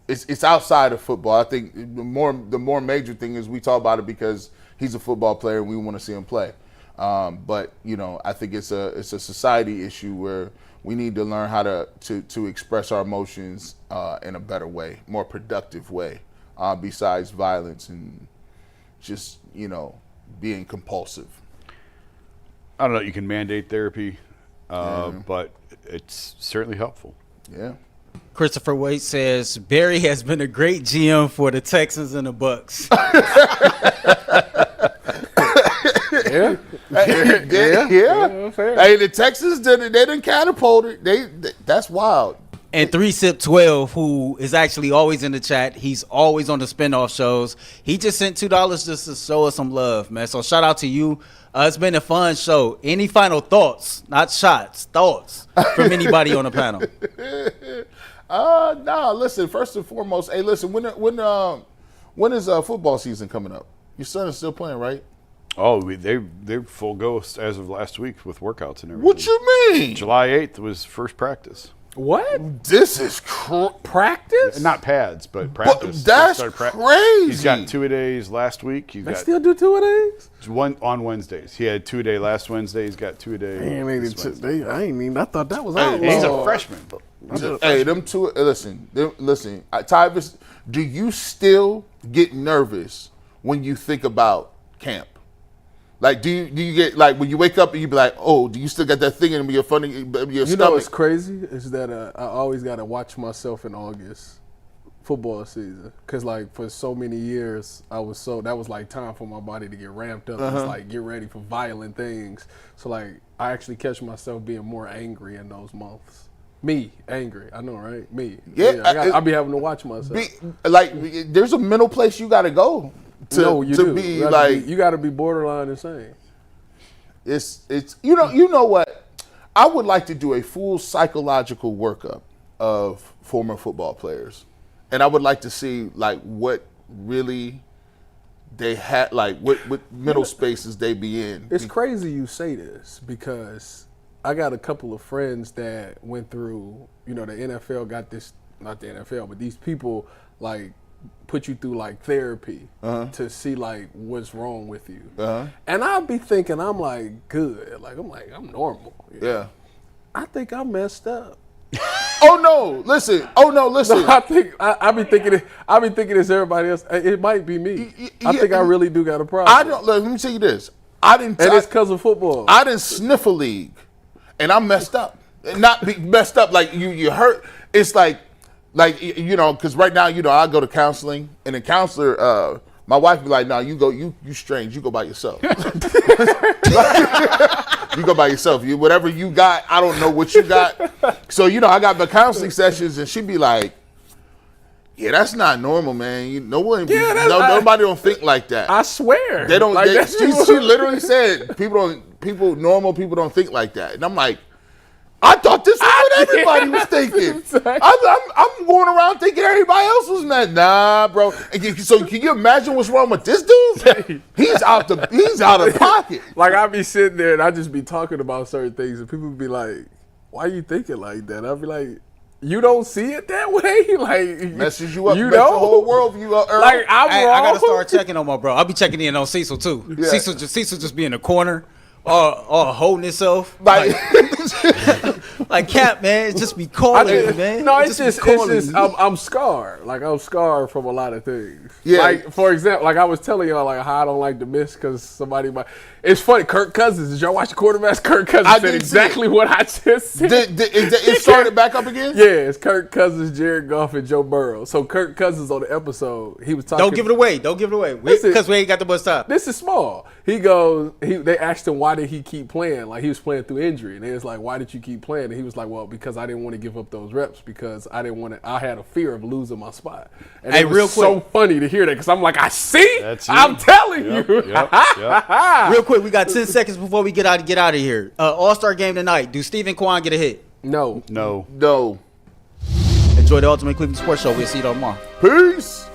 it's outside of football. I think the more major thing is we talk about it because he's a football player and we want to see him play. But I think it's a society issue where we need to learn how to express our emotions in a better way, more productive way, besides violence and just being compulsive. I don't know. You can mandate therapy, but it's certainly helpful. Yeah. Christopher Waite says Barry has been a great GM for the Texans and the Bucks. Yeah. Hey, the Texans they didn't catapult it. That's wild. And 3Sip12, who is actually always in the chat, he's always on the spinoff shows. He just sent $2 just to show us some love, man. So shout out to you. It's been a fun show. Any final thoughts? Not shots, thoughts from anybody on the panel. No. Listen. First and foremost, hey, listen. When is football season coming up? Your son is still playing, right? Oh, they're full ghost as of last week with workouts and everything. What you mean? July 8th was first practice. What? This is practice? Not pads, but practice. That's crazy. He's got 2-a-days last week. They still do 2-a-days? One on Wednesdays. He had 2-a-day last Wednesday. He's got 2-a-day. I thought that was out. He's a freshman. Hey, them two. Listen. Tyvis, do you still get nervous when you think about camp? Like, do you get, like, when you wake up and you be like, oh, do you still got that thing in your funny, your stomach? You know what's crazy is that I always got to watch myself in August, football season. Because, like, for so many years, that was, like, time for my body to get ramped up. It's, like, get ready for violent things. So, like, I actually catch myself being more angry in those months. Me, angry. I know, right? Me. Yeah. I'll be having to watch myself. There's a mental place you got to go. You got to be borderline insane. It's you know what? I would like to do a full psychological workup of former football players, and I would like to see like what really they had, like what mental spaces they be in. It's crazy you say this because I got a couple of friends that went through. The NFL got this, not the NFL, but these people like put you through like therapy to see like what's wrong with you. And I'll be thinking I'm like good. Like I'm normal. Yeah. I think I messed up. Oh no, listen. No, I think I be thinking it's everybody else. It might be me. I think I really do got a problem. Let me tell you this. It's because of football. I didn't sniff a league and I messed up. Not be messed up like you hurt. It's like because right now, I go to counseling, and the counselor, my wife be like, "No, you go, you strange, you go by yourself. You go by yourself. Whatever you got, I don't know what you got." So I got the counseling sessions, and she be like, "Yeah, that's not normal, man. Nobody don't think like that. I swear, they don't." She literally said, normal people don't think like that," and I'm like, I thought this is what everybody was thinking. I'm going around thinking everybody else was mad. Nah, bro. So can you imagine what's wrong with this dude? He's out of pocket. Like I be sitting there and I just be talking about certain things and people be like, "Why you thinking like that?" I'll be like, "You don't see it that way." Like messes you up. The whole world view up. Like I gotta start checking on my bro. I'll be checking in on Cecil too. Yeah. Cecil just be in the corner. Or holding itself like Cap, man. It just be calling, man. No, it's just I'm scarred. Like I'm scarred from a lot of things. Yeah. Like for example, like I was telling y'all, like how I don't like to miss because somebody might. It's funny. Kirk Cousins. Did y'all watch the quarterbacks? Kirk Cousins said exactly what I just said. It started back up again? Yeah, it's Kirk Cousins, Jared Goff, and Joe Burrow. So Kirk Cousins on the episode, he was talking. Don't give it away. Because we ain't got the bus stop. This is small. He goes. They asked him why did he keep playing? Like he was playing through injury, and they was like, "Why did you keep playing?" And he was like, "Well, because I didn't want to give up those reps because I didn't want to. I had a fear of losing my spot." And it was so funny to hear that because I'm like, I see. I'm telling you. Yep. Real quick, we got 10 seconds before we get out of here. All-Star game tonight. Do Steve and Quan get a hit? No. No. Enjoy the Ultimate Cleveland Sports Show. We'll see you tomorrow. Peace.